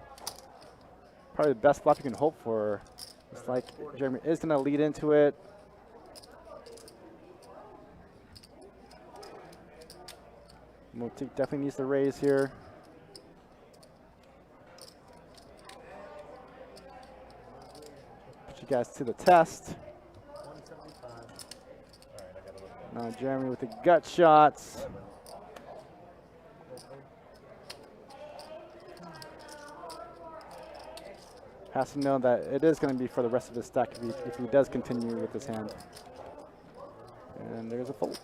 Probably the best flop you can hope for. It's like Jeremy is gonna lead into it. Motique definitely needs to raise here. Put you guys to the test. 175. Alright, I gotta look at that. Now Jeremy with the gut shots. Has to know that it is going to be for the rest of his stack if he does continue with this hand. And there's a fold.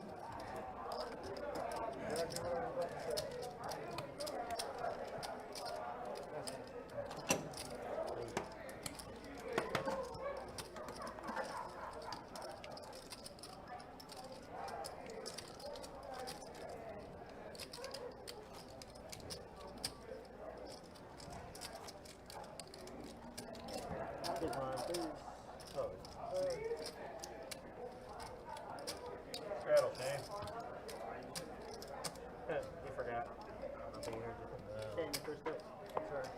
Big blind, please. Straddle, Shane. You forgot. I'll be here. Shane, your first step. Sorry.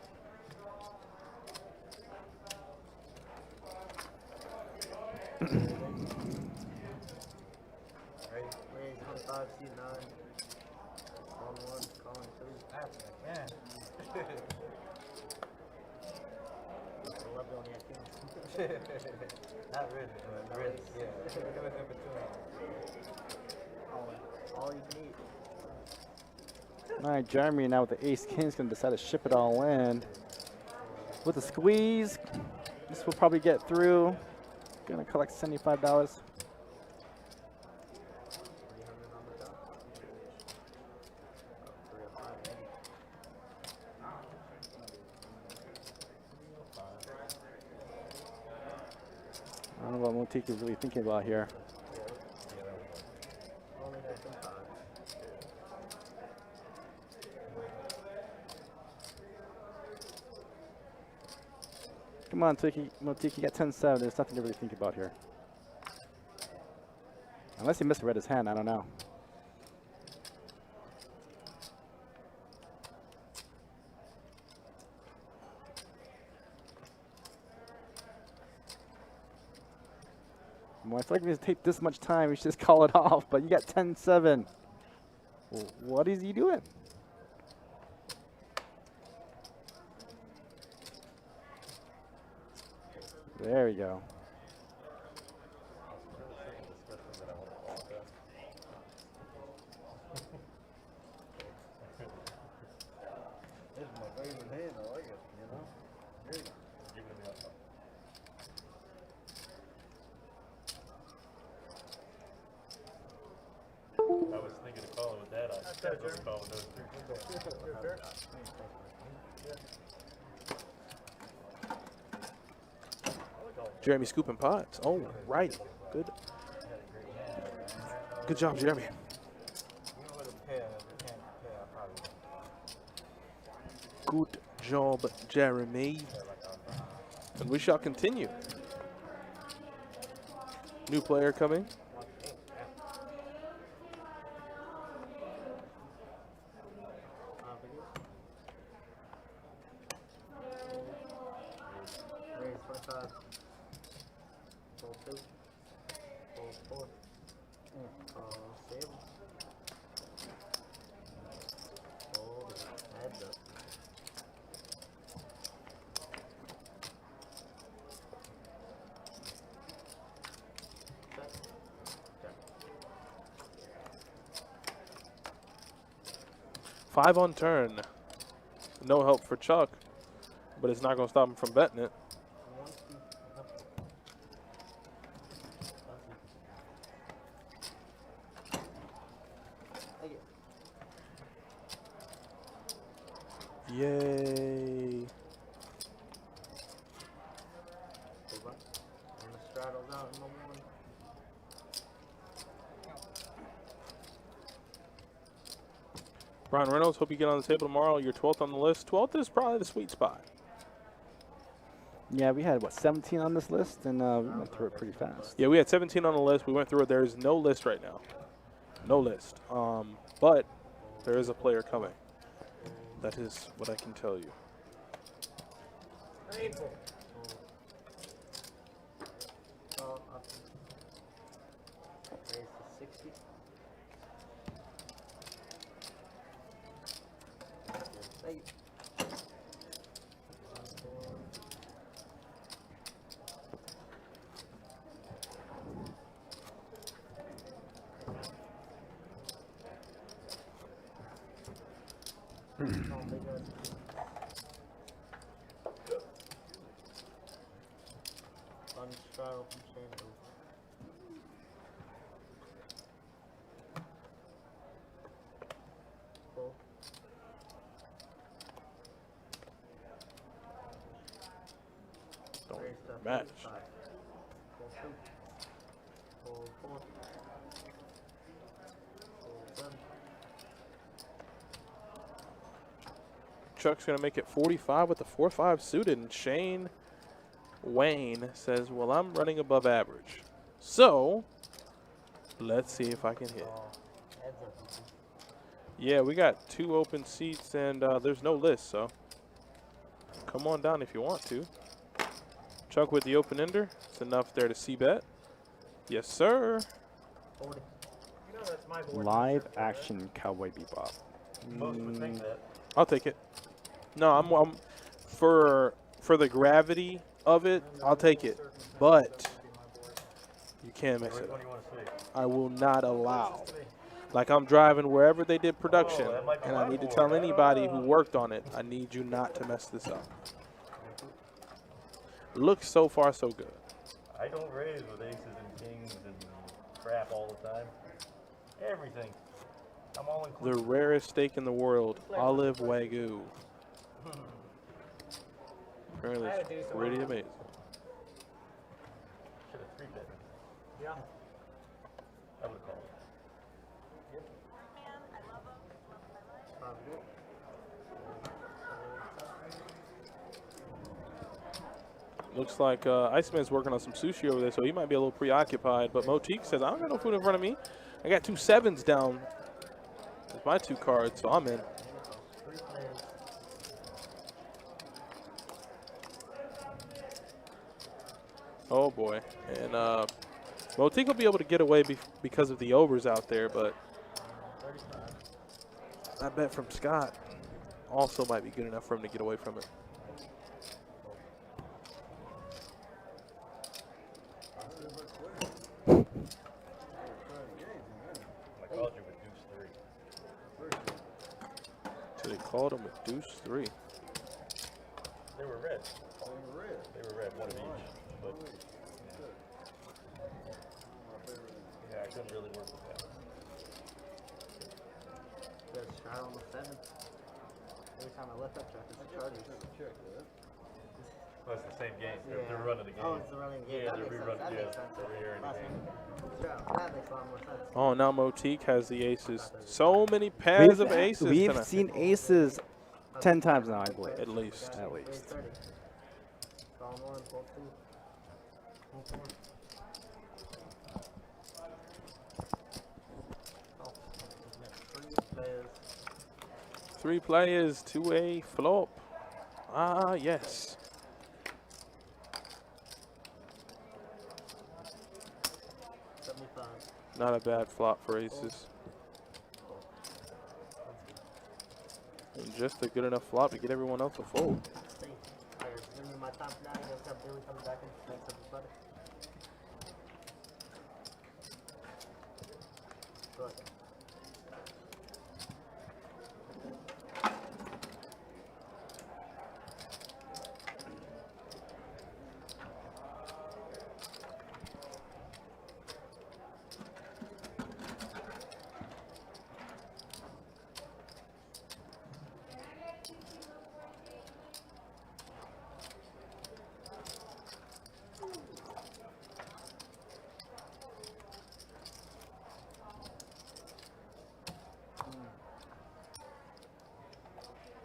Raise 25, seat 9. On 1, calling 2. Man. I love going at kings. Not really, but really, yeah. It was in between. All you can eat. All right, Jeremy now with the ace king's going to decide to ship it all in. With the squeeze, this will probably get through. Going to collect $75. 300 on the top. 305. I don't know what Motique is really thinking about here. Only got some 5. Come on, Motique, you got 10-7. There's nothing to really think about here. Unless he misread his hand, I don't know. Well, I feel like if it take this much time, we should just call it off. But you got 10-7. Well, what is he doing? There we go. This is my favorite hand. I like it, you know? There you go. Give it to me on top. I was thinking of calling with that. I was calling with those 3. Jeremy scooping pots. Oh, right. Good. Good job, Jeremy. Good job, Jeremy. And we shall continue. New player coming. Raise 25. Fold 2. Fold 4. Save. Fold. Heads up. Check. Check. 5 on turn. No help for Chuck, but it's not going to stop him from betting it. Yay. And the straddle's out in the 1. Brian Reynolds, hope you get on the table tomorrow. You're 12th on the list. 12th is probably the sweet spot. Yeah, we had, what, 17 on this list, and we went through it pretty fast. Yeah, we had 17 on the list. We went through it. There is no list right now. No list. But there is a player coming. That is what I can tell you. Painful. Up. Raise to 60. Thank you. Unstraddle from chain over. Full. Don't Raise to match. 45. Full 2. Full 4. Full 7. Chuck's going to make it 45 with the 4-5 suited, and Shane Wayne says, well, I'm running above average. So, let's see if I can hit. Heads up. Yeah, we got 2 open seats, and there's no list, so come on down if you want to. Chuck with the open ender. It's enough there to see bet. Yes, sir. 40. You know that's my board. Live action Cowboy Bebop. Most would think that. I'll take it. No, I'm for the gravity of it, I'll take it. But you can't mix Which it one up. do you want to see? I will not allow. Like, I'm driving wherever they did production, that might be and I my need to board. tell anybody who worked on it, I need you not to mess this up. Looks so far so good. I don't raise with aces and kings and crap all the time. Everything. I'm all The inclusive. rarest steak in the world, olive wagyu. Apparently it's pretty amazing. Should have 3-bet. Yeah. I would have called. Looks like Iceman's working on some sushi over there, so he might be a little preoccupied. But Motique says, I don't got no food in front of me. I got 2 7s down with my 2 cards, so I'm in. 3 players. Oh, boy. And Motique will be able to get away because of the overs out there, but 35. that bet from Scott also might be good enough for him to get away from it. I called you with deuce 3. So they called him with deuce 3. They were red. They were red, one of each. But yeah, I couldn't really work with that. Good shot on the 7. Every time I lift up check, it's the Chargers. Well, it's the same game. Yeah. They're running the game. Oh, it's the running game. Yeah, That they're makes sense. rerunning. That Yeah, makes sense. they're re-airing the Last game. name. Yeah, that makes a lot more sense. Oh, now Motique has the aces. So many pairs of aces We've tonight. seen aces 10 times now, I believe. At least. At least. 30. Call one, call two. Call four. Oh, three players. 3 players to a flop. Ah, yes. Not a bad flop for aces. And just a good enough flop to get everyone else to fold. My top now, you guys have Billy coming back in. Thanks, everybody. Go ahead.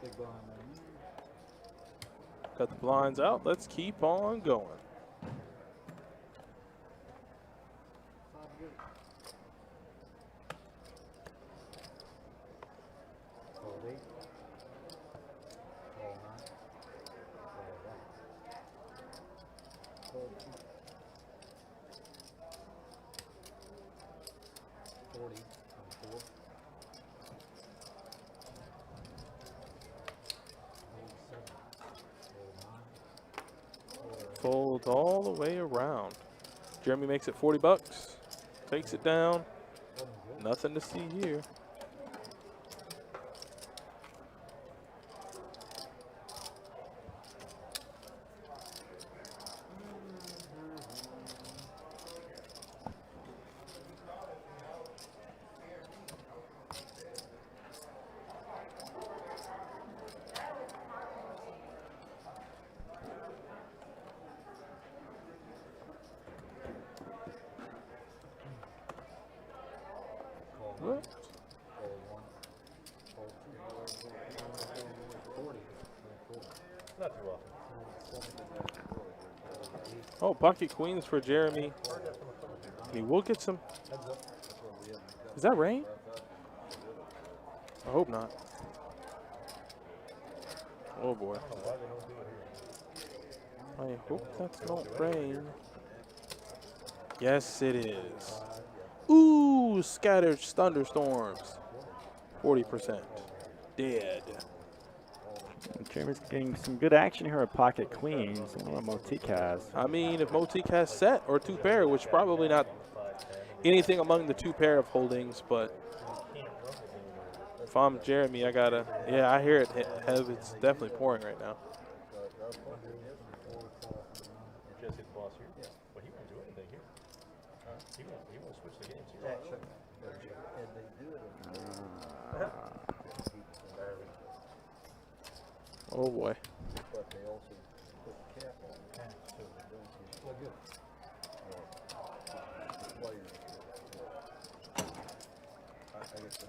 Big blind, man. Got the blinds out. Let's keep on going. Fold 8. Fold 9. Fold 1. Fold 2. 40 on 4. Fold all the way around. Jeremy makes it 40 bucks. Takes it down. Nothing to see here. What? Fold 1. Fold 2. 40. Not too often. Oh, pocket queens for Jeremy. He will get some. Is that rain? I hope not. Oh boy. I hope that's not rain. Yes, it is. Ooh, scattered thunderstorms. 40%. Dead. Jeremy's getting some good action here at pocket queens. I don't know what Motique has. I mean, if Motique has set or 2 pair, which probably not anything among the 2 pair of holdings, but if I'm Jeremy, I gotta, yeah, I hear it. It's definitely pouring right now. Jesse the boss here? Yeah. Well, he won't do anything here. He won't switch the games here. Oh boy. But they also put the cap on it. So they don't get well, good. Players. I guess the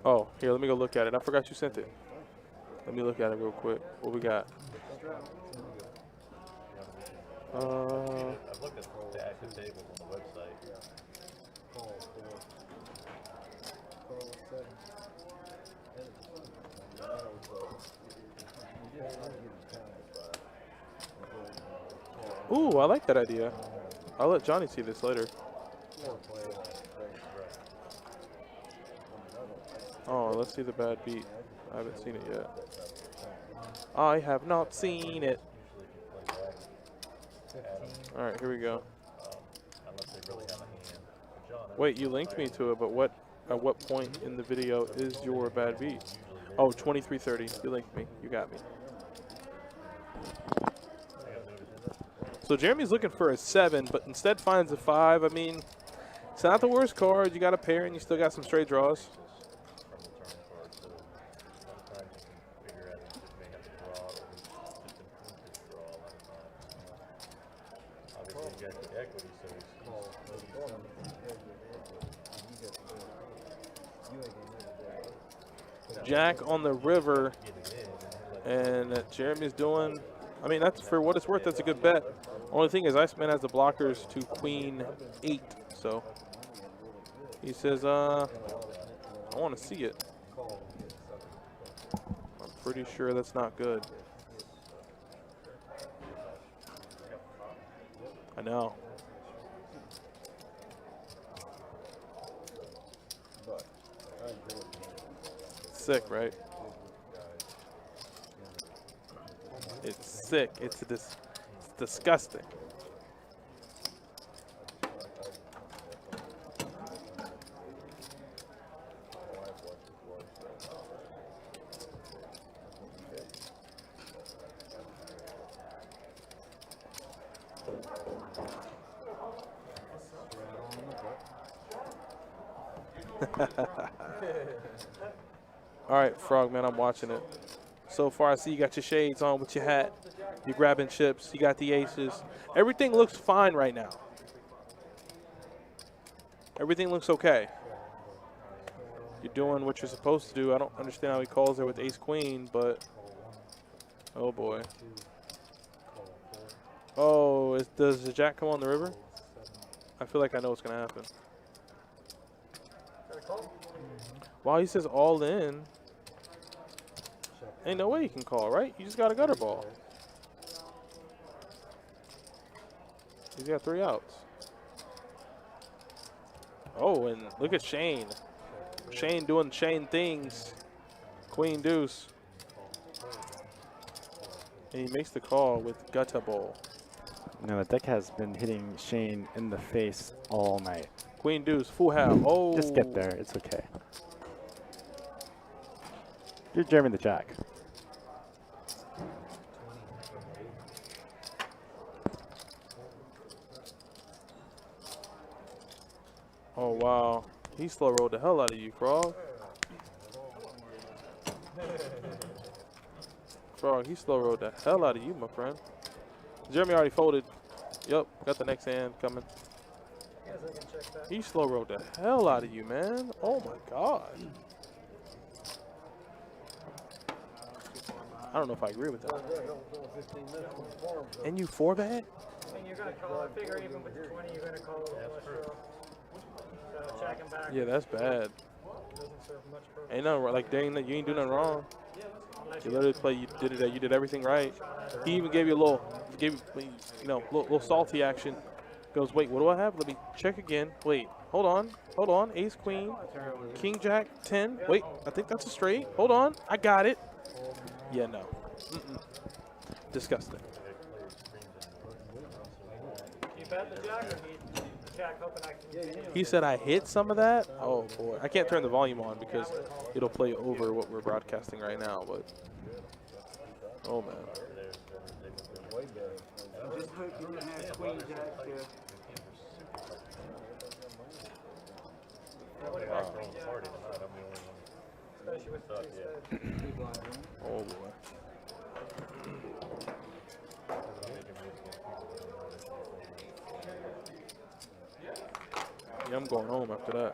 Oh, here, let me go look at it. I forgot you sent it. Let me look at it real quick. What we got? I've looked at the active tables on the website. Ooh, I like that idea. I'll let Johnny see this later. Oh, let's see the bad beat. I haven't seen it yet. I have not seen it. All right, here we go. Wait, you linked me to it, but what at what point in the video is your bad beat? Oh, 23:30. You linked me. You got me. So Jeremy's looking for a 7, but instead finds a 5. I mean, it's not the worst card. You got a pair, and you still got some straight draws. Jack on the river, and Jeremy's doing, I mean, that's for what it's worth, that's a good bet. Only thing is Iceman has the blockers to queen 8, so he says, I want to see it. I'm pretty sure that's not good. I know. Sick, right? It's sick. It's disgusting. All right, Frogman, I'm watching it. So far, I see you got your shades on with your hat. You're grabbing chips. You got the aces. Everything looks fine right now. Everything looks okay. You're doing what you're supposed to do. I don't understand how he calls there with ace-queen, but oh, boy. Oh, does the jack come on the river? I feel like I know what's going to happen. Wow, he says all in. Ain't no way you can call, right? You just got a gutter ball. He's got 3 outs. Oh, and look at Shane. Shane doing Shane things. Queen deuce. And he makes the call with gutter ball. No, the deck has been hitting Shane in the face all night. Queen deuce, full house. Oh. Just get there. It's okay. You're Jeremy the Jack. Oh, wow. He slow rolled the hell out of you, Frog. Frog, he slow rolled the hell out of you, my friend. Jeremy already folded. Yep, got the next hand coming. He slow rolled the hell out of you, man. Oh, my God. I don't know if I agree with that. And you 4-bet? I mean, you're going to call, I figure even with the 20, you're going to call flush draw. So checking back. Yeah, that's bad. Doesn't serve much purpose. Ain't nothing like dang, you ain't doing nothing wrong. You literally play. You did everything right. He even gave you a little, little salty action. Goes, wait, what do I have? Let me check again. Wait, hold on. Ace queen, king jack 10. Wait, I think that's a straight. Hold on, I got it. Yeah, no. Disgusting. You bet the jack or he jack hoping I can continue? He said I hit some of that. Oh boy, I can't turn the volume on because it'll play over what we're broadcasting right now. But oh man. Just hope you don't have queen jack here. Especially with the Oh boy. Yeah, I'm going home after that.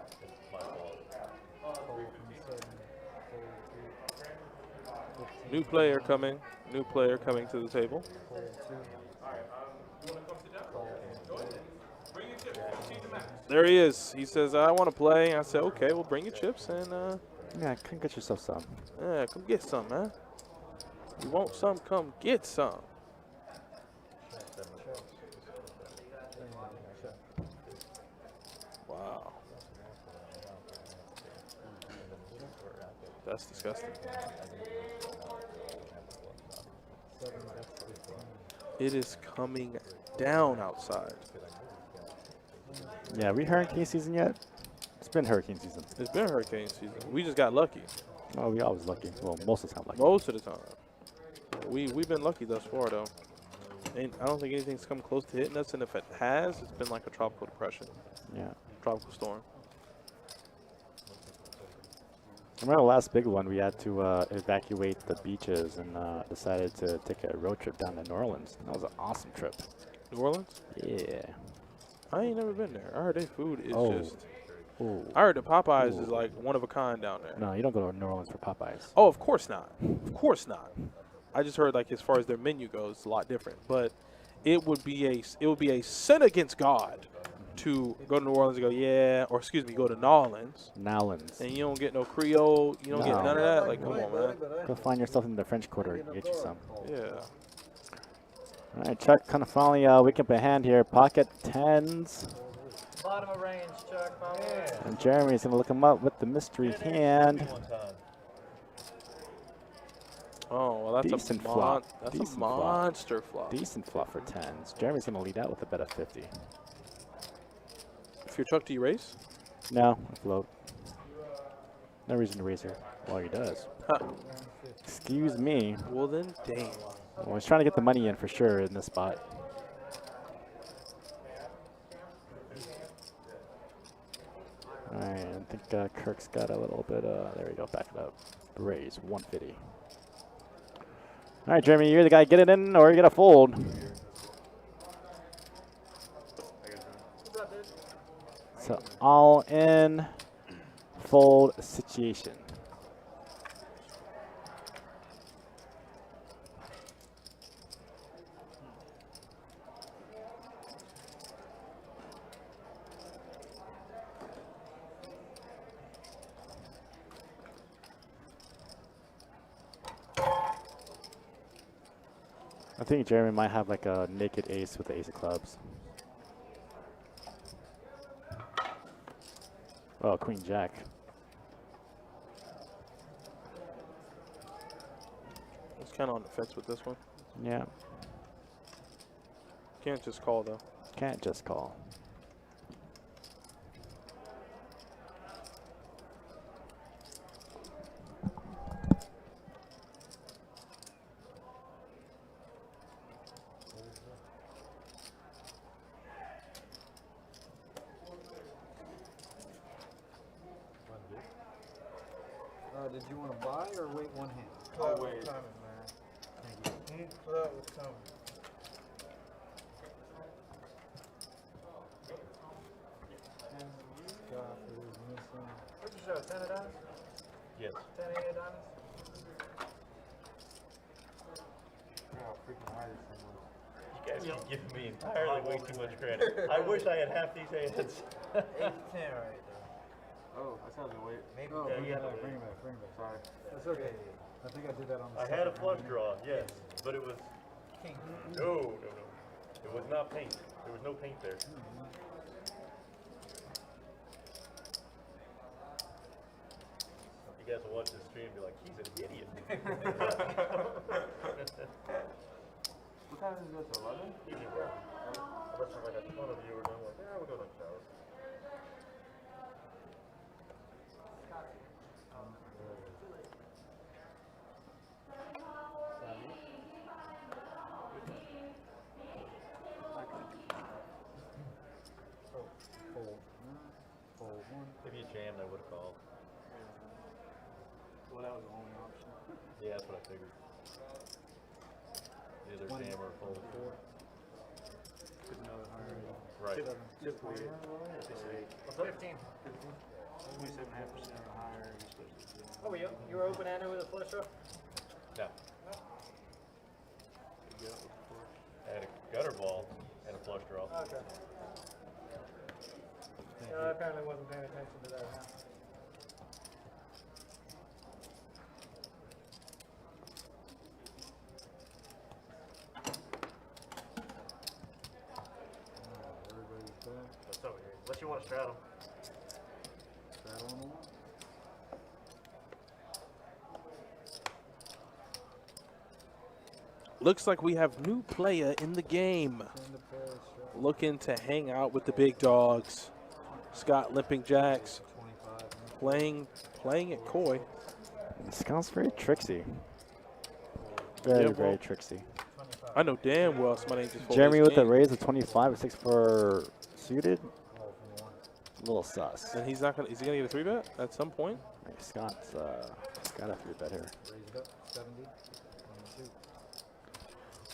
New player coming to the table. There he is. He says, I want to play. I said, okay, well, bring your chips and Yeah, come get yourself some. yeah, come get some, man. You want some, come get some. Wow. That's disgusting. It is coming down outside. Yeah, we hurricane season yet? It's been hurricane season. It's been hurricane season. We just got lucky Oh, we always lucky. Well, most of the time lucky. most of the time. We've been lucky thus far though. And I don't think anything's come close to hitting us, and if it has, it's been like a tropical depression, Yeah. tropical storm. I remember the last big one, we had to evacuate the beaches and decided to take a road trip down to New Orleans. That was an awesome trip. New Orleans? Yeah. I ain't never been there. I heard their food is just. Ooh. I heard the Popeyes is Ooh. like one of a kind down there. No, you don't go to New Orleans for Popeyes. Oh, of course not. Of course not. I just heard like as far as their menu goes, it's a lot different. But it would be a sin against God to go to New Orleans and go, yeah, or excuse me, go to Nolans. Nowlands. And you don't get no Creole, you don't get No. none of that. Like, come on, man. Go find yourself in the French Quarter and get you some. Yeah. All right, Chuck kind of finally waking up a hand here. Pocket tens. Bottom of range, Chuck. And Jeremy's going to look him up with the mystery hand. One time. Oh, well, that's Decent a flop. That's Decent a flop. monster flop. Decent flop for tens. Jeremy's going to lead out with a bet of 50. If you're Chuck, do you race? No, I float. No reason to raise her. Well, he does. Huh. Excuse me. Well, then, damn. Well, he's trying to get the money in for sure in this spot. All right, I think Kirk's got a little bit. There we go. Back it up. Raise 150. All right, Jeremy, you're the guy. Get it in, or you got to fold. So all in, fold situation. I think Jeremy might have like a naked ace with the ace of clubs. Oh, queen jack. It's kind of on the fence with this one. Yeah, Can't just call, though. can't just call. Did you want to buy or wait one hand? Oh, wait. Thank you. Club was coming. What's your show? 10 of diamonds? Yes. 10 8 of diamonds? You guys keep giving me entirely way too much credit. I wish I had half these hands. 8 to 10 right there. Oh, I thought I was gonna wait. Maybe. Oh, Yeah, bring you it have to back, wait. bring it back, bring it back. Sorry. That's okay. I think I did that on the I had a second flush one. draw, yes, but it was no. It was not paint. There was no paint there. You guys will watch this stream and be like, he's an idiot. What time is this? 11? Evening, yeah. Unless there's like a ton of viewers, I'm like, yeah, we'll go next hour. Fold. Fold one. If you jammed, I would have called. Well, that was the only option. Yeah, that's what I figured. Either One. jam or fold. Four. Could another higher. Right. Typically, 15. 27.5% or higher. You're supposed to do. Oh, you were open-handed with a flush draw? No. I had a gutter ball and a flush draw. Okay. I apparently wasn't paying attention to that. Huh? Everybody's back. That's over here. Unless you want to straddle. Straddle on the one. Looks like we have new player in the game. Send the pair, straddle. Looking to hang out with the big dogs. Scott Limping Jacks. playing it coy. Scott's very tricksy. Very, Yeah, very well, tricksy. I know damn well somebody ain't just fold Jeremy ace with a king. raise of 25 with 6 for suited. A little sus. And he's not gonna. Is he gonna get a 3-bet at some point? Like Scott's got a 3-bet here. Raise it up, 70.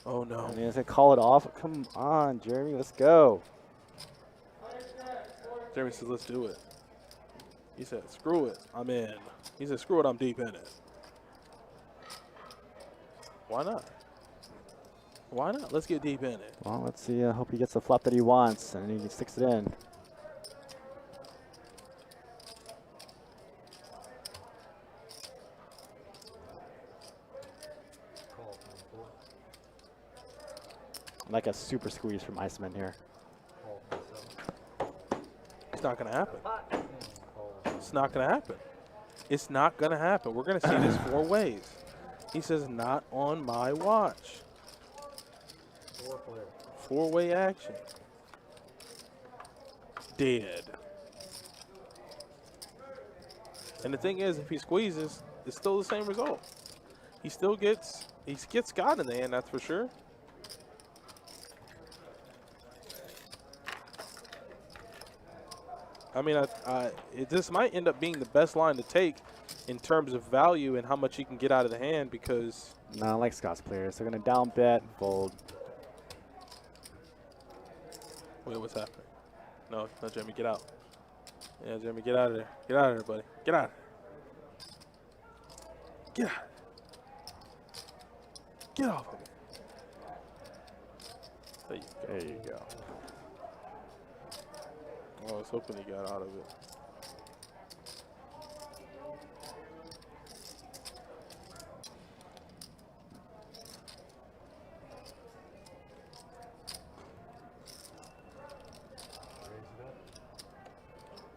On Oh no. And he's gonna call it off. Come on, Jeremy, let's go. Jeremy says, let's do it. He said, screw it, I'm in. He said, screw it, I'm deep in it. Why not? Why not? Let's get deep in it. Well, let's see. I hope he gets the flop that he wants and he sticks it in. Call 24. Like a super squeeze from Iceman here. Call 47. It's not gonna happen. Call It's not gonna happen. It's not gonna happen. We're gonna see this 4 ways. He says, not on my watch. 4-player. 4-way action. Dead. And the thing is, if he squeezes, it's still the same result. He still gets, Scott in the hand, that's for sure. I mean, this might end up being the best line to take in terms of value and how much you can get out of the hand because Not like Scott's players. They're gonna down bet, fold. wait, what's happening? No, Jeremy, get out. Yeah, Jeremy, get out of there. Get out of there, buddy. Get out. Get out. Get off of me. There you go. There you go. Oh, I was hoping he got out of it.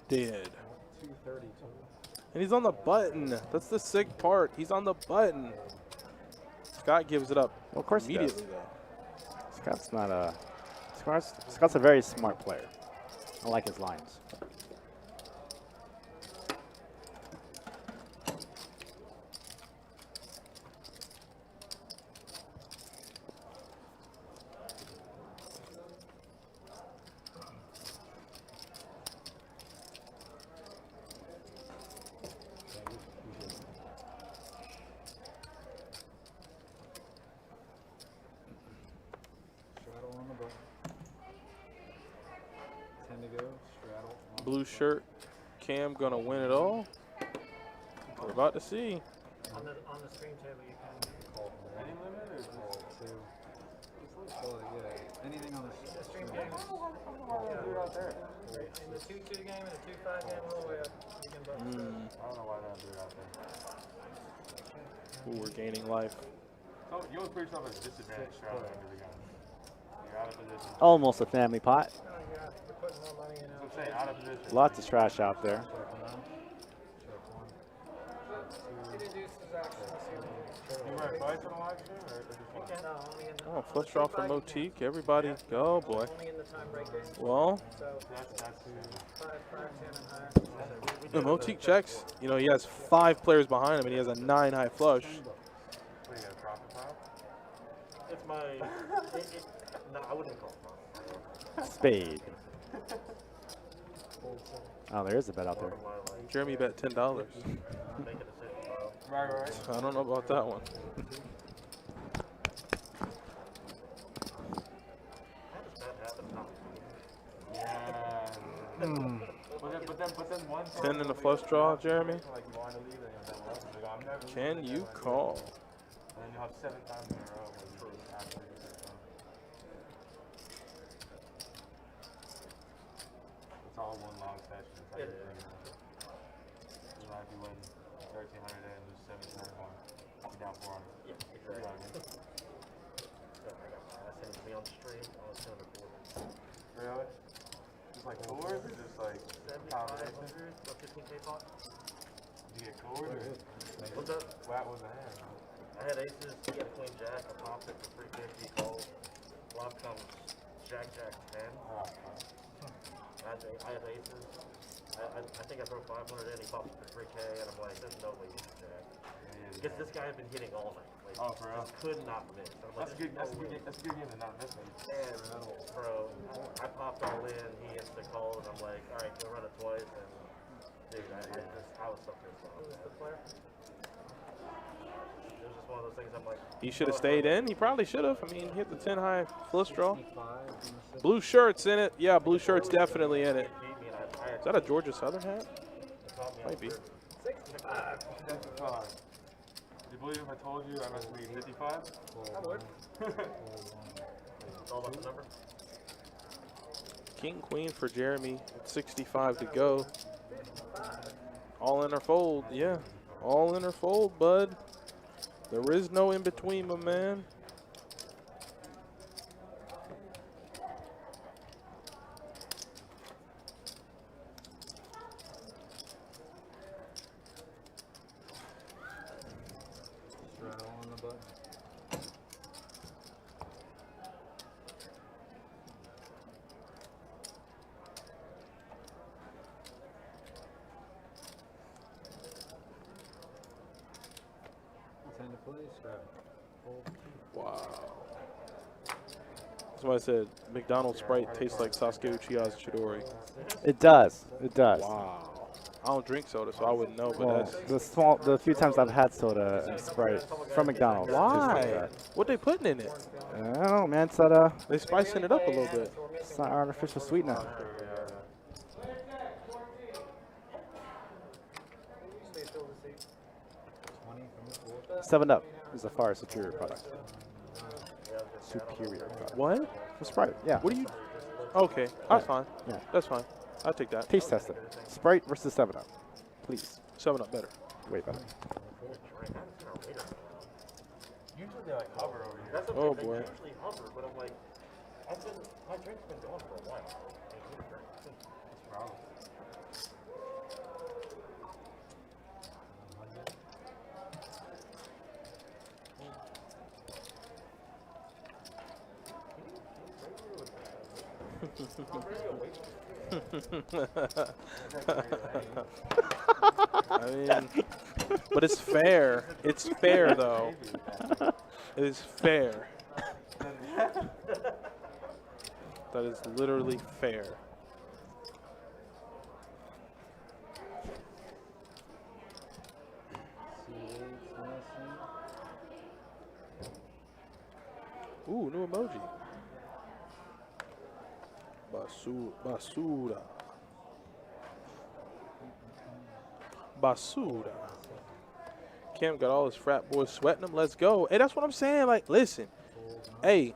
Dead. 232. And he's on the button. That's the sick part. He's on the button. Scott gives it up Well, of course he does. immediately, though. Scott's not a. Scott's a very smart player. I like his lines. Straddle on the button. 10 to go. Straddle. On Blue shirt. Cam gonna win it all. We're about to see. On the stream table, you can. call for any limit or call 2? Call it, yeah. Anything on the Stream stream. game. In the 2-2 game and the 2-5 game, all the way up. You can vote. I don't know why they don't do it out there. Ooh, we're gaining life. So you always put yourself at a disadvantage straddling under the gun. You're out of position. Almost a family pot. Oh, yeah, you're putting more money in. That's what I'm saying, out of position. Lots of trash out there. Check 1. Check 1. It induces action. You run twice on the live stream or just one? No, only in the. Oh, flush draw for Motique. Everybody go, boy. Only in the time break days. Well, So That's 5, 10, and higher. the Motique checks. You know, he has 5 players behind him, and he has a 9 high flush. what, you got a profit pile? It's my. No, I wouldn't call it. Spade. Oh, there is a bet out there. Jeremy bet $10. Make a decision, bro. Right. I don't know about that one. How does that happen? No. Yeah. But then one 10 in the flush draw, Jeremy. like you want to leave and then one else, like, I'm never Can leaving you this, call? And then you'll have 7 times in a row where you actually get this done. It's all one long session. It's how you bring it up. You know, if you win 1,300 and lose 1,700, you're down 400. Yeah, exactly. I sent it to me on the stream. I was doing a quarter. Really? Just like fours or just like 7,500 or 15K pot. you get cord or What's up? what was the hand? I had aces. He had a queen jack. I popped it for 350. Called. Flop comes jack, jack, 10. Oh, fuck. I had aces. I think I throw 500 in, he pops up for 3K, and I'm like, there's no way he's jack. Because this guy had been hitting all night. Like, Oh, for real? just could not miss. And I'm like, That's a good game to not miss it. and, bro, I popped all in, he insta called, and I'm like, all right, go run it twice, and dude, I was so pissed off. Who's the player? It was just one of those things. I'm like, He should have stayed in. He probably should have. I mean, he hit the 10 high flush draw. 65 in the Blue shirts in it. Yeah, blue shirts definitely in it. beat me, and I Is that a Georgia Southern hat? caught me Might be. 65. 55. Do you believe if I told you I must be 55? I would. It's all about the number. King Queen for Jeremy at 65 to go. All in or fold. Yeah, all in or fold, bud. There is no in between, my man. straddle on the button. Time to play, straddle. Fold. Wow. Somebody said McDonald's Sprite tastes like Sasuke Uchiha's Chidori. It does. It does. Wow. I don't drink soda, so I wouldn't know, but Well, the few times I've had soda and Sprite from McDonald's. it tastes like why? that. What they putting in it? I don't know, man. It's not They spicing it up a little bit. it's not artificial sweetener. Stay still to see. 20 from the floor. 7 Up is a far superior product. Superior product. What? For Sprite, yeah. What do you? Okay, that's fine. Yeah. That's fine. I'll take that. Taste test it. Sprite versus 7 Up. Please. 7 Up better. Way better. Usually they like hover over here. That's Oh, they boy. usually hover, but I'm like, my drink's been going for a while. I mean, but it's fair. It's fair, though. It is fair. That is literally fair. Ooh, new emoji. Basura. Basura. Cam got all his frat boys sweating him. Let's go. Hey, that's what I'm saying. Like, listen. Hey,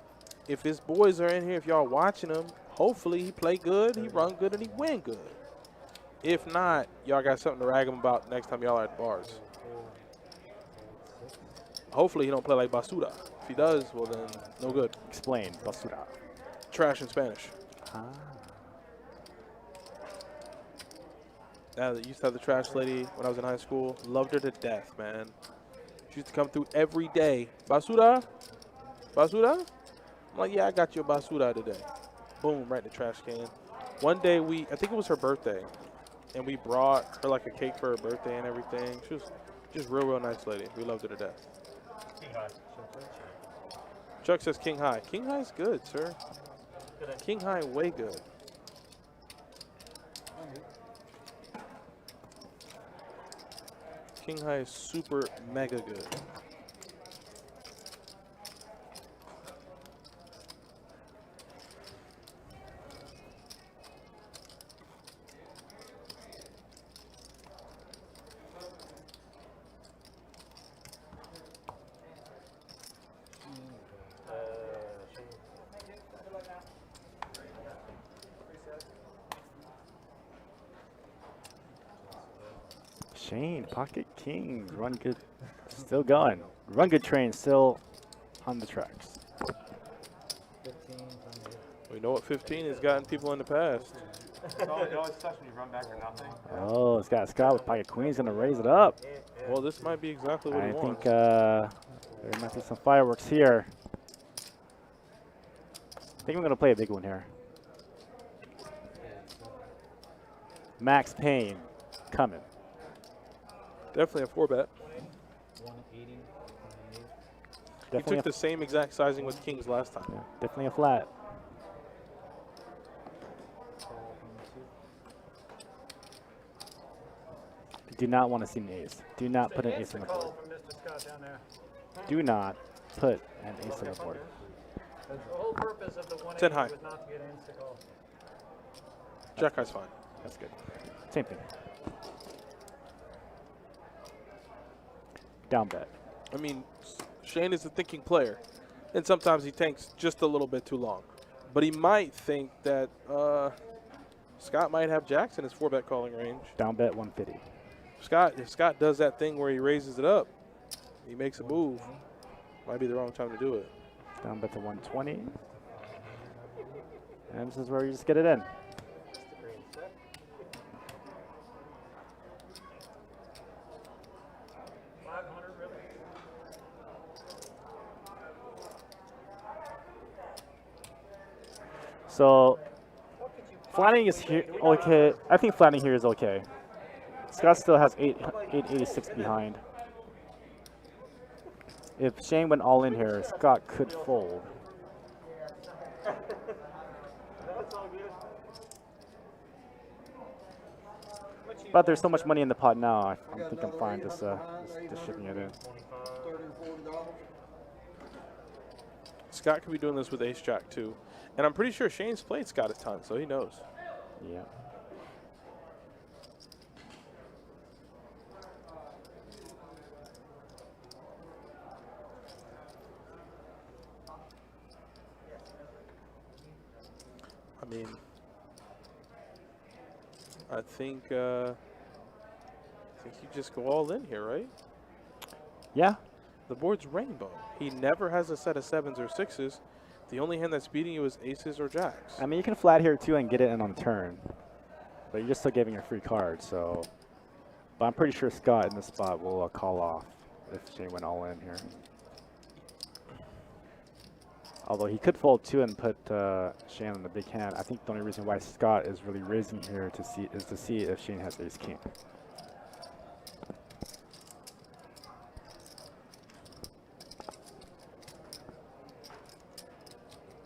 if his boys are in here, if y'all watching him, hopefully he play good, he run good, and he win good. If not, y'all got something to rag him about next time y'all are at bars. Hopefully he don't play like Basura. If he does, well then, no good. Explain. Basura. Trash in Spanish. Ah. Now that used to have the trash lady when I was in high school. Loved her to death, man. She used to come through every day. Basura? Basura? I'm like, yeah, I got your basura today. Boom, right in the trash can. One day I think it was her birthday, and we brought her like a cake for her birthday and everything. She was just real nice lady. We loved her to death. King high. Chuck says King High. King High's good, sir. King High way good. King High is super mega good. Shane, Pocket Kings, run good, still going. Run good train still on the tracks. 15 from the We know what 15 has gotten people in the past. It always sucks when you run back or nothing. Oh, Scott with Pocket Queen's gonna raise it up. Well, this might be exactly what he I wants. think there might be some fireworks here. I think I'm gonna play a big one here. Max Payne coming. Definitely a 4-bet. 180. He Definitely, took the same exact sizing with kings last time. yeah, definitely a flat. Call from the suit. Do not want to see an ace. Do not put an ace Against on the the board. call from Mr. Scott down there. Do not put an ace on the board. The whole purpose of the 10 180 high. was not to get an insta call. Jack high's fine. That's good. Same thing. Down bet. I mean, Shane is a thinking player, and sometimes he tanks just a little bit too long. But he might think that Scott might have jacks in his 4-bet calling range. Down bet 150. If Scott does that thing where he raises it up, he makes a move. Might be the wrong time to do it. Down bet to 120. And this is where you just get it in. 500 really? So flattening is here okay. I think flattening here is okay. Scott still has 886 behind. If Shane went all in here, Scott could fold. But there's so much money in the pot now. I think I'm fine just shipping it in. Scott could be doing this with ace jack too. And I'm pretty sure Shane's played Scott a ton, so he knows. Yeah. I mean, I think you just go all in here, right? Yeah. The board's rainbow. He never has a set of 7s or 6s. The only hand that's beating you is aces or jacks. I mean, you can flat here too and get it in on turn, but you're just still giving a free card. So, but I'm pretty sure Scott in this spot will call off if Shane went all in here. Although he could fold too and put Shane in the big hand. I think the only reason why Scott is really raising here is to see if Shane has ace king.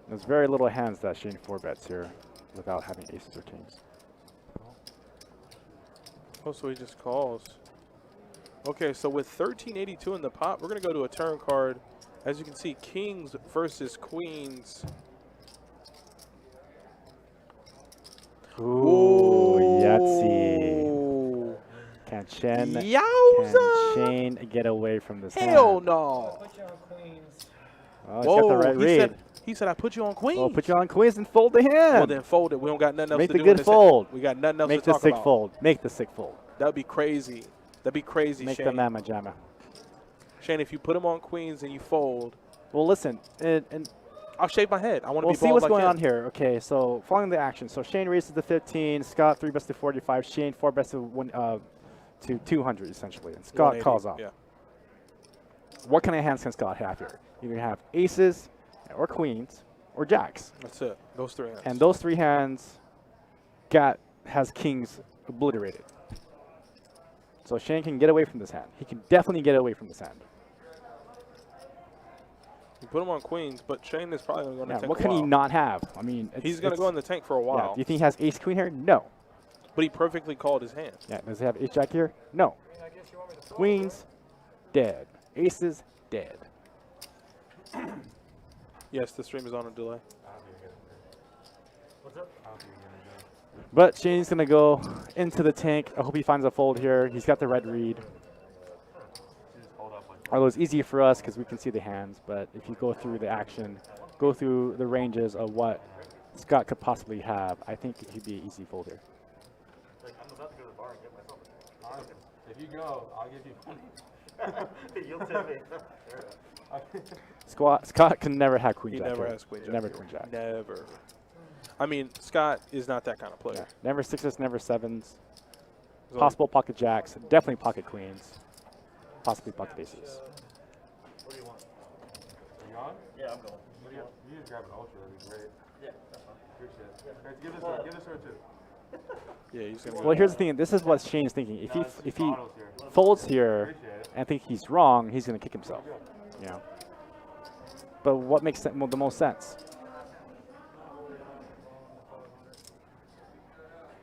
There's very little hands that Shane 4-bets here without having aces or kings. Oh, so he just calls. Okay, so with 1382 in the pot, we're going to go to a turn card. As you can see, kings versus queens. Ooh, Yahtzee. Can Shane get away from this Hell hand? no. Put you on queens. Oh, he's got the right read. He said, I put you on queens. Well, put you on queens and fold the hand. Well, then fold it. We don't got nothing else Make to the do. good fold. We got nothing else Make to the talk sick about. fold. Make the sick fold. That would be crazy. That'd be crazy, Make Shane. the mamma jamma. Shane, if you put him on queens and you fold, Well, listen, and I'll shave my head. I want to we'll be see bald what's like going him. on here. Okay, so following the action. So Shane raises to 15. Scott 3-bets to 45. Shane 4-bets to 200 essentially, and Scott 180, calls off. Yeah. What kind of hands can Scott have here? You can have aces, or queens, or jacks. That's it. Those three hands. And those three hands, has kings obliterated. So Shane can get away from this hand. He can definitely get away from this hand. You put him on queens, but Shane is probably going to go in the Yeah, tank what for a can he while. not have? I mean, He's going to go in the tank for a Yeah. while. Do you think he has ace queen here? No. But he perfectly called his hand. Yeah. Does he have ace jack here? No. I guess you want me to fold, Queens, dead. Aces, dead. Yes, the stream is on a delay. What's up? But Shane's going to go into the tank. I hope he finds a fold here. He's got the red read. Although it's easy for us because we can see the hands, but if you go through the action, go through the ranges of what Scott could possibly have, I think it could be an easy fold here. Like, I'm about to go to the bar and get myself a Honestly, if you go, I'll give you money. You'll tip me. Scott can never have queen He jack. never here. has queen jack. Never here. queen jack. Never. I mean, Scott is not that kind of player. Yeah. Never sixes, never sevens. So Possible pocket jacks, definitely pocket queens, possibly pocket aces. What do you want? Are you on? Yeah, I'm going. You just grab an ultra, that'd be great. Yeah, that's fine. Appreciate it. Hey, give this her too. Yeah, he's gonna. Well, here's the thing. This is what Shane's thinking. If he folds here and think he's wrong, he's gonna kick himself. You know. But what makes the most sense?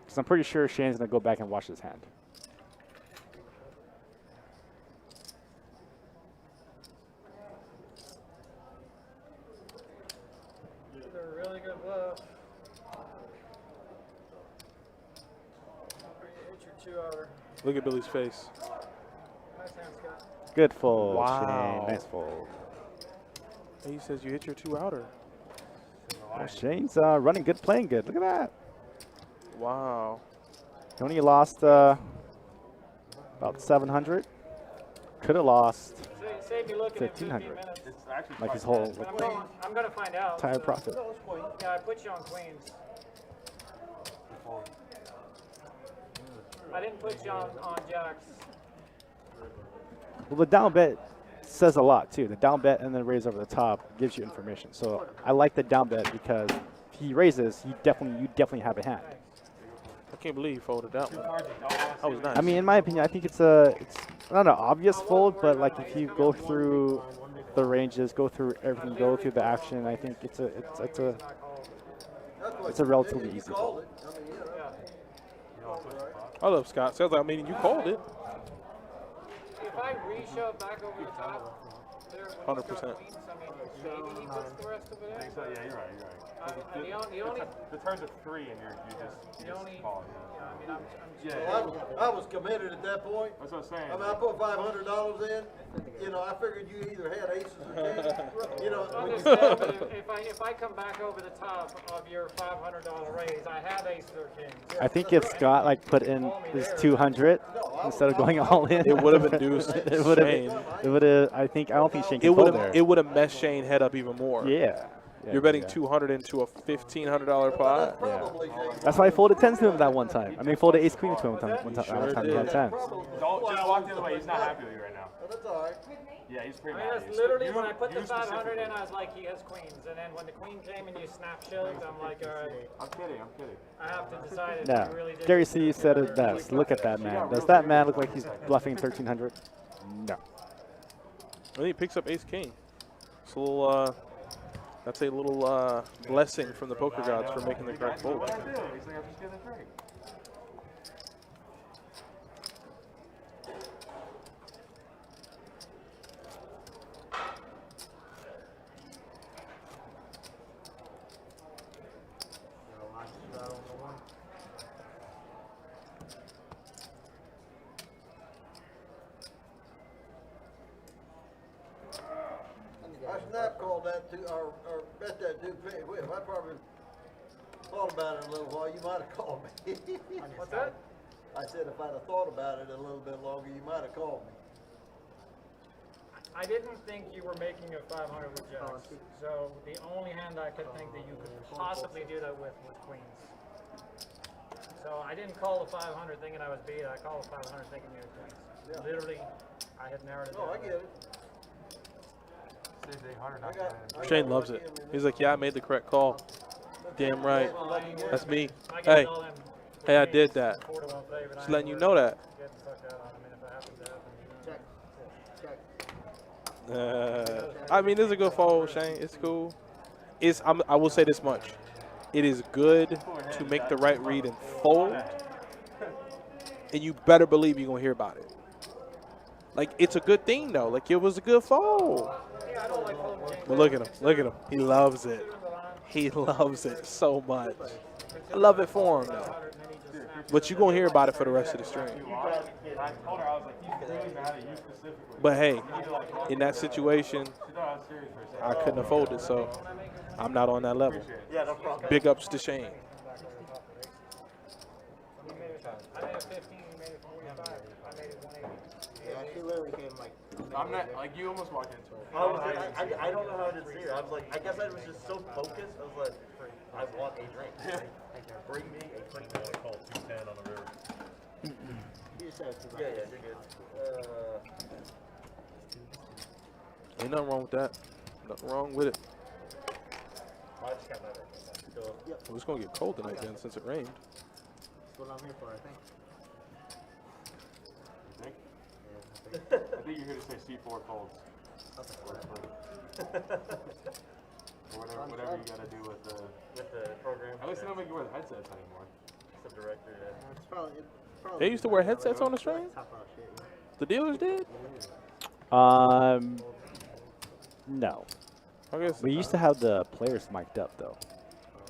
Because I'm pretty sure Shane's gonna go back and wash his hand. A really good bluff. Hit your 2-outer. Look at Billy's face. Nice hand, Scott. Good fold, Wow. Shane. Nice fold. He says you hit your 2-outer. Well, Shane's running good, playing good. Look at that. Wow. He only lost about 700. Could have lost Save me looking at 15 1,500. minutes. It's actually like quite his whole bad. I'm gonna find out. entire so- profit. Yeah, I put you on queens. I didn't put you on jacks. Well, the down bet says a lot too. The down bet and then raise over the top gives you information. So I like the down bet because if he raises, you definitely have a hand. I can't believe he folded that one. That was nice. I mean, in my opinion, I think it's not an obvious fold, but like if you go through the ranges, go through everything, go through the action, I think it's a relatively easy fold. I love Scott. Sounds like, I mean, you called it. If I reshove back over the top, there, 100%. queens, I mean, maybe he puts the rest of it in. So, yeah, you're right. You're right. The only, The turns are 3 and you the just only, call. yeah, I mean, I'm Yeah. Well, I was committed at that point. That's what I'm saying. I mean, I put $500 in. You know, I figured you either had aces or kings. You know, when you understand, but if I come back over the top of your $500 raise, I have aces or kings. I think if Scott like put in his 200 instead of going all in, It would have induced it would Shane. have. It would have. I don't think Shane It can would fold have. there. It would have messed Shane head up even more. Yeah. Yeah, You're betting yeah. 200 into a $1,500 pot. probably That's why I folded tens to him that one time. I mean, folded ace queen to him one time. Sure He had did. tens. Don't just walk the other way. He's not happy with you right now. That's all right. Yeah, he's pretty I mean, mad. that's literally when I put the 500 in, I was like, he has queens. And then when the queen came and you snap shoved, I'm like, all right, I'm kidding. I'm kidding. I have to decide if No. you really did. Gary C said it best. Look at that man. Does that man look like he's bluffing 1300? No. I think he picks up ace king. It's a little. That's a little blessing from the poker gods for making the correct fold. What I do? He's like, I'm just getting a drink. I snap called that or bet that dude pretty well. I probably thought about it a little while. You might have called me. What's that? I said if I'd have thought about it a little bit longer, you might have called me. I didn't think you were making a 500 with jacks. So the only hand I could think that you could possibly do that with was queens. So I didn't call the 500 thinking I was beat. I called the 500 thinking you had queens. Yeah. Literally, I had narrowed it No, down. I get it. Shane loves it. He's like, yeah, I made the correct call. Damn right. That's me. I Hey, get all them hey, I did that. 4 to 1 favorite. Just letting you know that. Get the fuck out. I mean, if it happens, it happens. Check. I mean, it's a good fold, Shane. It's cool. I will say this much. It is good to make the right read and fold. And you better believe you're going to hear about it. Like, it's a good thing, though. Like, it was a good fold. Yeah, I don't like folding king. But look at him. Look at him. He loves it. He loves it so much. I love it for him, though. But you're going to hear about it for the rest of the stream. I told her, I was like, he's really mad at you specifically. But, hey, in that situation, She thought I was serious for a second. I couldn't have folded, so I'm not on that level. Yeah, no problem. Big ups to Shane. I made it 15, you made it 45. I made it 180. Yeah, she literally came like. I'm not, like, you almost walked into it. I don't know how to see it. I was like, I guess I was just so focused. I was like, I want a drink. Bring me a drink. I call 210 on the river. You just said it's Yeah, you're good. Ain't nothing wrong with that. Nothing wrong with it. I just got my drink. So, Well, it's going to get cold tonight then since it rained. what I'm here for, I think. You think? Yeah, I think. I think you're here to say C4 folds. Okay. Or whatever you gotta do with the program. At least they don't make you wear the headsets anymore. It's the director, It's probably They used to wear headsets on the stream? Top out shit, yeah. The dealers did? No. I guess. We used to have the players mic'd up though.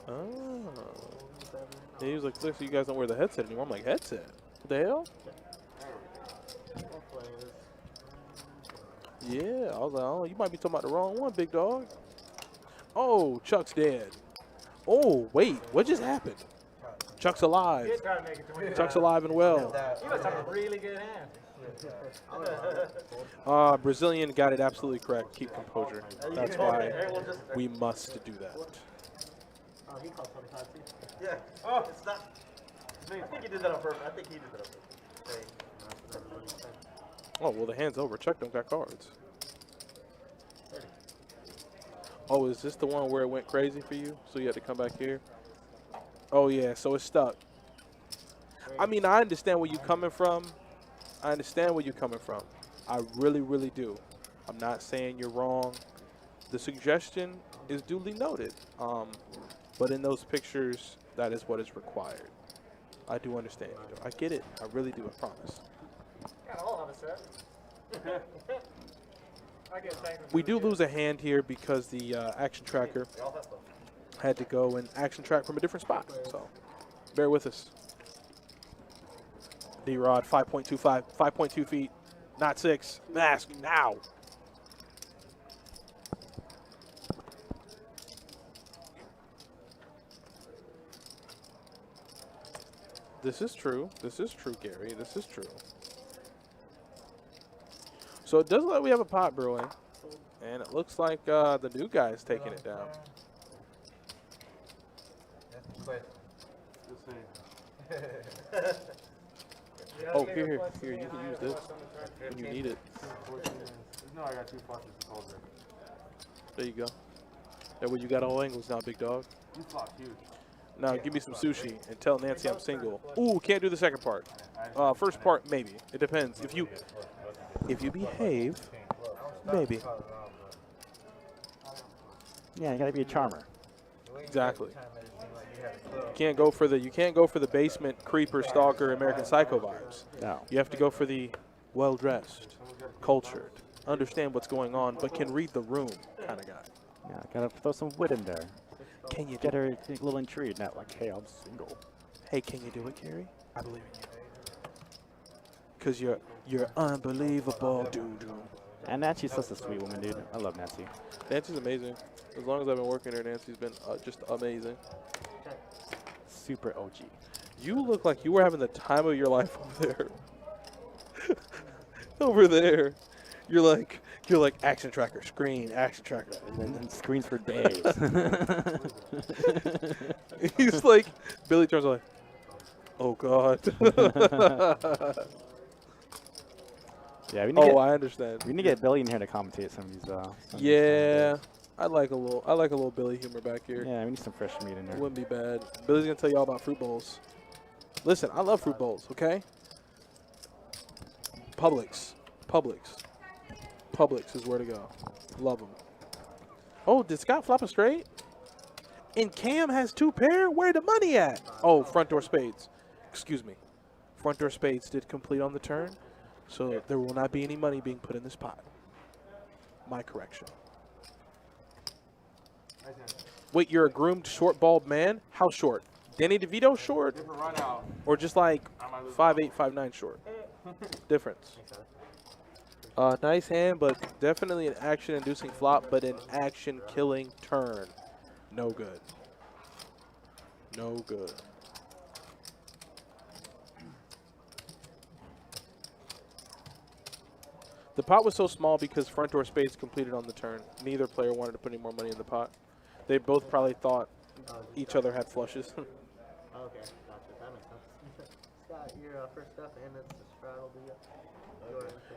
Oh. Yeah, he was like, "Look, so you guys don't wear the headset anymore." I'm like, "Headset? What the hell?" Yeah, I was like, "Oh, you might be talking about the wrong one, big dog." Oh, Chuck's dead. Oh, wait, what just happened? Chuck's He alive. did try to make it to win. Chuck's alive and well. He must have a really good hand. Brazilian got it absolutely correct. Keep composure. That's why we must do that. Oh, he called 25 too. Yeah. Oh, it's not. I think he did that on purpose. I think he did that on purpose. Oh, well, the hand's over. Chuck don't got cards. Oh, is this the one where it went crazy for you? So you had to come back here? Oh, yeah, so it's stuck. I mean, I understand where you're coming from. I understand where you're coming from. I really, really do. I'm not saying you're wrong. The suggestion is duly noted. But in those pictures, that is what is required. I do understand. I get it. I really do, I promise. Yeah, all of us, sir. I get thankful. We do lose a hand here because the action tracker had to go and action track from a different spot. So bear with us. D-Rod, 5.25, 5.2 feet, not 6. Mask now. This is true. This is true, Gary. This is true. So it does look like we have a pot brewing. And it looks like the new guy is taking it down. Just say, Oh, here, you can use this when you need it. 14 minutes. No, I got 2 flushes to cold drink. There you go. That way you got all angles now, big dog. You flop huge. Now give me some sushi and tell Nancy I'm single. Ooh, can't do the second part. First part, maybe. It depends. If you behave, maybe. Yeah, you gotta be a charmer. Exactly. You can't go for the basement creeper stalker American Psycho vibes. No. You have to go for the well-dressed, cultured, understand what's going on, but can read the room kind of guy. Yeah, gotta throw some wit in there. Can you Get her a little intrigued, not like, hey, I'm single. Hey, can you do it, Carrie? I believe in you. Cause you're unbelievable, dude. And Nancy's such a sweet woman, dude. I love Nancy. Nancy's amazing. As long as I've been working here, Nancy's been just amazing. Super OG. You look like you were having the time of your life over there. Over there. You're like action tracker, screen, action tracker. And then screens for days. He's like, Billy turns like, oh God. Yeah, we need I understand. we need to get Billy in here to commentate some of these. Some Yeah, of these I like a little Billy humor back here. yeah, we need some fresh meat in there. Wouldn't be bad. Billy's gonna tell you all about fruit bowls. Listen, I love fruit bowls. Okay. Publix is where to go. Love them. Oh, did Scott flop a straight? And Cam has 2 pair? Where the money at? Oh, front door spades. Excuse me. Front door spades did complete on the turn, so there will not be any money being put in this pot. My correction. Wait, you're a groomed short bald man? How short? Danny DeVito short? Different run out. Or just like 5'8", 5'9" short? Difference. Nice hand, but definitely an action-inducing flop, but an action-killing turn. No good. No good. The pot was so small because front door spades completed on the turn. Neither player wanted to put any more money in the pot. They both probably thought each other had flushes. Okay, gotcha. That makes sense. Scott, your first up, and it's the straddle.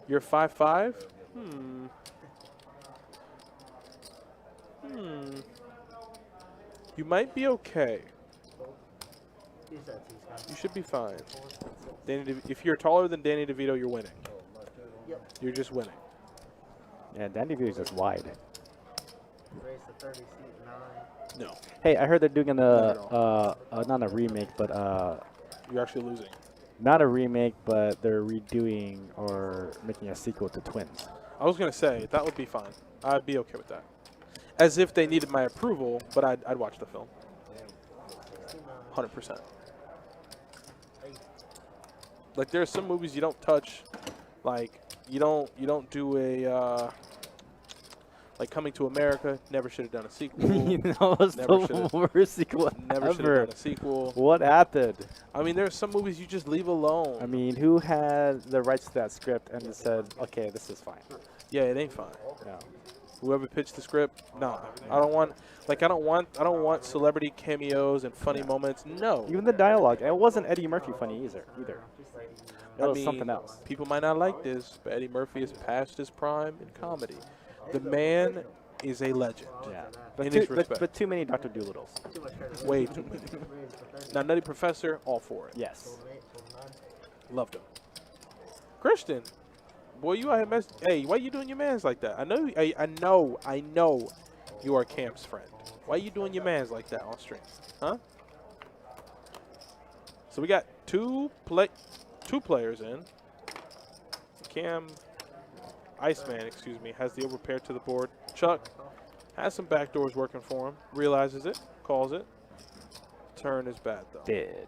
You're 5'5"? You might be okay. He said he's got You should be fine. 4, 6. If you're taller than Danny DeVito, you're winning. Yep. You're just winning. Yeah, Danny Vito's just wide. Race to 30, seat 9. No, Hey, I heard they're doing No, not a remake, but you're actually losing. not a remake, but they're redoing or making a sequel to Twins. I was gonna say that would be fine. I'd be okay with that. As if they needed my approval, but I'd watch the film. 100%. Like there's some movies you don't touch, like you don't do a like Coming to America. Never should have done a sequel. That was Never the should've- worst sequel Never should ever. have done a sequel. What happened? I mean, there's some movies you just leave alone. I mean, who had the rights to that script and just said, okay, this is fine? Yeah, it ain't fine. No. Whoever pitched the script, nah. I don't want celebrity cameos and funny moments. No. Even the dialogue, it wasn't Eddie Murphy funny either. That I was mean, something else. People might not like this, but Eddie Murphy is past his prime in comedy. The man is a legend. Yeah. In But his too, respect. but too many Dr. Doolittles. Too much credit. Way too many. Now, Nutty Professor, all for it. Yes. Sold 8, sold 9. Loved him. Christian, boy, you out here mess. Hey, why you doing your mans like that? I know you are Camp's friend. Why you doing your mans like that on stream? Huh? So we got two players in. Cam, Iceman, excuse me, has the overpair to the board. Chuck has some backdoors working for him. Realizes it, calls it. Turn is bad though. Dead.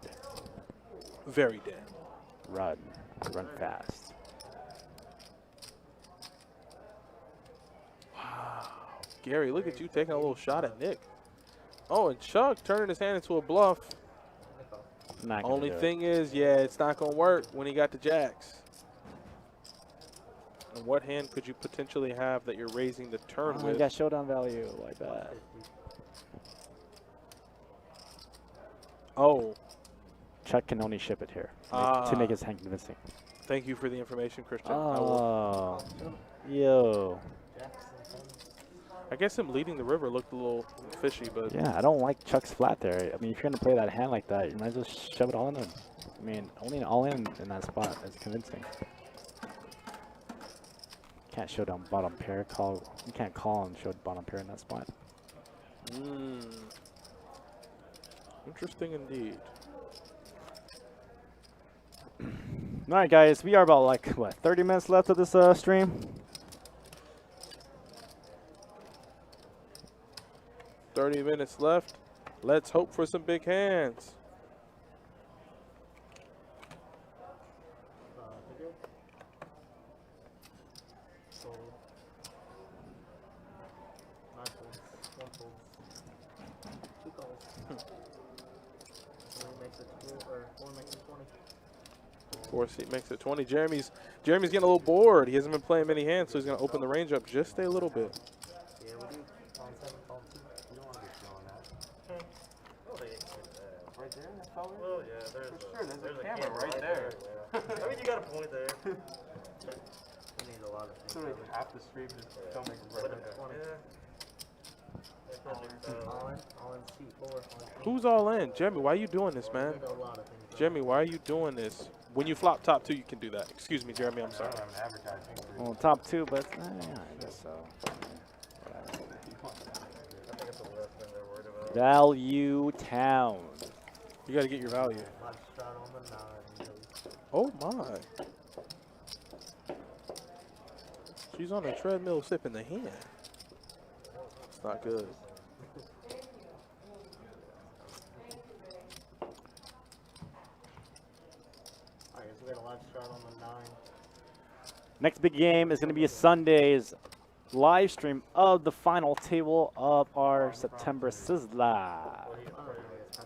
Very dead. Run. Run fast. Wow. Gary, look at you taking a little shot at Nick. Oh, and Chuck turning his hand into a bluff. Not gonna Only do it. thing is, yeah, it's not going to work when he got the jacks. And what hand could you potentially have that you're raising the turn Oh, you with? got showdown value like that. Oh, Chuck can only ship it here to Ah. make his hand convincing. thank you for the information, Christian. I will- Oh. Yo. I guess him leading the river looked a little fishy, but Yeah, I don't like Chuck's flat there. I mean, if you're going to play that hand like that, you might as well shove it all in there. I mean, only an all in that spot is convincing. Can't show down bottom pair. You can't call and show bottom pair in that spot. Interesting indeed. All right, guys, we are about like, what, 30 minutes left of this stream? 30 minutes left. Let's hope for some big hands. Video. Sold. 9 folds. 1 fold. 2 calls. 3 makes it 2, or 4 makes it 20. 4 seat makes it 20. Jeremy's getting a little bored. He hasn't been playing many hands, so he's going to open the range up just a little bit. Yeah, we do. On 7, call 2. You don't want to be showing that. Right there, that color? Well, yeah, there's For sure, there's a camera right there. I mean, you got a point there. We need a lot of things. So like half the stream just don't make it right there. 20. Yeah. All in seat 4. All in seat. Who's all in? Jeremy, why are you doing this, man? We need a lot of things. Jeremy, why are you doing this? When you flop top 2, you can do that. Excuse me, Jeremy, I'm I sorry. don't have an advertising for Well, top 2, but yeah, I guess so. Value Town. You got to get your value. Left start on the 9. Oh, my. She's on a treadmill sipping the hand. It's not good. Alright, so we got a live start on the 9. Next big game is going to be Sunday's live stream of the final table of our September Sizzler.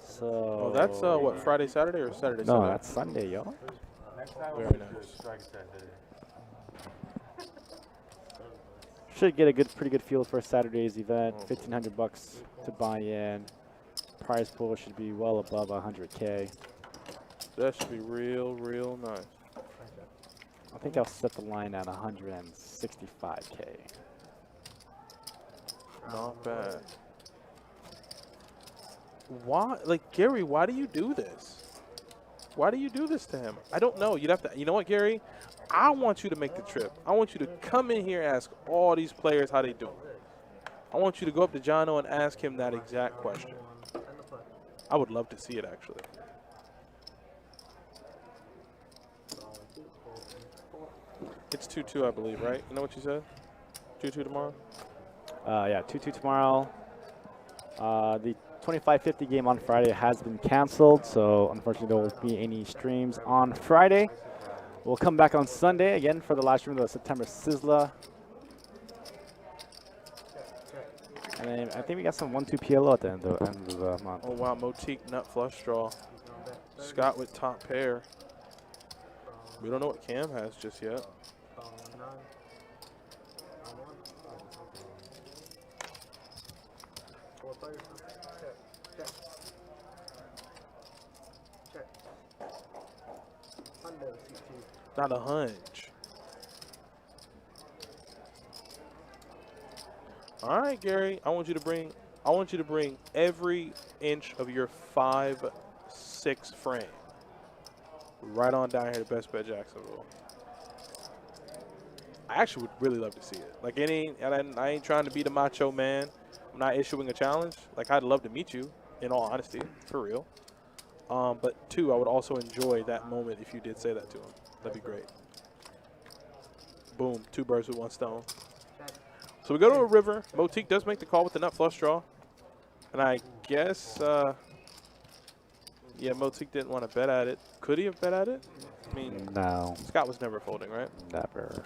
So. Oh, that's what, Friday, Saturday, or Saturday, No, Sunday? that's Sunday, yo. Next time Very we'll nice. strike Saturday. Should get a pretty good feel for Saturday's event. $1,500 to buy in. Prize pool should be well above 100K. That should be real, real nice. I think I'll set the line at 165K. Not bad. Why, like, Gary, why do you do this? Why do you do this to him? I don't know. You'd have to. You know what, Gary? I want you to make the trip. I want you to come in here and ask all these players how they doing. I want you to go up to Jono and ask him that exact question. I would love to see it, actually. It's 2-2, I believe, right? You know what you said? 2-2 tomorrow? Yeah, 2-2 tomorrow. The 25-50 game on Friday has been canceled, so unfortunately there won't be any streams on Friday. We'll come back on Sunday again for the live stream of the September Sizzler. And then I think we got some 1-2 PLO at the end of the month. Oh, wow. Motique nut flush draw. Scott with top pair. We don't know what Cam has just yet. Not a hunch. All right, Gary. I want you to bring every inch of your 5'6" frame right on down here to Best Bet Jacksonville. I actually would really love to see it. Like, I ain't trying to be the macho man. I'm not issuing a challenge. Like, I'd love to meet you, in all honesty, for real. But two, I would also enjoy that moment if you did say that to him. That'd be great. Boom, 2 birds with 1 stone. So we go to a river. Motique does make the call with the nut flush draw. And I guess, yeah, Motique didn't want to bet at it. Could he have bet at it? I mean, no. Scott was never folding, right? Never.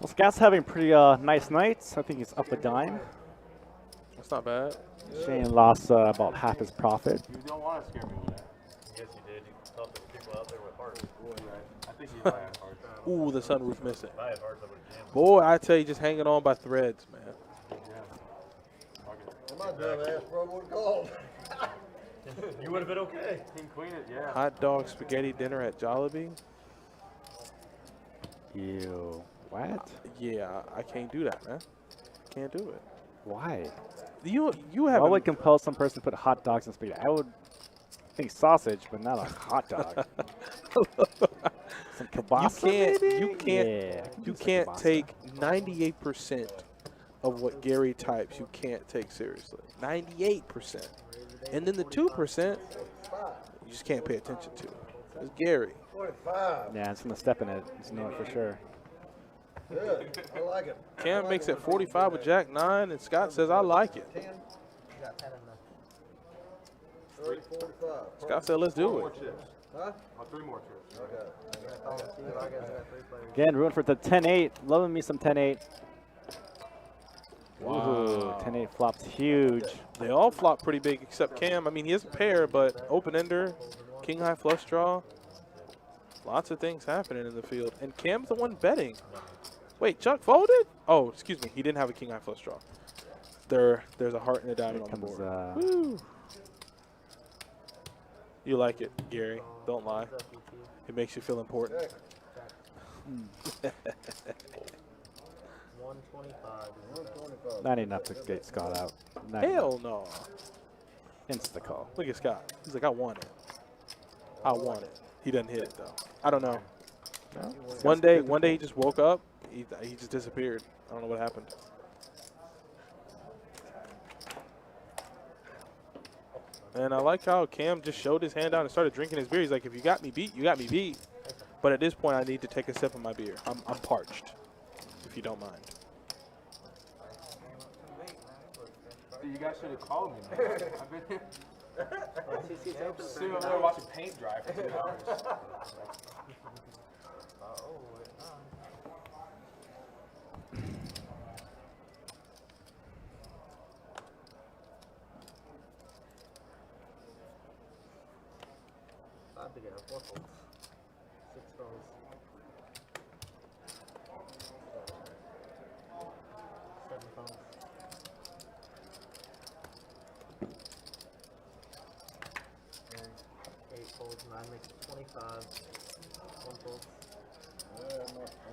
Well, Scott's having pretty nice nights. I think he's up a dime. That's not bad. Shane lost about half his profit. You don't want to scare me with that. Yes, you did. You talked to people out there with hearts. I think you might have heart. Ooh, the sunroof missing. If I had hearts, I would have jammed. Boy, I tell you, just hanging on by threads, man. My dumb ass bro would have called. You would have been okay. King Queen it, yeah. Hot dog spaghetti dinner at Jollibee? Ew. What? Yeah, I can't do that, man. Can't do it. Why? You Why have would compel some person to put hot dogs in spaghetti? I would think sausage, but not a hot dog. Some kielbasa, you can't Yeah, I can you do some can't kielbasa. take 98% of what Gary types. You can't take seriously. 98%, and then the 2% you just can't pay attention to. It's Gary. 45. Yeah, it's gonna step in it. It's no for sure. Good. I like it. Cam makes it 45 with Jack 9, and Scott says I like it. 10. You got 10 in the 30, 45. Scott said let's do More it. chips. Huh? Oh, 3 more chips. Okay. Again, ruined for the 10-8. Loving me some 10-8. Ooh, Wow. 10-8 flops huge. They all flop pretty big except Cam. I mean, he is a pair, but open ender, king high flush draw. Lots of things happening in the field, and Cam's the one betting. Wait, Chuck folded? Oh, excuse me. He didn't have a king high flush draw. There's a heart and a diamond on the Comes, board. Woo. You like it, Gary. Don't lie. It makes you feel important. Check. 125. 125. Not enough to get Scott out. Not Hell no. enough. Insta call. Look at Scott. He's like, I want it. I want it. He doesn't hit it, though. I don't know. No? One day he just woke up. He just disappeared. I don't know what happened. And I like how Cam just showed his hand out and started drinking his beer. He's like, if you got me beat, you got me beat. But at this point, I need to take a sip of my beer. I'm parched, if you don't mind. You guys should have called me, man. I've been here. Sitting over there watching paint dry for 2 hours. Five to get 4 folds. 6 folds. 7 folds. 8 folds. 9 makes it 25. 1 fold.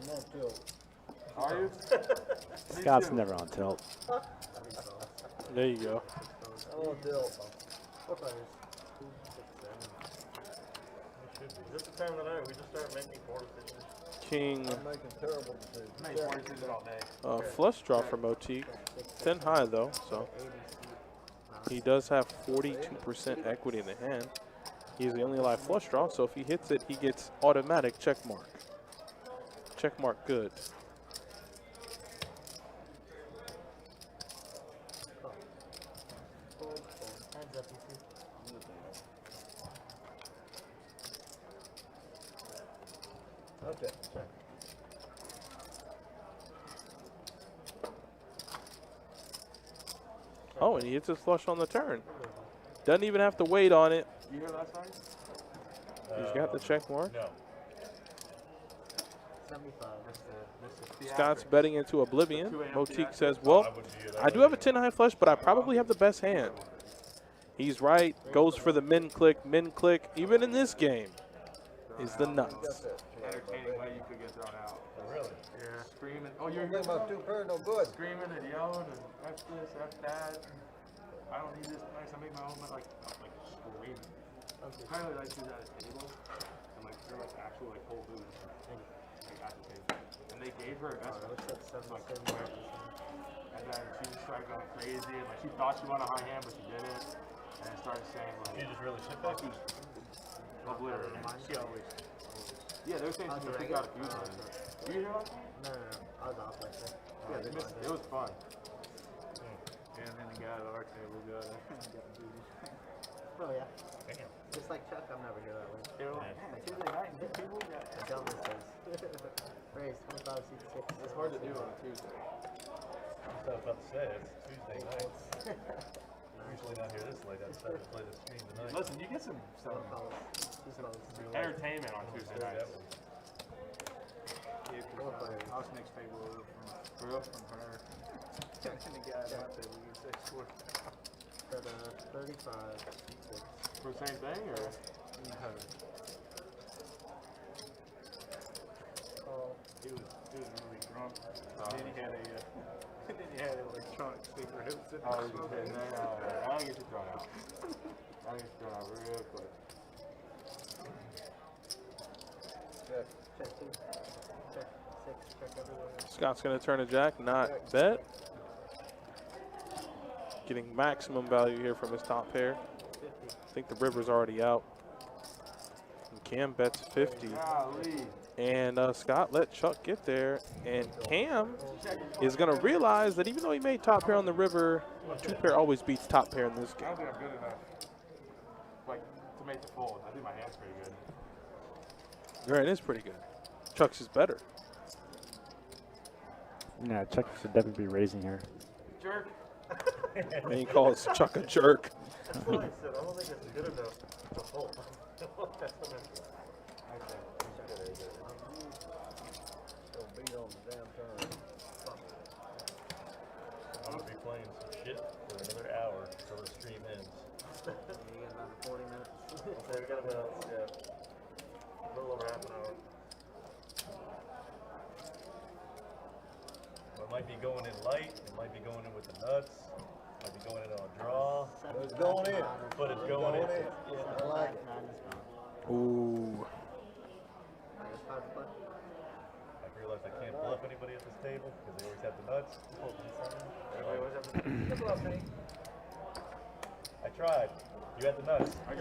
I'm on tilt. Are you? Scott's never on tilt. 3 folds. There you go. I'm on tilt. Four players. 2, 6, 7. Is this the time of the night we just start making poor decisions? King. I'm making terrible decisions. I make poor decisions all day. Flush draw for Motique. 10 high though, so he does have 42% equity in the hand. He's the only live flush draw, so if he hits it, he gets automatic check mark. Check mark good. Hands up, you see. Okay. Oh, and he hits his flush on the turn. Doesn't even have to wait on it. You hear that sign? He's got the check mark. No. 75. Scott's betting into Oblivion. Motique says, well, I do have a 10 high flush, but I probably have the best hand. He's right. Goes for the min click. Min click, even in this game, is the nuts. Entertaining way you could get thrown out. Really? Yeah. Screaming. Oh, you're Think about 2 pair, no good. screaming and yelling and F this, F that. I don't need this place. I make my own, but like screaming. Apparently, like she's at a table and like they're like actual like whole foods like at the table. And they gave her a best friend. Like, and then she just started going crazy and like she thought she won a high hand, but she didn't. And started saying You like, just really shit back. obliterated. She always. Yeah, they were saying she got a few times. Did you hear about that? No. I was off like that. Yeah, they missed it. It was fun. And then the guy at our table got Oh, yeah. Damn. Just like Chuck, I'm never here that way. They were like, man, like Tuesday night, good people. The Delta says. Raise 25, 6. It's hard to do on a Tuesday. That's what I was about to say. It's Tuesday night. Usually not here this late. I decided to play this game tonight. Listen, you get some entertainment on Tuesday nights. Yeah, because I was next table over from her. And the guy at my table gets 6 But 35, 6. For the same thing, or? No. Oh, He was really drunk. Then he had a electronic cigarette sitting Oh, next you to just him. hit I'll get you thrown out. I'll get you thrown out real quick. check 2. Check 6. Check everywhere. Scott's going to turn a jack, not bet. Getting maximum value here from his top pair. 50. I think the river's already out. And Cam bets 50. Golly. And Scott let Chuck get there. And Cam is going to realize that even though he made top pair on the river, 2 pair always beats top pair in this I game. don't think I'm good enough, like, to make the fold. I think my hand's pretty good. Right, it is pretty good. Chuck's is better. Yeah, Chuck should definitely be raising here. Jerk. And he calls Chuck a jerk. That's what I said. I don't think it's good enough to fold. Still beat on the damn turn. I'm going to be playing some shit for another hour until the stream ends. You got about 40 minutes. Okay, we got about, a little over half an hour. It might be going in light, it might be going in with the nuts, it might be going in on a draw, It's going in. but it's going in. I like it. 9 is gone. Ooh. I guess 5 to play. I realized I can't bluff anybody at this table because they always have the nuts. Everybody always have to. I tried. You had the nuts. Oh,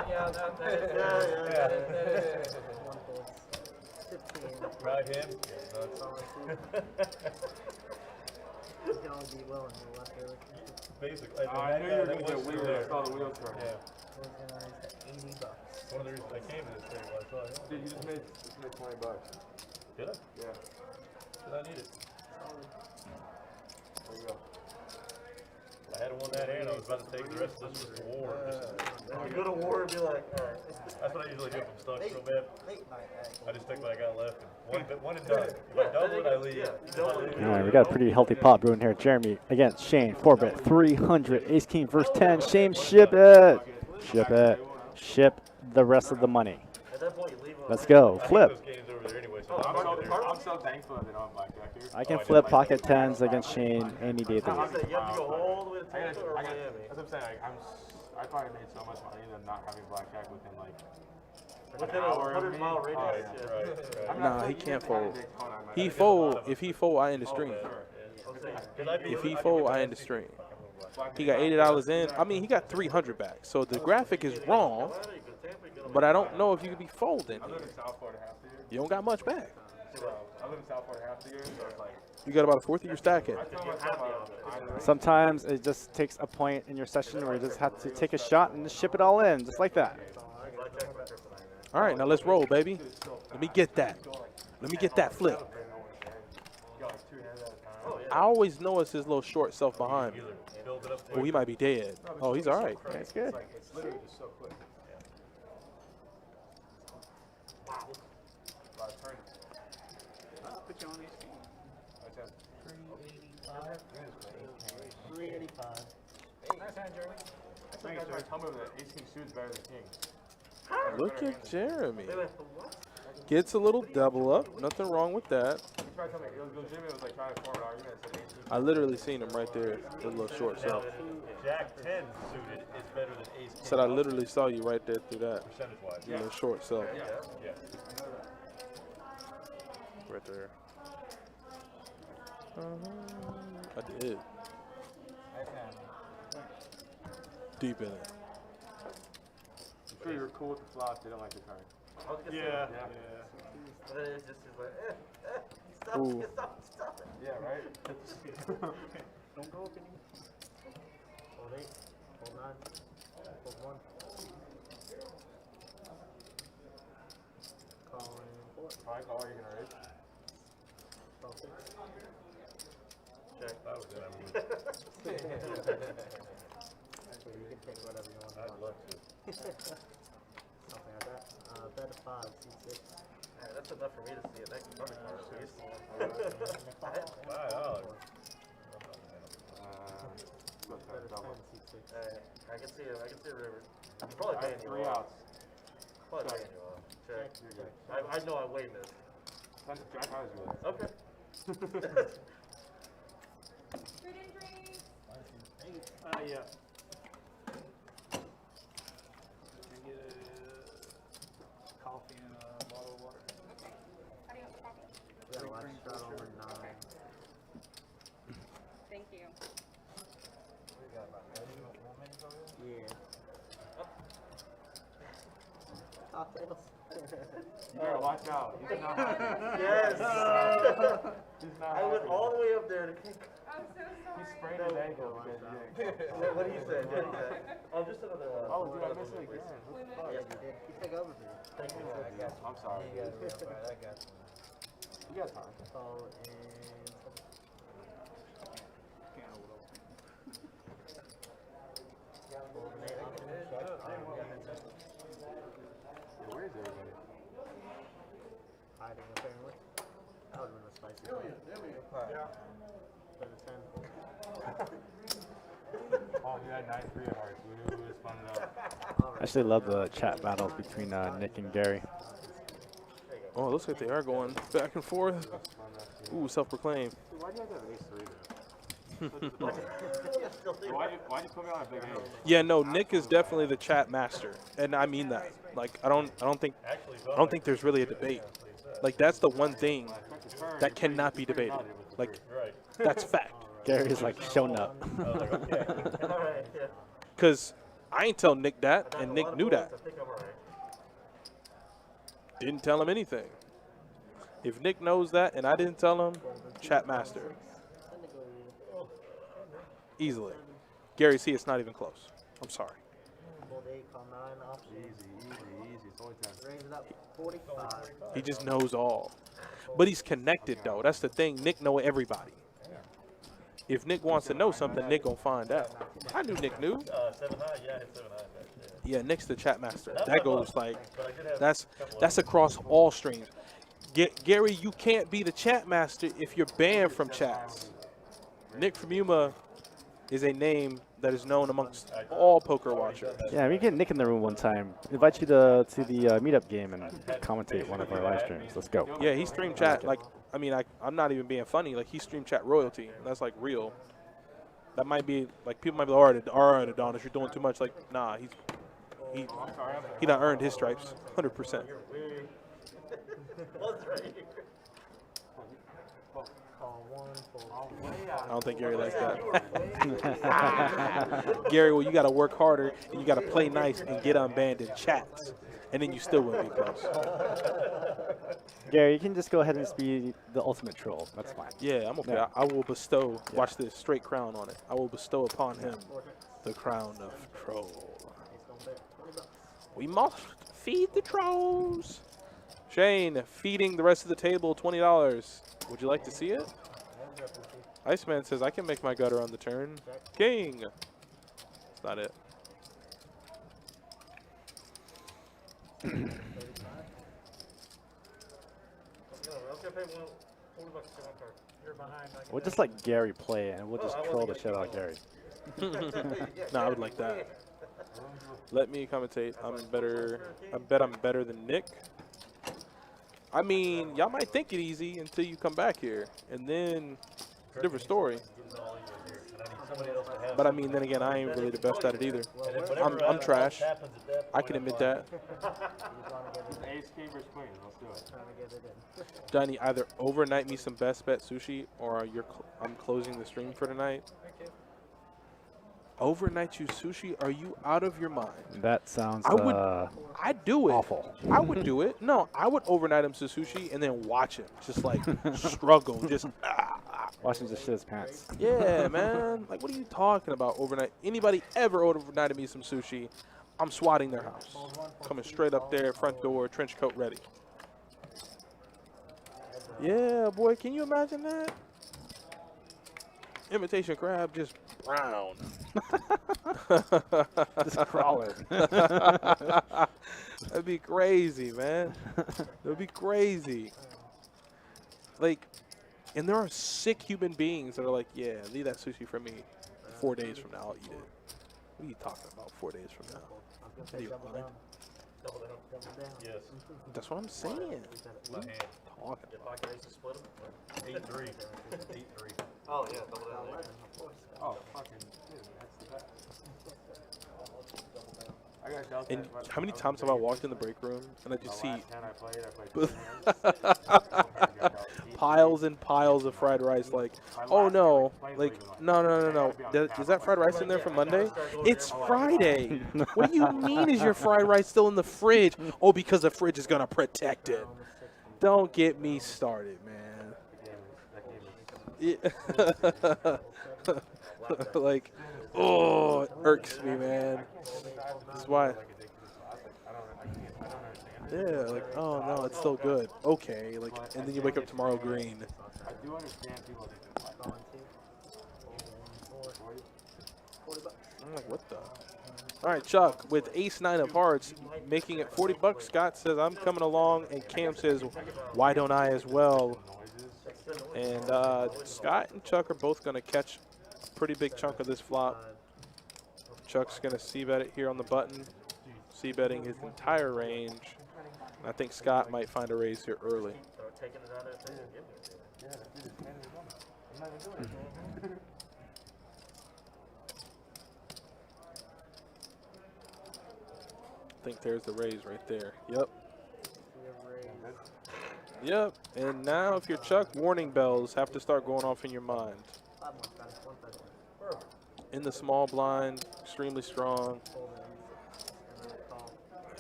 yeah, that is. Yeah. That is. 1 folds. 15. Tried him. He has nuts. He's going to be willing to left early. Basically, I knew you were going to get wheels. I saw the wheels turn. Yeah. He's going to raise to $80. One of the reasons I came to this table, I thought, Dude, you just made $20. did I? Yeah. Did I need it? There you go. If I had won that hand, I was about to take the rest of this for war. When you go to war, be like, alright. That's what I usually do if I'm stuck real bad. I just take what I got left and one and done. If I double it, I leave. All right, we got a pretty healthy pot brewing here. Jeremy against Shane. 4-bet 300. Ace King versus 10. Shane, ship it. Ship it. Ship the rest of the money. At that point, you leave them. Let's go. Flip. Those games over there anyway, so I'm so thankful that they don't have blackjack here. I can flip pocket 10s against Shane any day of the I week. said you have to go all the way to I Tampa or got, Miami. that's what I'm saying. I I probably made so much money than not having blackjack within like Within an a hour of 100-mile me. radius. Oh, Yeah. Right. I mean, I Nah, feel he like can't even fold. Daytona, I might He have- fold. If he fold, I end the Oh, stream. sure. If he fold, I end the stream. He got $80 in. I mean, he got 300 back. So the graphic is wrong, but I don't know if you could be folding. I live in South Florida half the year. You don't got much back. So I live in South Florida half the year, so it's like You got about a fourth of your stack in. I tell myself I'm Sometimes it just takes a point in your session where you just have to take a shot and just ship it all in, just like that. All right, now let's roll, baby. Let me get that. Let me get that flip. I always notice his little short self behind me. Oh, he might be dead. Oh, he's all right. That's good. it's literally just so quick. I'll put you on these teams. 385. Nice hand, Jeremy. Thank you, sir. Tell me that ace king suit's better than king. Look at Jeremy. Gets a little double up. Nothing wrong with that. He tried to tell me, Jimmy was like trying to form an argument and said ace king. I literally seen him right there, the little short self. Jack 10 suited is better than ace king. Said I literally saw you right there through that. Percentage-wise. The little short self. Yeah. Right there. I did. Deep in it. I'm sure you were cool with the flop, didn't like the card. Yeah. But then it just is like, Ooh. stop it. Yeah, right? Don't go up any. Hold 8, hold 9, hold 1. Calling 4. Fine call, you're gonna raise. Call 6. Check. That was it. So you can take whatever you want. I'd love to. Something like that. Bet a 5, C6. That's enough for me to see it next to $5. Bet a 10, C6. I can see it. I can see a river. I'm probably I paying have you 3 off. outs. Probably paying you off. Check. You're good. I know I way missed. Jack high is good. Okay. Yeah. Can I get a coffee and a bottle of water? We got a last shot over 9. Thank you. Yeah. Top tails. You better watch out. He's not happy. Yes. He's not I went happy. all the way up there to kick. I'm so He sorry. sprained his ankle because he didn't. What do you say? Oh, just another. Oh, dude, I missed it again. Yeah, you did. He took over for you. Thank you. I'm sorry. You You got time. call and Can't hold open. eliminate option check. Yeah, where is everybody? Hiding apparently. That would have been a spicy one. Bet a 10. Oh, you had 9-3 of hearts. We knew we would have spun it up. I actually love the chat battles between Nick and Gary. Oh, it looks like they are going back and forth. Ooh, self-proclaimed. Dude, why'd you have to have ace 3 there? Why'd you put me on a big ace? Yeah, no, Nick is definitely the chat master, and I mean that. Like, I don't think there's really a debate. Like, that's the one thing that cannot be debated. Like, that's fact. Gary's like shown up. Alright, yeah. Cause I ain't tell Nick that, and Nick knew that. I think I'm alright. Didn't tell him anything. If Nick knows that and I didn't tell him, chat master. Easily. Gary, see, it's not even close. I'm sorry. Hold 8, call 9 option. Easy. It's only 10. Raise it up 45. He just knows all. But he's connected, though. That's the thing. Nick know everybody. If Nick wants to know something, Nick gonna find out. I knew Nick knew. 7 high, yeah, I hit 7 high. Yeah, Nick's the chat master. That goes like, that's across all streams. Gary, you can't be the chat master if you're banned from chats. Nick from Yuma is a name that is known amongst all poker watchers. Yeah, we get Nick in the room one time. Invite you to the meetup game and commentate one of our live streams. Let's go. Yeah, he streamed chat. Like, I mean, I'm not even being funny. Like, he streamed chat royalty. That's like real. that might be like people might be like, all right, Adonis, you're doing too much. Like, nah, he not earned his stripes, 100%. Call one, full. I don't think Gary likes that. Gary, well, you got to work harder and you got to play nice and get unbanned in chats, and then you still won't be close. Gary, you can just go ahead and just be the ultimate troll. That's fine. Yeah, I'm okay. Yeah. I will bestow. Watch this straight crown on it. I will bestow upon him the crown of troll. We must feed the trolls. Shane, feeding the rest of the table, $20. Would you like to see it? Iceman says, I can make my gutter on the turn. King. That's not it. You're behind. We'll just let Gary play it, and we'll just troll the shit out of Gary. No, I would like that. Let me commentate. I'm better. I bet I'm better than Nick. I mean, y'all might think it easy until you come back here, and then it's a different story. But I mean, then again, I ain't really the best at it either. I'm trash. I can admit that. Ace, king versus queen. Let's do it. Donnie, either overnight me some best bet sushi, or I'm closing the stream for tonight. Overnight you sushi? Are you out of your mind? That sounds I'd do it. awful. I would do it. No, I would overnight him to sushi and then watch him just like struggle. Just Watch him just shit his pants. yeah, man. Like, what are you talking about overnight? Anybody ever overnighted me some sushi, I'm swatting their house. Coming straight up there, front door, trench coat ready. Yeah, boy, can you imagine that? Imitation crab just brown. Just crawling. That'd be crazy, man. That'd be crazy. Like, and there are sick human beings that are like, yeah, leave that sushi for me. 4 days from now, I'll eat it. What are you talking about 4 days from now? What are you lying? Yes. That's what I'm saying. My hand. Talking about. 8-3. 8-3. Oh, yeah, double down there. Oh, fucking dude, that's the best. I got dealt And that, how many times have I walked in the break room and I just see last 10 I played 2 hands. piles and piles of fried rice? Like, oh no, like no. Is that fried rice in there from Monday? It's Friday. What do you mean is your fried rice still in the fridge? Oh, because the fridge is gonna protect it. Don't get me started, man. Yeah. Like, oh, it irks me, man. That's why. Yeah, like, oh no, it's still good. Okay, like, and then you wake up tomorrow green. I do understand people that can I'm like, what the? All right, Chuck, with ace-9 of hearts, making it $40. Scott says, I'm coming along, and Cam says, why don't I as well? And Scott and Chuck are both going to catch a pretty big chunk of this flop. Chuck's going to c-bet it here on the button, c-betting his entire range. And I think Scott might find a raise here early. I think there's the raise right there. Yep. Yep. And now if you're Chuck, warning bells have to start going off in your mind. In the small blind, extremely strong.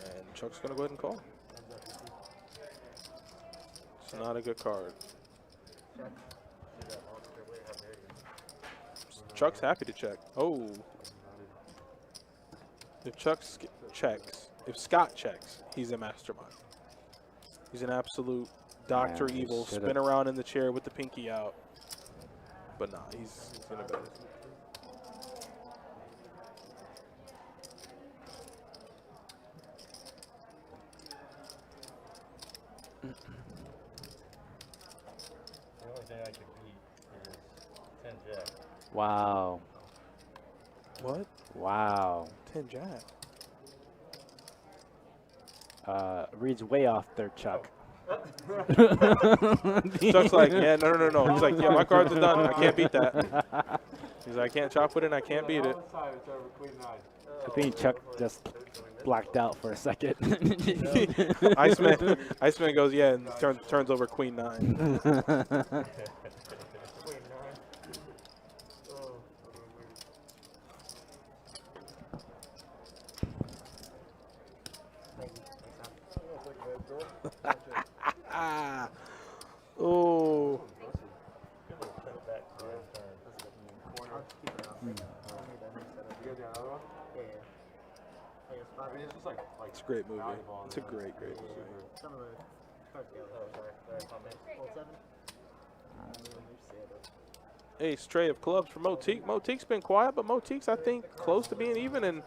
And Chuck's going to go ahead and call. It's not a good card. Chuck's happy to check. Oh. If Chuck checks, if Scott checks, he's a mastermind. He's an absolute Dr. Man, Evil, should've- spin around in the chair with the pinky out. But nah, he's going to bet it. The only thing I could beat is 10 jack. Wow. What? Wow. 10 jack. Reads way off there, Chuck. Chuck's like, yeah, no. He's like, yeah, my cards are done. I can't beat that. He's like, I can't chop with it and I can't beat it. Side, it's over Queen 9. I think Chuck just blacked out for a second. Iceman goes, yeah, and turns over Queen 9. Oh. I mean, it's just like It's a great movie. It's a great movie. Some of the cards together. Ace tray of clubs for Motique. Motique's been quiet, but Motique's, I think, close to being even. And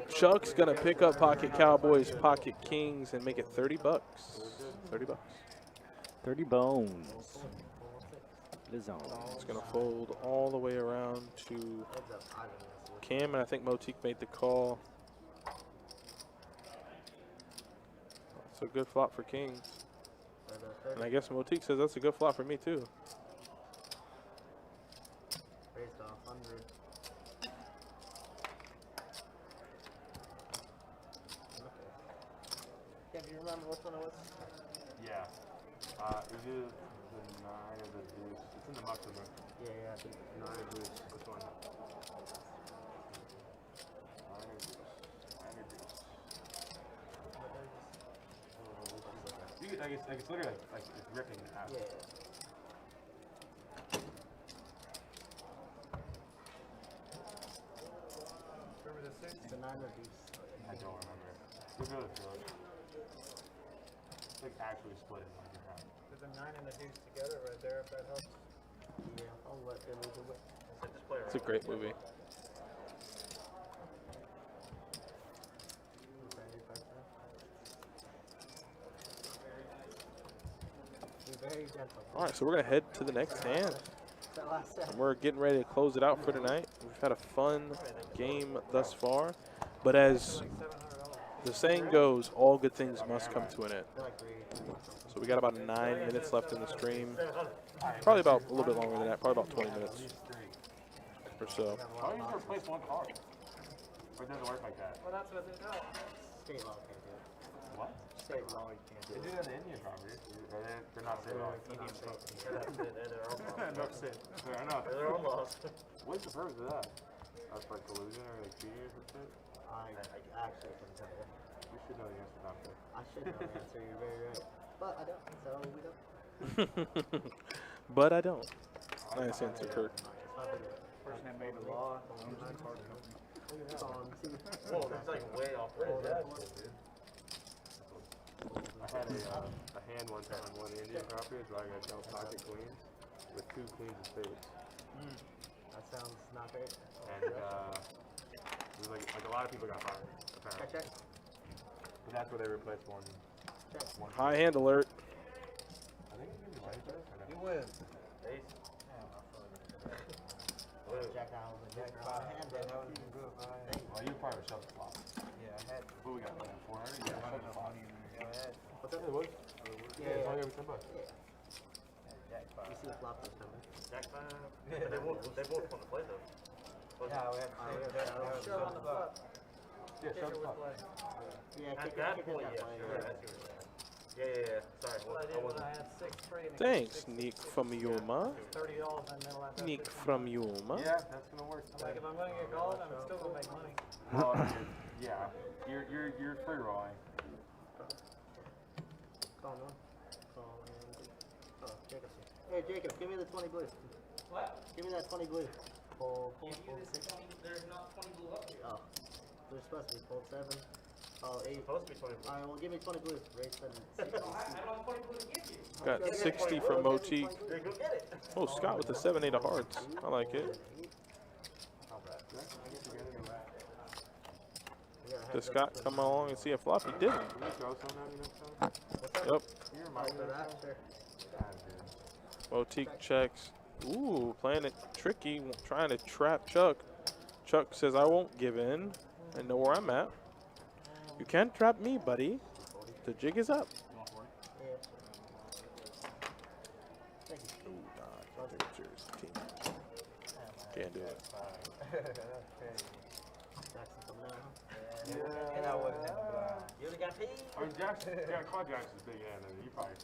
Chuck's going to pick up Pocket Cowboys, Pocket Kings, and make it 30 bucks. 30 bucks. 30 bones. Lizone. It's going to fold all the way around to Cam, and I think Motique made the call. It's a good flop for Kings. And I guess Motique says that's a good flop for me, too. Raised off 100. Okay. Do you remember which one it was? Yeah. Is it the 9 of the deuce? It's in the muck somewhere. Yeah. 9 of deuce. Which one? 9 of deuce. 9 of deuce. You could, like it's literally like it's ripping in half. Yeah. Remember the 6? It's a 9 of these. I don't remember. You really feel it. It's like actually split in like your hand. There's a 9 and a deuce together right there, if that helps. Yeah, I'll let them do it. It's a great movie. Very gentle. All right, so we're going to head to the next hand. That last set. And we're getting ready to close it out for tonight. We've had a fun game thus far. But as the saying goes, all good things must come to an end. So we got about 9 minutes left in the stream. Probably about a little bit longer than that, probably about 20 minutes or so. Why don't you just replace one card? Or it doesn't work like that? Well, that's what they do. State law can't do it. What? State law you can't They do do it. that in Indian properties. They're not state laws. Fair enough. They're all lost. What's the purpose of that? That's like collusion or like cheating or some shit? I actually couldn't tell you. You should know the answer, doctor. I should know the answer, you're very right. But I don't, so we don't. But I don't. Nice answer, Kurt. Person that made the law. Whoa, that's like way off the edge. I had a hand one time on one Indian properties where I got dealt pocket queens with 2 queens of spades. That sounds not great. And it was like a lot of people got fired, apparently. Check. But that's where they replaced one. High hand alert. I think it's right there. You win. Ace. Jack Isles and Jack Isles. Hand then. Well, you probably shut the flop. Yeah, I had. What we got, like 400? Yeah, shut the flop. What's Yeah, up? it was. Yeah, It's yeah. only every 10 bucks. You see the flop that's coming. Jack 5. But they both want to play though. Yeah, we had. Shove on the flop. Yeah, shut the flop. Yeah, At kick that it point, that yeah, way. sure. I see what you're saying. Yeah. Sorry. What I did I was wasn't. I had 6 free. and it Thanks, cost Nick from Yuma. $30 and then left. Nick from Yuma. Yeah, that's gonna work. I'm like, if I'm gonna get called, I'm still gonna make money. Well, yeah, you're free rolling. Call one. Call and. Oh, Jacobson. Hey, Jacob, give me the 20 blue. What? Give me that 20 blue. Pull. There's not 20 blue up here. Oh. There's supposed to be pulled 7. Oh, 8. Supposed to be 20. Alright, well, give me 20 blue. Raise 7. I don't have 20 blue to give you. Got 60 from Motique. Oh, Scott with the 7-8 of hearts. I like it. Does Scott come along and see a flop? He didn't. Can you throw some at me next time? Yep. Can you remind me of that? Sure. God, dude. Motique checks. Ooh, playing it tricky, trying to trap Chuck. Chuck says, I won't give in. I know where I'm at. You can't trap me, buddy. The jig is up. Yeah. Thank you. Ooh, nah, there's your team. Can't do it. Jackson coming out, huh? Yeah. And I wasn't in the blind. You only got paid? I mean, Jackson, yeah, Claude Jackson's big hand, and you probably.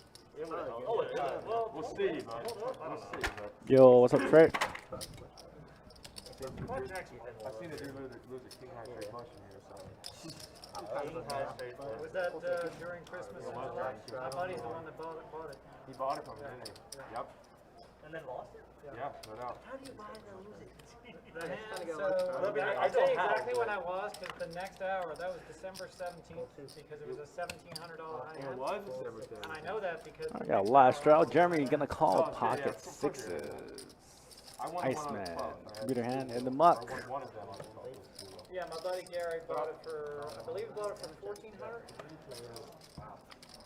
Oh, yeah. Well, We'll see, man. We'll see, but. Yo, what's up, Trey? I've seen a dude lose a king high straight flush in here, so. Was that during Christmas in July? My buddy's the one that bought it. He bought it from me, didn't he? Yep. And then lost it? Yeah, no doubt. How do you buy and then lose it? The hand, go so like- I'll tell you exactly when I was, because the next hour, that was December 17th, because it was a $1,700 honey It hand. was December 7th. And I know that because I got a last draw. Jeremy gonna call Oh, okay, pocket yeah, fuck sixes. I won one on the Iceman, 12th. I had- beater hand in the I muck. won one of them on the 12th. yeah, my buddy Gary bought it for, I believe he bought it for $1,400.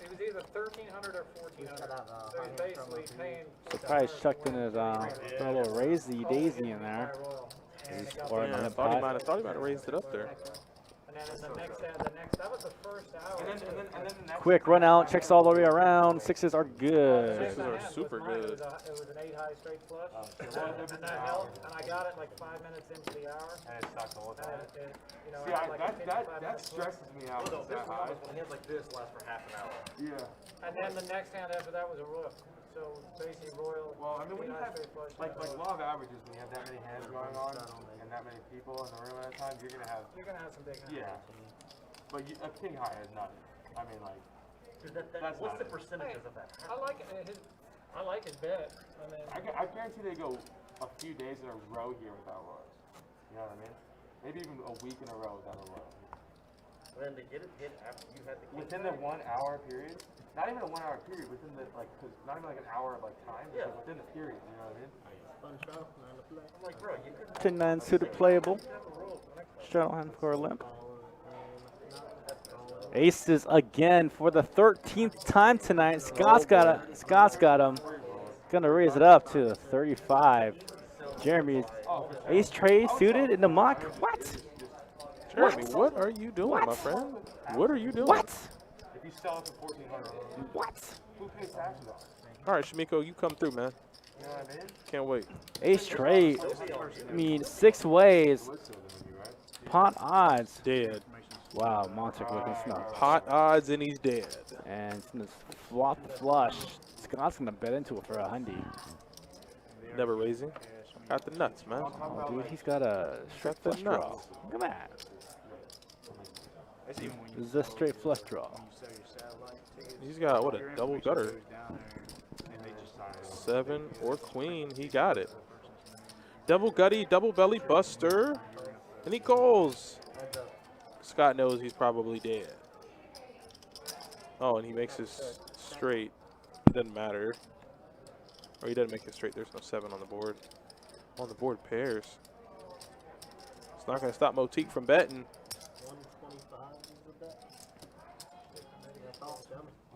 It was either $1,300 or $1,400. So he's basically paying. Surprised chucked in his put a little raisy daisy in there. Or in Yeah, I the thought he pot. might have raised it up there. And then in the next, that was the first hour. And then the next. Quick run out, checks all the way around. Sixes are good. Sixes are super good. It was an 8 high straight flush. And that helped. And I got it like 5 minutes into the hour. And it sucked the whole time. And it, you know, See, I had like a 55 that minute flush. stresses me out. When it's that high. When he has like this, lasts for half an hour. Yeah. And then the next hand after that was a rook. So basically royal. Well, I mean, when you 8 have high straight flush. like law of averages, when you have that many hands going on and that many people in the room at a time, you're gonna have. You're gonna have some big hands. Yeah. But a king high is nothing. I mean, like. That's What's not the it. percentages of that? I like it. I like his bet. I mean, I guarantee they go a few days in a row here without royals. You know what I mean? Maybe even a week in a row without a royal. Then to get it hit after you had the Within the 1 hour period, not even a 1 hour period, within the cause not even like an hour of like time, Yeah. like within the period, you know what I mean? Fun show, 9 to play. I'm like, bro, you could 10-9 suited playable. Straddle hand for a limp. Aces again for the 13th time tonight. Scott's got him. Gonna raise it up to 35. Jeremy's ace tray suited in the muck. What? Jeremy, what are you doing, my friend? What are you doing? What? If you sell it for $1,400, What? who pays taxes on it? All right, Shamiko, you come through, man. You know what I mean? Can't wait. Ace tray. I mean, 6 ways. Pot odds. Dead. Wow, Montic looking snuff. Hot odds and he's dead. And it's gonna flop the flush. Scott's gonna bet into it for a hundy. Never raising. Got the nuts, man. Oh, dude, he's got a straight the flush draw. nuts. Look at that. This is a straight flush draw. He's got, what, a double gutter. 7 or queen. He got it. Double gutty, double belly buster. And he calls. Scott knows he's probably dead. Oh, and he makes his straight. It doesn't matter. Or he doesn't make it straight. There's no 7 on the board. On the board, pairs. It's not going to stop Motique from betting. 125 is the bet. What's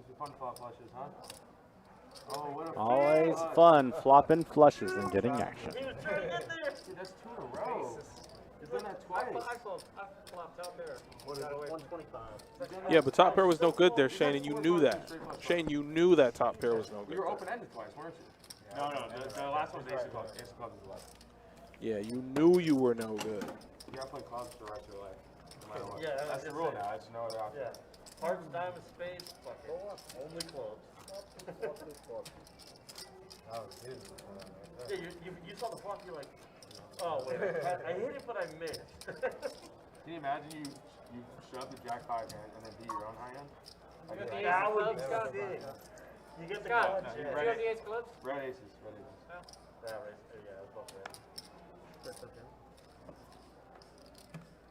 the fun flop flushes, huh? Oh, what a Always fun flopping flushes and getting action. Dude, that's 2 in a row. You've done that twice. I flopped out there. Got away. 125. Yeah, but top pair was no good there, Shane, and you knew that. Shane, you knew that top pair was no good. You were open-ended twice, weren't you? No, the last one was ace of clubs. Ace of clubs is left. Yeah, you knew you were no good. You gotta play clubs for the rest of your life, no matter what. Yeah, That's the rule now. That's no other option. Yeah. Hearts, diamonds, spades, fuck it. Only clubs. Oh, dude. Yeah, you saw the flop, you're like, oh wait, I hit it, but I missed. Can you imagine you shove the jack 5 hand and then beat your own high end? Like got the that? ace That of would clubs, be Scott? sick. You get the Scott, clubs, No, you you're got right. the ace clubs? Red aces, red aces. Yeah, that's both red.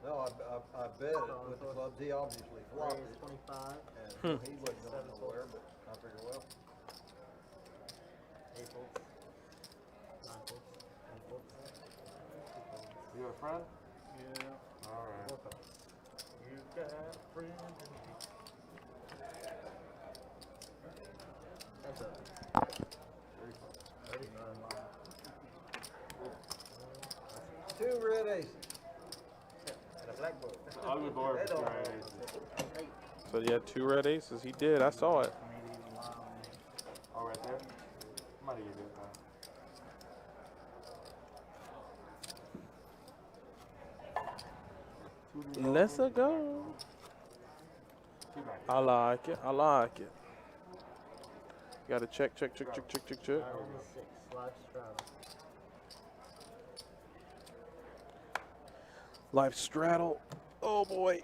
No, I bet it with the clubs. He obviously flopped it. 25. And he wasn't going nowhere, but I figured, well, 8 volts. 9 volts. 10 volts. You have a friend? Yeah. Alright. You got a friend in me. That's a 2 red aces. And a black board. Ugly board for red aces. So he had 2 red aces. He did. I saw it. Oh, right there? I'm gonna give you Let's go. I like it. I like it. Got to check. Only 6. Live straddle. Live straddle. Oh boy.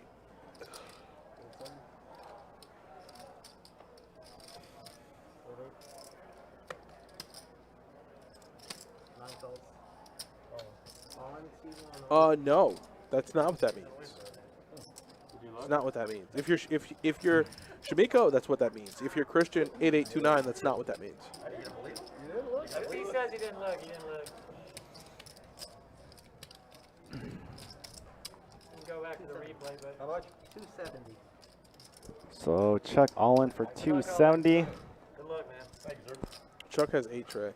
No, that's not what that means. It's not what that means. If you're Shamiko, that's what that means. If you're Christian 8829, that's not what that means. If he says he didn't look, he didn't look. You can go back to the replay, but How much? 270. So Chuck all in for 270. good luck, man. Thank you, sir. Chuck has 8 tray.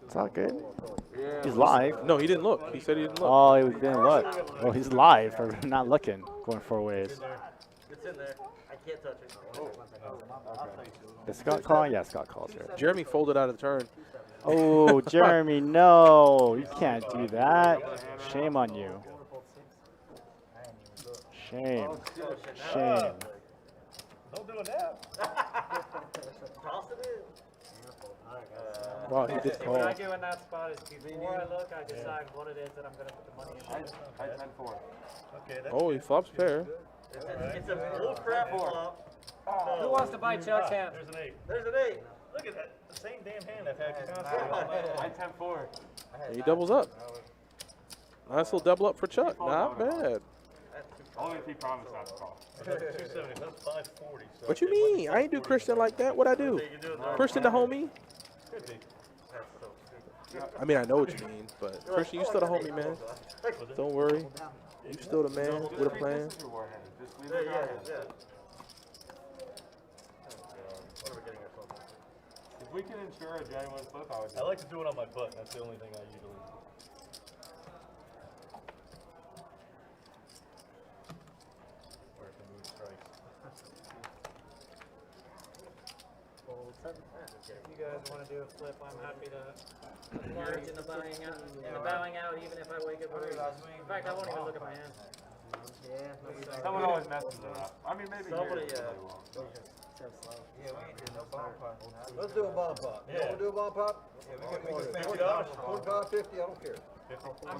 It's all good. He's live. No, he didn't look. He said he didn't look. Oh, he didn't look. Oh, he's live for not looking. Going 4 ways. It's in there. I can't touch it. Is Scott calling? Yeah, Scott calls here. Jeremy folded out of the turn. Oh, Jeremy, no. You can't do that. Shame on you. Shame. Shame. Don't do that. Toss it in. Wow, he did See, call. what I do in that spot is before I look, I decide what it is that I'm going to put the money in. I 10-4. Okay, that's Oh, he flops pair. It's a bull crap flop. Who wants to buy Chuck's hand? There's an 8. There's an 8. Look at that. The same damn hand I've had constantly. I 10-4. He doubles up. Nice little double up for Chuck. Not bad. Only if he promised not to call. 270. That's 540. So What you mean? I ain't do Christian like that. What I do? Christian the homie? could be. I mean, I know what you mean, but Christian, you still the homie, man. Don't worry. You still the man with a plan. Just leave Yeah, it yeah, on. yeah. What are we getting ourselves into? If we can ensure a genuine flip, I would do I like to do it on my butt. That's the only thing I usually do. Where I can move strikes. If you guys want to do a flip, I'm happy to oblige in the bowing out, even if I wake up early. In fact, I won't even look at my hand. Yeah, nobody does. Someone always messes it up. I mean, maybe Somebody, here, yeah. they won't. Let's do a bomb pop. You wanna do a bomb pop? $25, $50, I don't care. I'm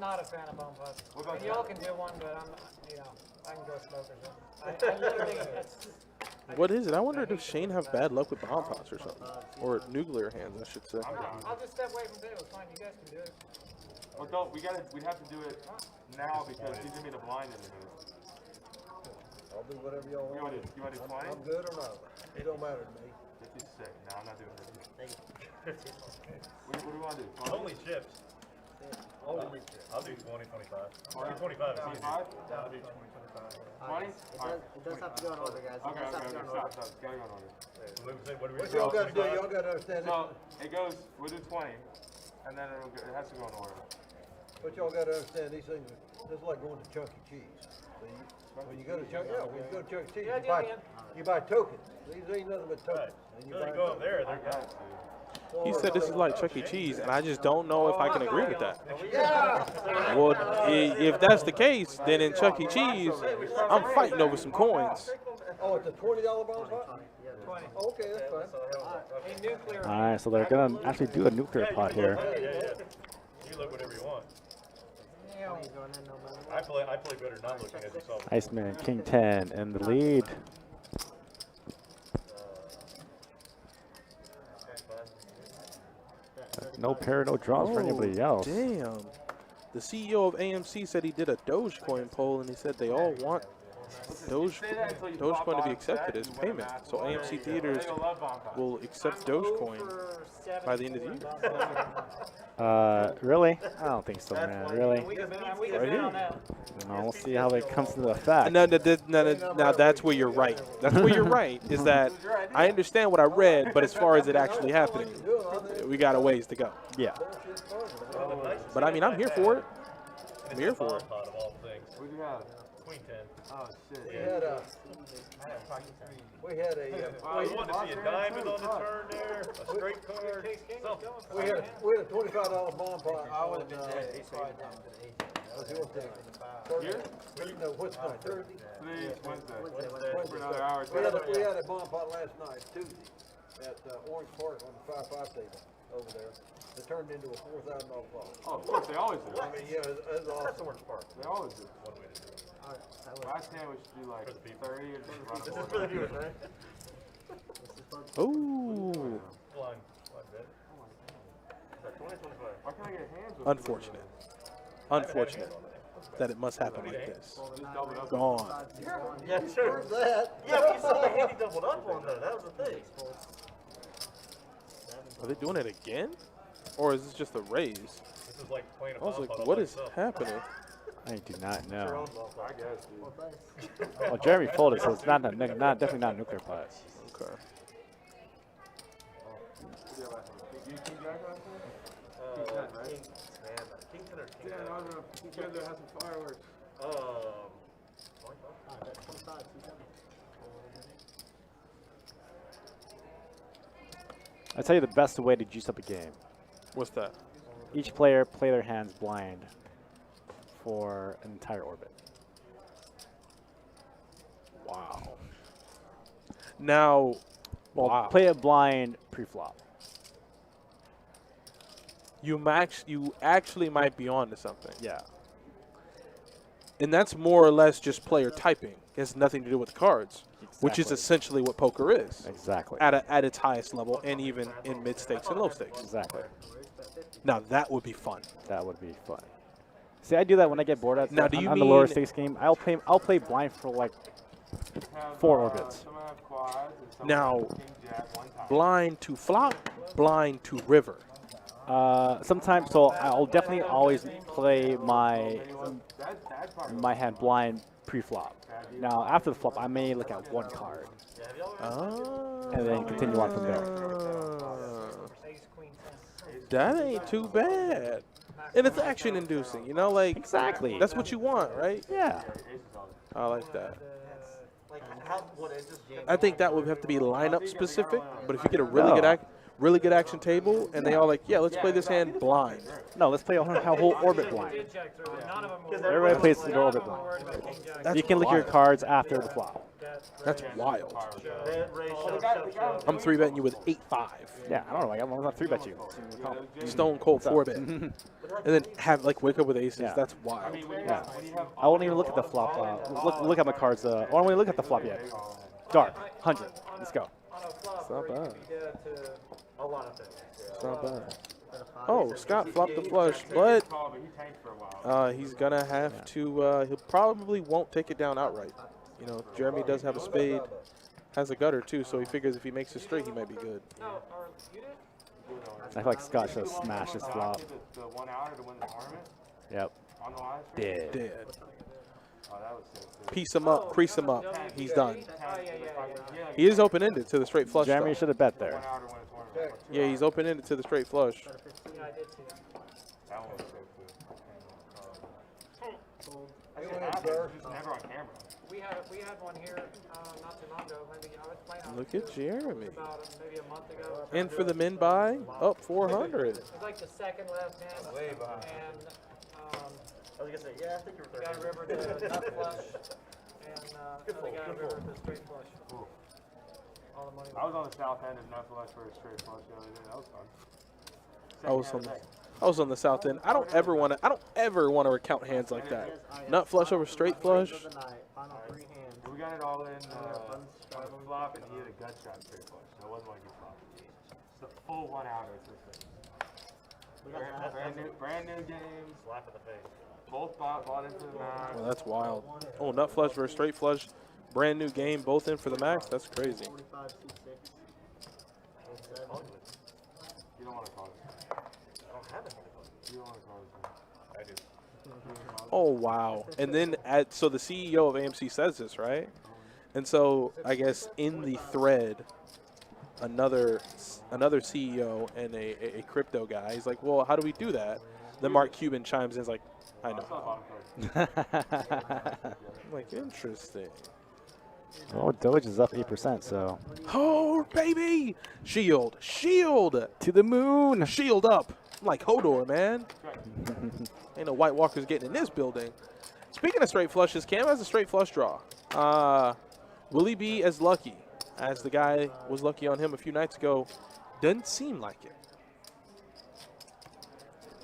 not a fan of bone puffs. What about And y'all can do one, but I can go smoke or something. I literally, What is it? I wonder, does Shane have bad luck with bomb pots or something? Or nuclear hands, I should say. I'll just step away from tables. Fine, you guys can do it. Well, don't, we have to do it now because he's gonna be the blind in a minute. I'll do whatever y'all You want. wanna do 20? I'm good or not. It don't matter to me. 50's sick. No, I'm not doing 50. What do you wanna do? 20? Only chips. I'll do 20, 25. Or 25 is easy. 25? I'll do 20, 25. 20? It does have to go in order, guys. It Okay, does have to okay, go in okay, order. stop. Gotta go in order. What do we What do? y'all gotta do, 25? y'all gotta understand So, this. it goes, we'll do 20, and then it has to go in order. What y'all gotta understand, these things, this is like going to Chuck E. Cheese. So when you go to Chuck, when you go to Chuck E. Cheese, Yeah, you buy tokens. These ain't nothing but Right. tokens. And So you go up there, they're Yes, gone. dude. He said this is like Chuck E. Cheese, and I just don't know if I can agree with that. Yeah! Well, if that's the case, then in Chuck E. Cheese, I'm fighting over some coins. Oh, it's a $20 bomb pot? Yeah, 20. Oh, okay, that's fine. A nuclear. All right, so they're gonna actually do a nuclear pot here. Yeah. You look whatever you want. He's going in no matter what. I play better not looking as you saw. Iceman, King 10 in the lead. No pair, no draws for anybody else. Damn. The CEO of AMC said he did a Dogecoin poll, and he said they all want Dogecoin to be accepted as payment. So AMC theaters will accept Dogecoin by the end of the year. Really? I don't think so, man. Really? We can Right bet here. on that. No, we'll see how it comes into effect. No, now that's where you're right. That's where you're right, is that I understand what I read, but as far as it actually happening, we got a ways to go. Yeah. But I mean, I'm here for it. I'm here for it. Pot of all things. What do you have? Queen 10. Oh, shit. We had a, I wanted to see a diamond on the turn there, a straight card, something. we had a $25 bomb pot. I would have been dead. What's your thing? Here? You know, what's on Thursday? Today is Wednesday. Wednesday. For another hour. We had a bomb pot last night, Tuesday, at Orange Park on the 5-5 table over there. It turned into a $4,000 bomb. Oh, of course, they always do. I mean, yeah, it was awesome. Orange Park. They always do. One way to do it. Last time we should do like 30 or just run This a is for the viewers, right? Ooh. Blind bet. Is that 20, 25? Why can't I get hands with Unfortunate. Unfortunate that it must happen like this. Just double it up. Gone. Yeah, sure. Where's that? Yeah, but you saw the hand he doubled up on though. That was the thing. Are they doing it again? Or is this just a raise? This is like playing a I was bomb like, pot what by is itself. happening? I do not know. I guess, dude. Well, Jeremy folded, so it's definitely not a nuclear pot. Okay. You King Jack last night? King 10, right? King 10 or King Yeah, 9? I don't know. You guys have some fireworks. 25, 270. I tell you the best way to juice up a game. What's that? Each player play their hands blind for an entire orbit. Wow. Now, Well, wow. play it blind pre-flop. You actually might be on to something. Yeah. And that's more or less just player typing. It has nothing to do with cards, which is Exactly. essentially what poker is Exactly. at its highest level and even in mid stakes and low stakes. Exactly. Now that would be fun. That would be fun. See, I do that when I get bored at Now, do you on the lower mean- stakes game. I'll play blind for like Have, 4 orbits. Some have quads and some Now, have King Jack one time. Blind to flop, blind to river. Sometimes, so I'll definitely always play my That'd probably my hand blind pre-flop. Now after the flop, I may look at one card and then continue on from there. Ace, queen, 10. That ain't too bad. And it's action inducing, you know, like Exactly. that's what you want, right? Yeah. I like that. Like, what is this game? I think that would have to be lineup specific, but if you get a No. really good action table and they all like, yeah, let's play this hand blind. No, let's play a whole orbit blind. Did check through it. None of them were Everybody plays the none of orbit them were blind. worried about King Jack. That's You can look your wild. cards after the flop. That's wild. Red, Ray, shove. I'm 3-betting you with 8-5. Yeah, I don't know. I'm gonna 3-bet you. Stone cold 4-bet. And then have like wake up with aces. Yeah. That's wild. Yeah. I won't even look at the flop. Look at my cards. I won't even look at the flop yet. Dark 100. Let's go. On a flop It's not where you bad. could be dead to A lot of things. It's not bad. Oh, Scott flopped the flush, but call, but he tanked for a while. he's gonna have to. He probably won't take it down outright. You know, Jeremy does have a spade, has a gutter too, so he figures if he makes a straight, he might be good. no, or you did? I feel like Scott should have smashed his flop. The 1 hour to win the tournament Yep. on the live stream? Dead. Dead. Oh, that was sick, too. Piece him up, crease him up. He's done. Oh, yeah. He is open-ended to the straight flush. Jeremy though. should have bet 1 there. hour to win a tournament. Yeah, he's open-ended to the straight flush. Yeah, I did see that. That one was sick, too. That shit happens, it's just never on camera. We had one here not too long ago. Maybe I was playing on Look at Jeremy. about maybe a month ago. And for the min buy, up 400. It was like the second left hand. Way behind. And I was gonna say, yeah, I think you were guy 13. river to nut flush. And another guy river to straight flush. Cool. All the money. I was on the south end of nut flush for a straight flush the other day. That was fun. I was on the south end. I don't ever want to recount hands like that. Nut flush over straight flush. Final 3 hands. We got it all in on the flop, and he had a gut shot straight flush, so it wasn't like he flopped. It's the full 1 hour. It's this thing. Brand new games. Slap in the face. Both bought into the max. Well, that's wild. Oh, nut flush versus straight flush. Brand new game, both in for the max. That's crazy. 45, 26. You don't want to call it. I don't have it. You don't want to call it. I do. Oh, wow. And then, so the CEO of AMC says this, right? And so, I guess in the thread, another CEO and a crypto guy, he's like, well, how do we do that? Then Mark Cuban chimes in, is like, I know. I'm like, interesting. Oh, Doge is up 8%, so Oh, baby! Shield! Shield! to the moon. Shield up! I'm like Hodor, man. Ain't no White Walkers getting in this building. Speaking of straight flushes, Cam has a straight flush draw. Will he be as lucky as the guy was lucky on him a few nights ago? Doesn't seem like it.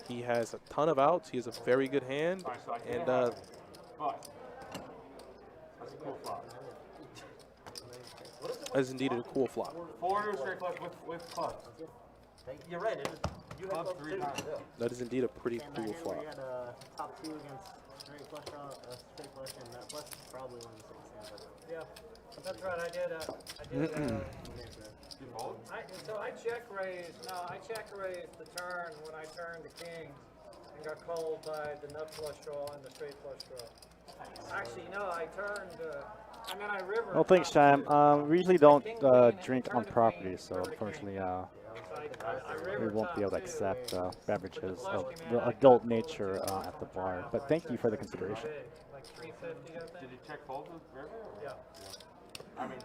He has a ton of outs. He has a very good hand. And But that's a cool flop. that is indeed a cool flop. Forward straight flush with clubs. You're right. You had Clubs clubs 3 too. times. That is indeed a pretty And that cool hand where flop. you had top 2 against straight flush draw, straight flush, and that flush is probably one of the 6 hands. Yeah, that's right. I did. You fold? So I check raised. No, I check raised the turn when I turned the kings and got called by the nut flush draw and the straight flush draw. Actually, no, I turned and then I rivered. Well, thanks, Sham. We usually don't drink on property, so unfortunately, we won't be able to accept beverages of the adult nature at the bar. But thank you for the consideration. Like 350, I think. Did you check fold with river? Yeah. I mean,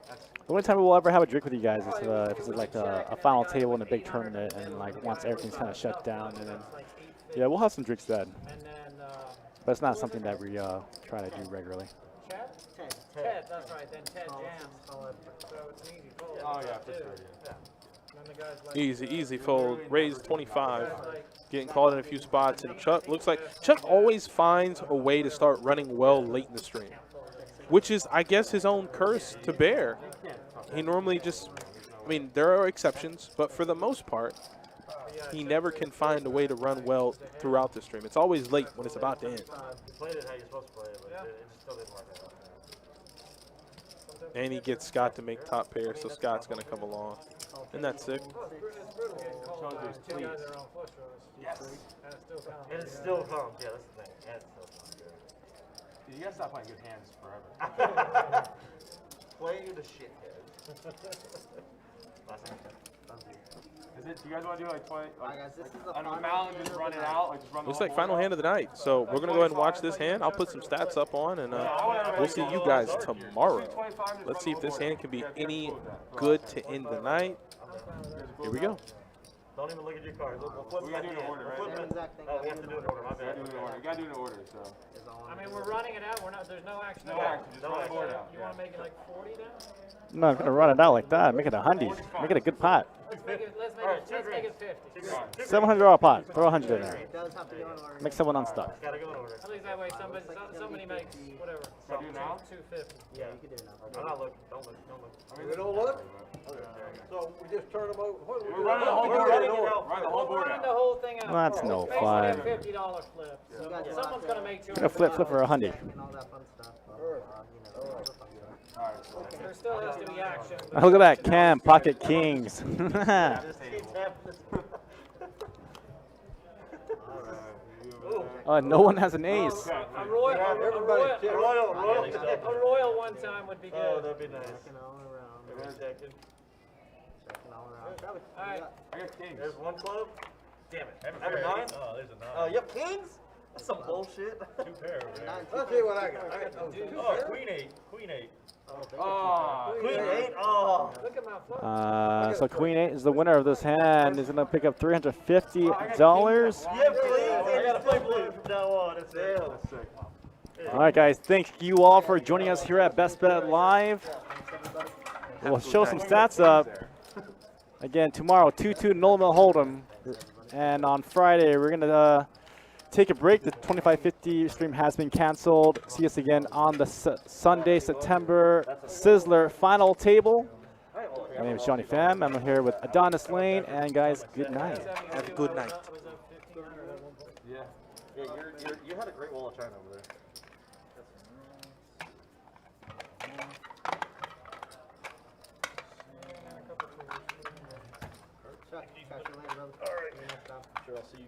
that's The only time we will ever have a drink with you guys is if it's like a final table in a big tournament, and like once everything's kind of shut down, and then yeah, we'll have some drinks then. And then But it's not something that we try to do regularly. Ted, that's right. Then Ted jams. So it's an easy fold. oh yeah, for sure. Yeah. Then the guy's like, Easy fold. Raised 25. Getting called in a few spots. And Chuck looks like Chuck always finds a way to start running well late in the stream, which is, I guess, his own curse to bear. He normally just, I mean, there are exceptions, but for the most part, he never can find a way to run well throughout the stream. It's always late when it's about to end. You played it how you're supposed to play it, but it still didn't work out. And he gets Scott to make top pair, so Scott's going to come along. And that's sick. it's brutal getting called by two guys that are on flush draws. Yes. And it still counts. And it still comes. Yeah, that's the thing. Yeah, it still comes. Dude, you gotta stop playing good hands forever. Play the shithead. Is it? Do you guys want to do like 20? Alright, guys, this is the An final amount and hand just of run the it night. out? Like just run the Looks whole like final board hand of the night. So we're going to go ahead and watch this hand. I'll put some stats up on, and we'll see you guys tomorrow. Let's see if this hand can be any good to end the night. Here we go. Don't even look at your cards. We'll flip We gotta that do it in hand. order, We'll right? flip Same it. exact thing. Oh, we have to do it in order. My You gotta bad. do it in order. You gotta do it in order, so. I mean, we're running it out. We're not. There's no action. No action, just run the board out. You want to make it like 40 then? No, I'm gonna run it out like that. Make it a hundy. Make it a good pot. Let's make it 50. $700 pot. Throw 100 in there. It does have to go in order. Make someone unstuck. Gotta go in order. At least that way somebody makes whatever. Should I do it now? 250. Yeah, you can do it now. I'm not looking. Don't look. Don't look. I mean, We don't look? So we just turn them over. What do we We're do? running the whole We're board running out. it out. Run the whole We're board running the out. whole thing out. That's no It's fun. basically a $50 flip. So someone's gonna make Gonna flip for a hundy. And all that fun stuff. You know, all the fun stuff. Alright, so. There still has to be action. but Look at that, Cam, pocket kings. No one has an ace. A royal one time would be Oh, good. that'd be nice. Checking all around. Checking. Checking all around. Travis, what All do you right. got? I got kings. There's one club. Damn it. Have a Have a pair. nine? Oh, there's a 9. Oh, you have kings? That's some bullshit. 2 pair over there. Nine, Let's see what I got. I got two. Oh, Queen 8. Queen 8. Oh, Queen 8? Oh. Look at my flip. So Queen 8 is the winner of this hand. Is gonna pick up $350. You have kings? I gotta play blue from now on. That's it. that's sick. All right, guys. Thank you all for joining us here at Best Bet Live. We'll show some stats up. Again, tomorrow, 2-2 Noel Mill Hold'em. And on Friday, we're going to take a break. The 2550 stream has been canceled. See us again on the Sunday, September Sizzler final table. My name is Johnny Pham. I'm here with Adonis Lane. And guys, good night. Have a good night. Yeah. Yeah, you had a great wall of China over there. Chuck, catch you later, brother. All right. Sure, I'll see you.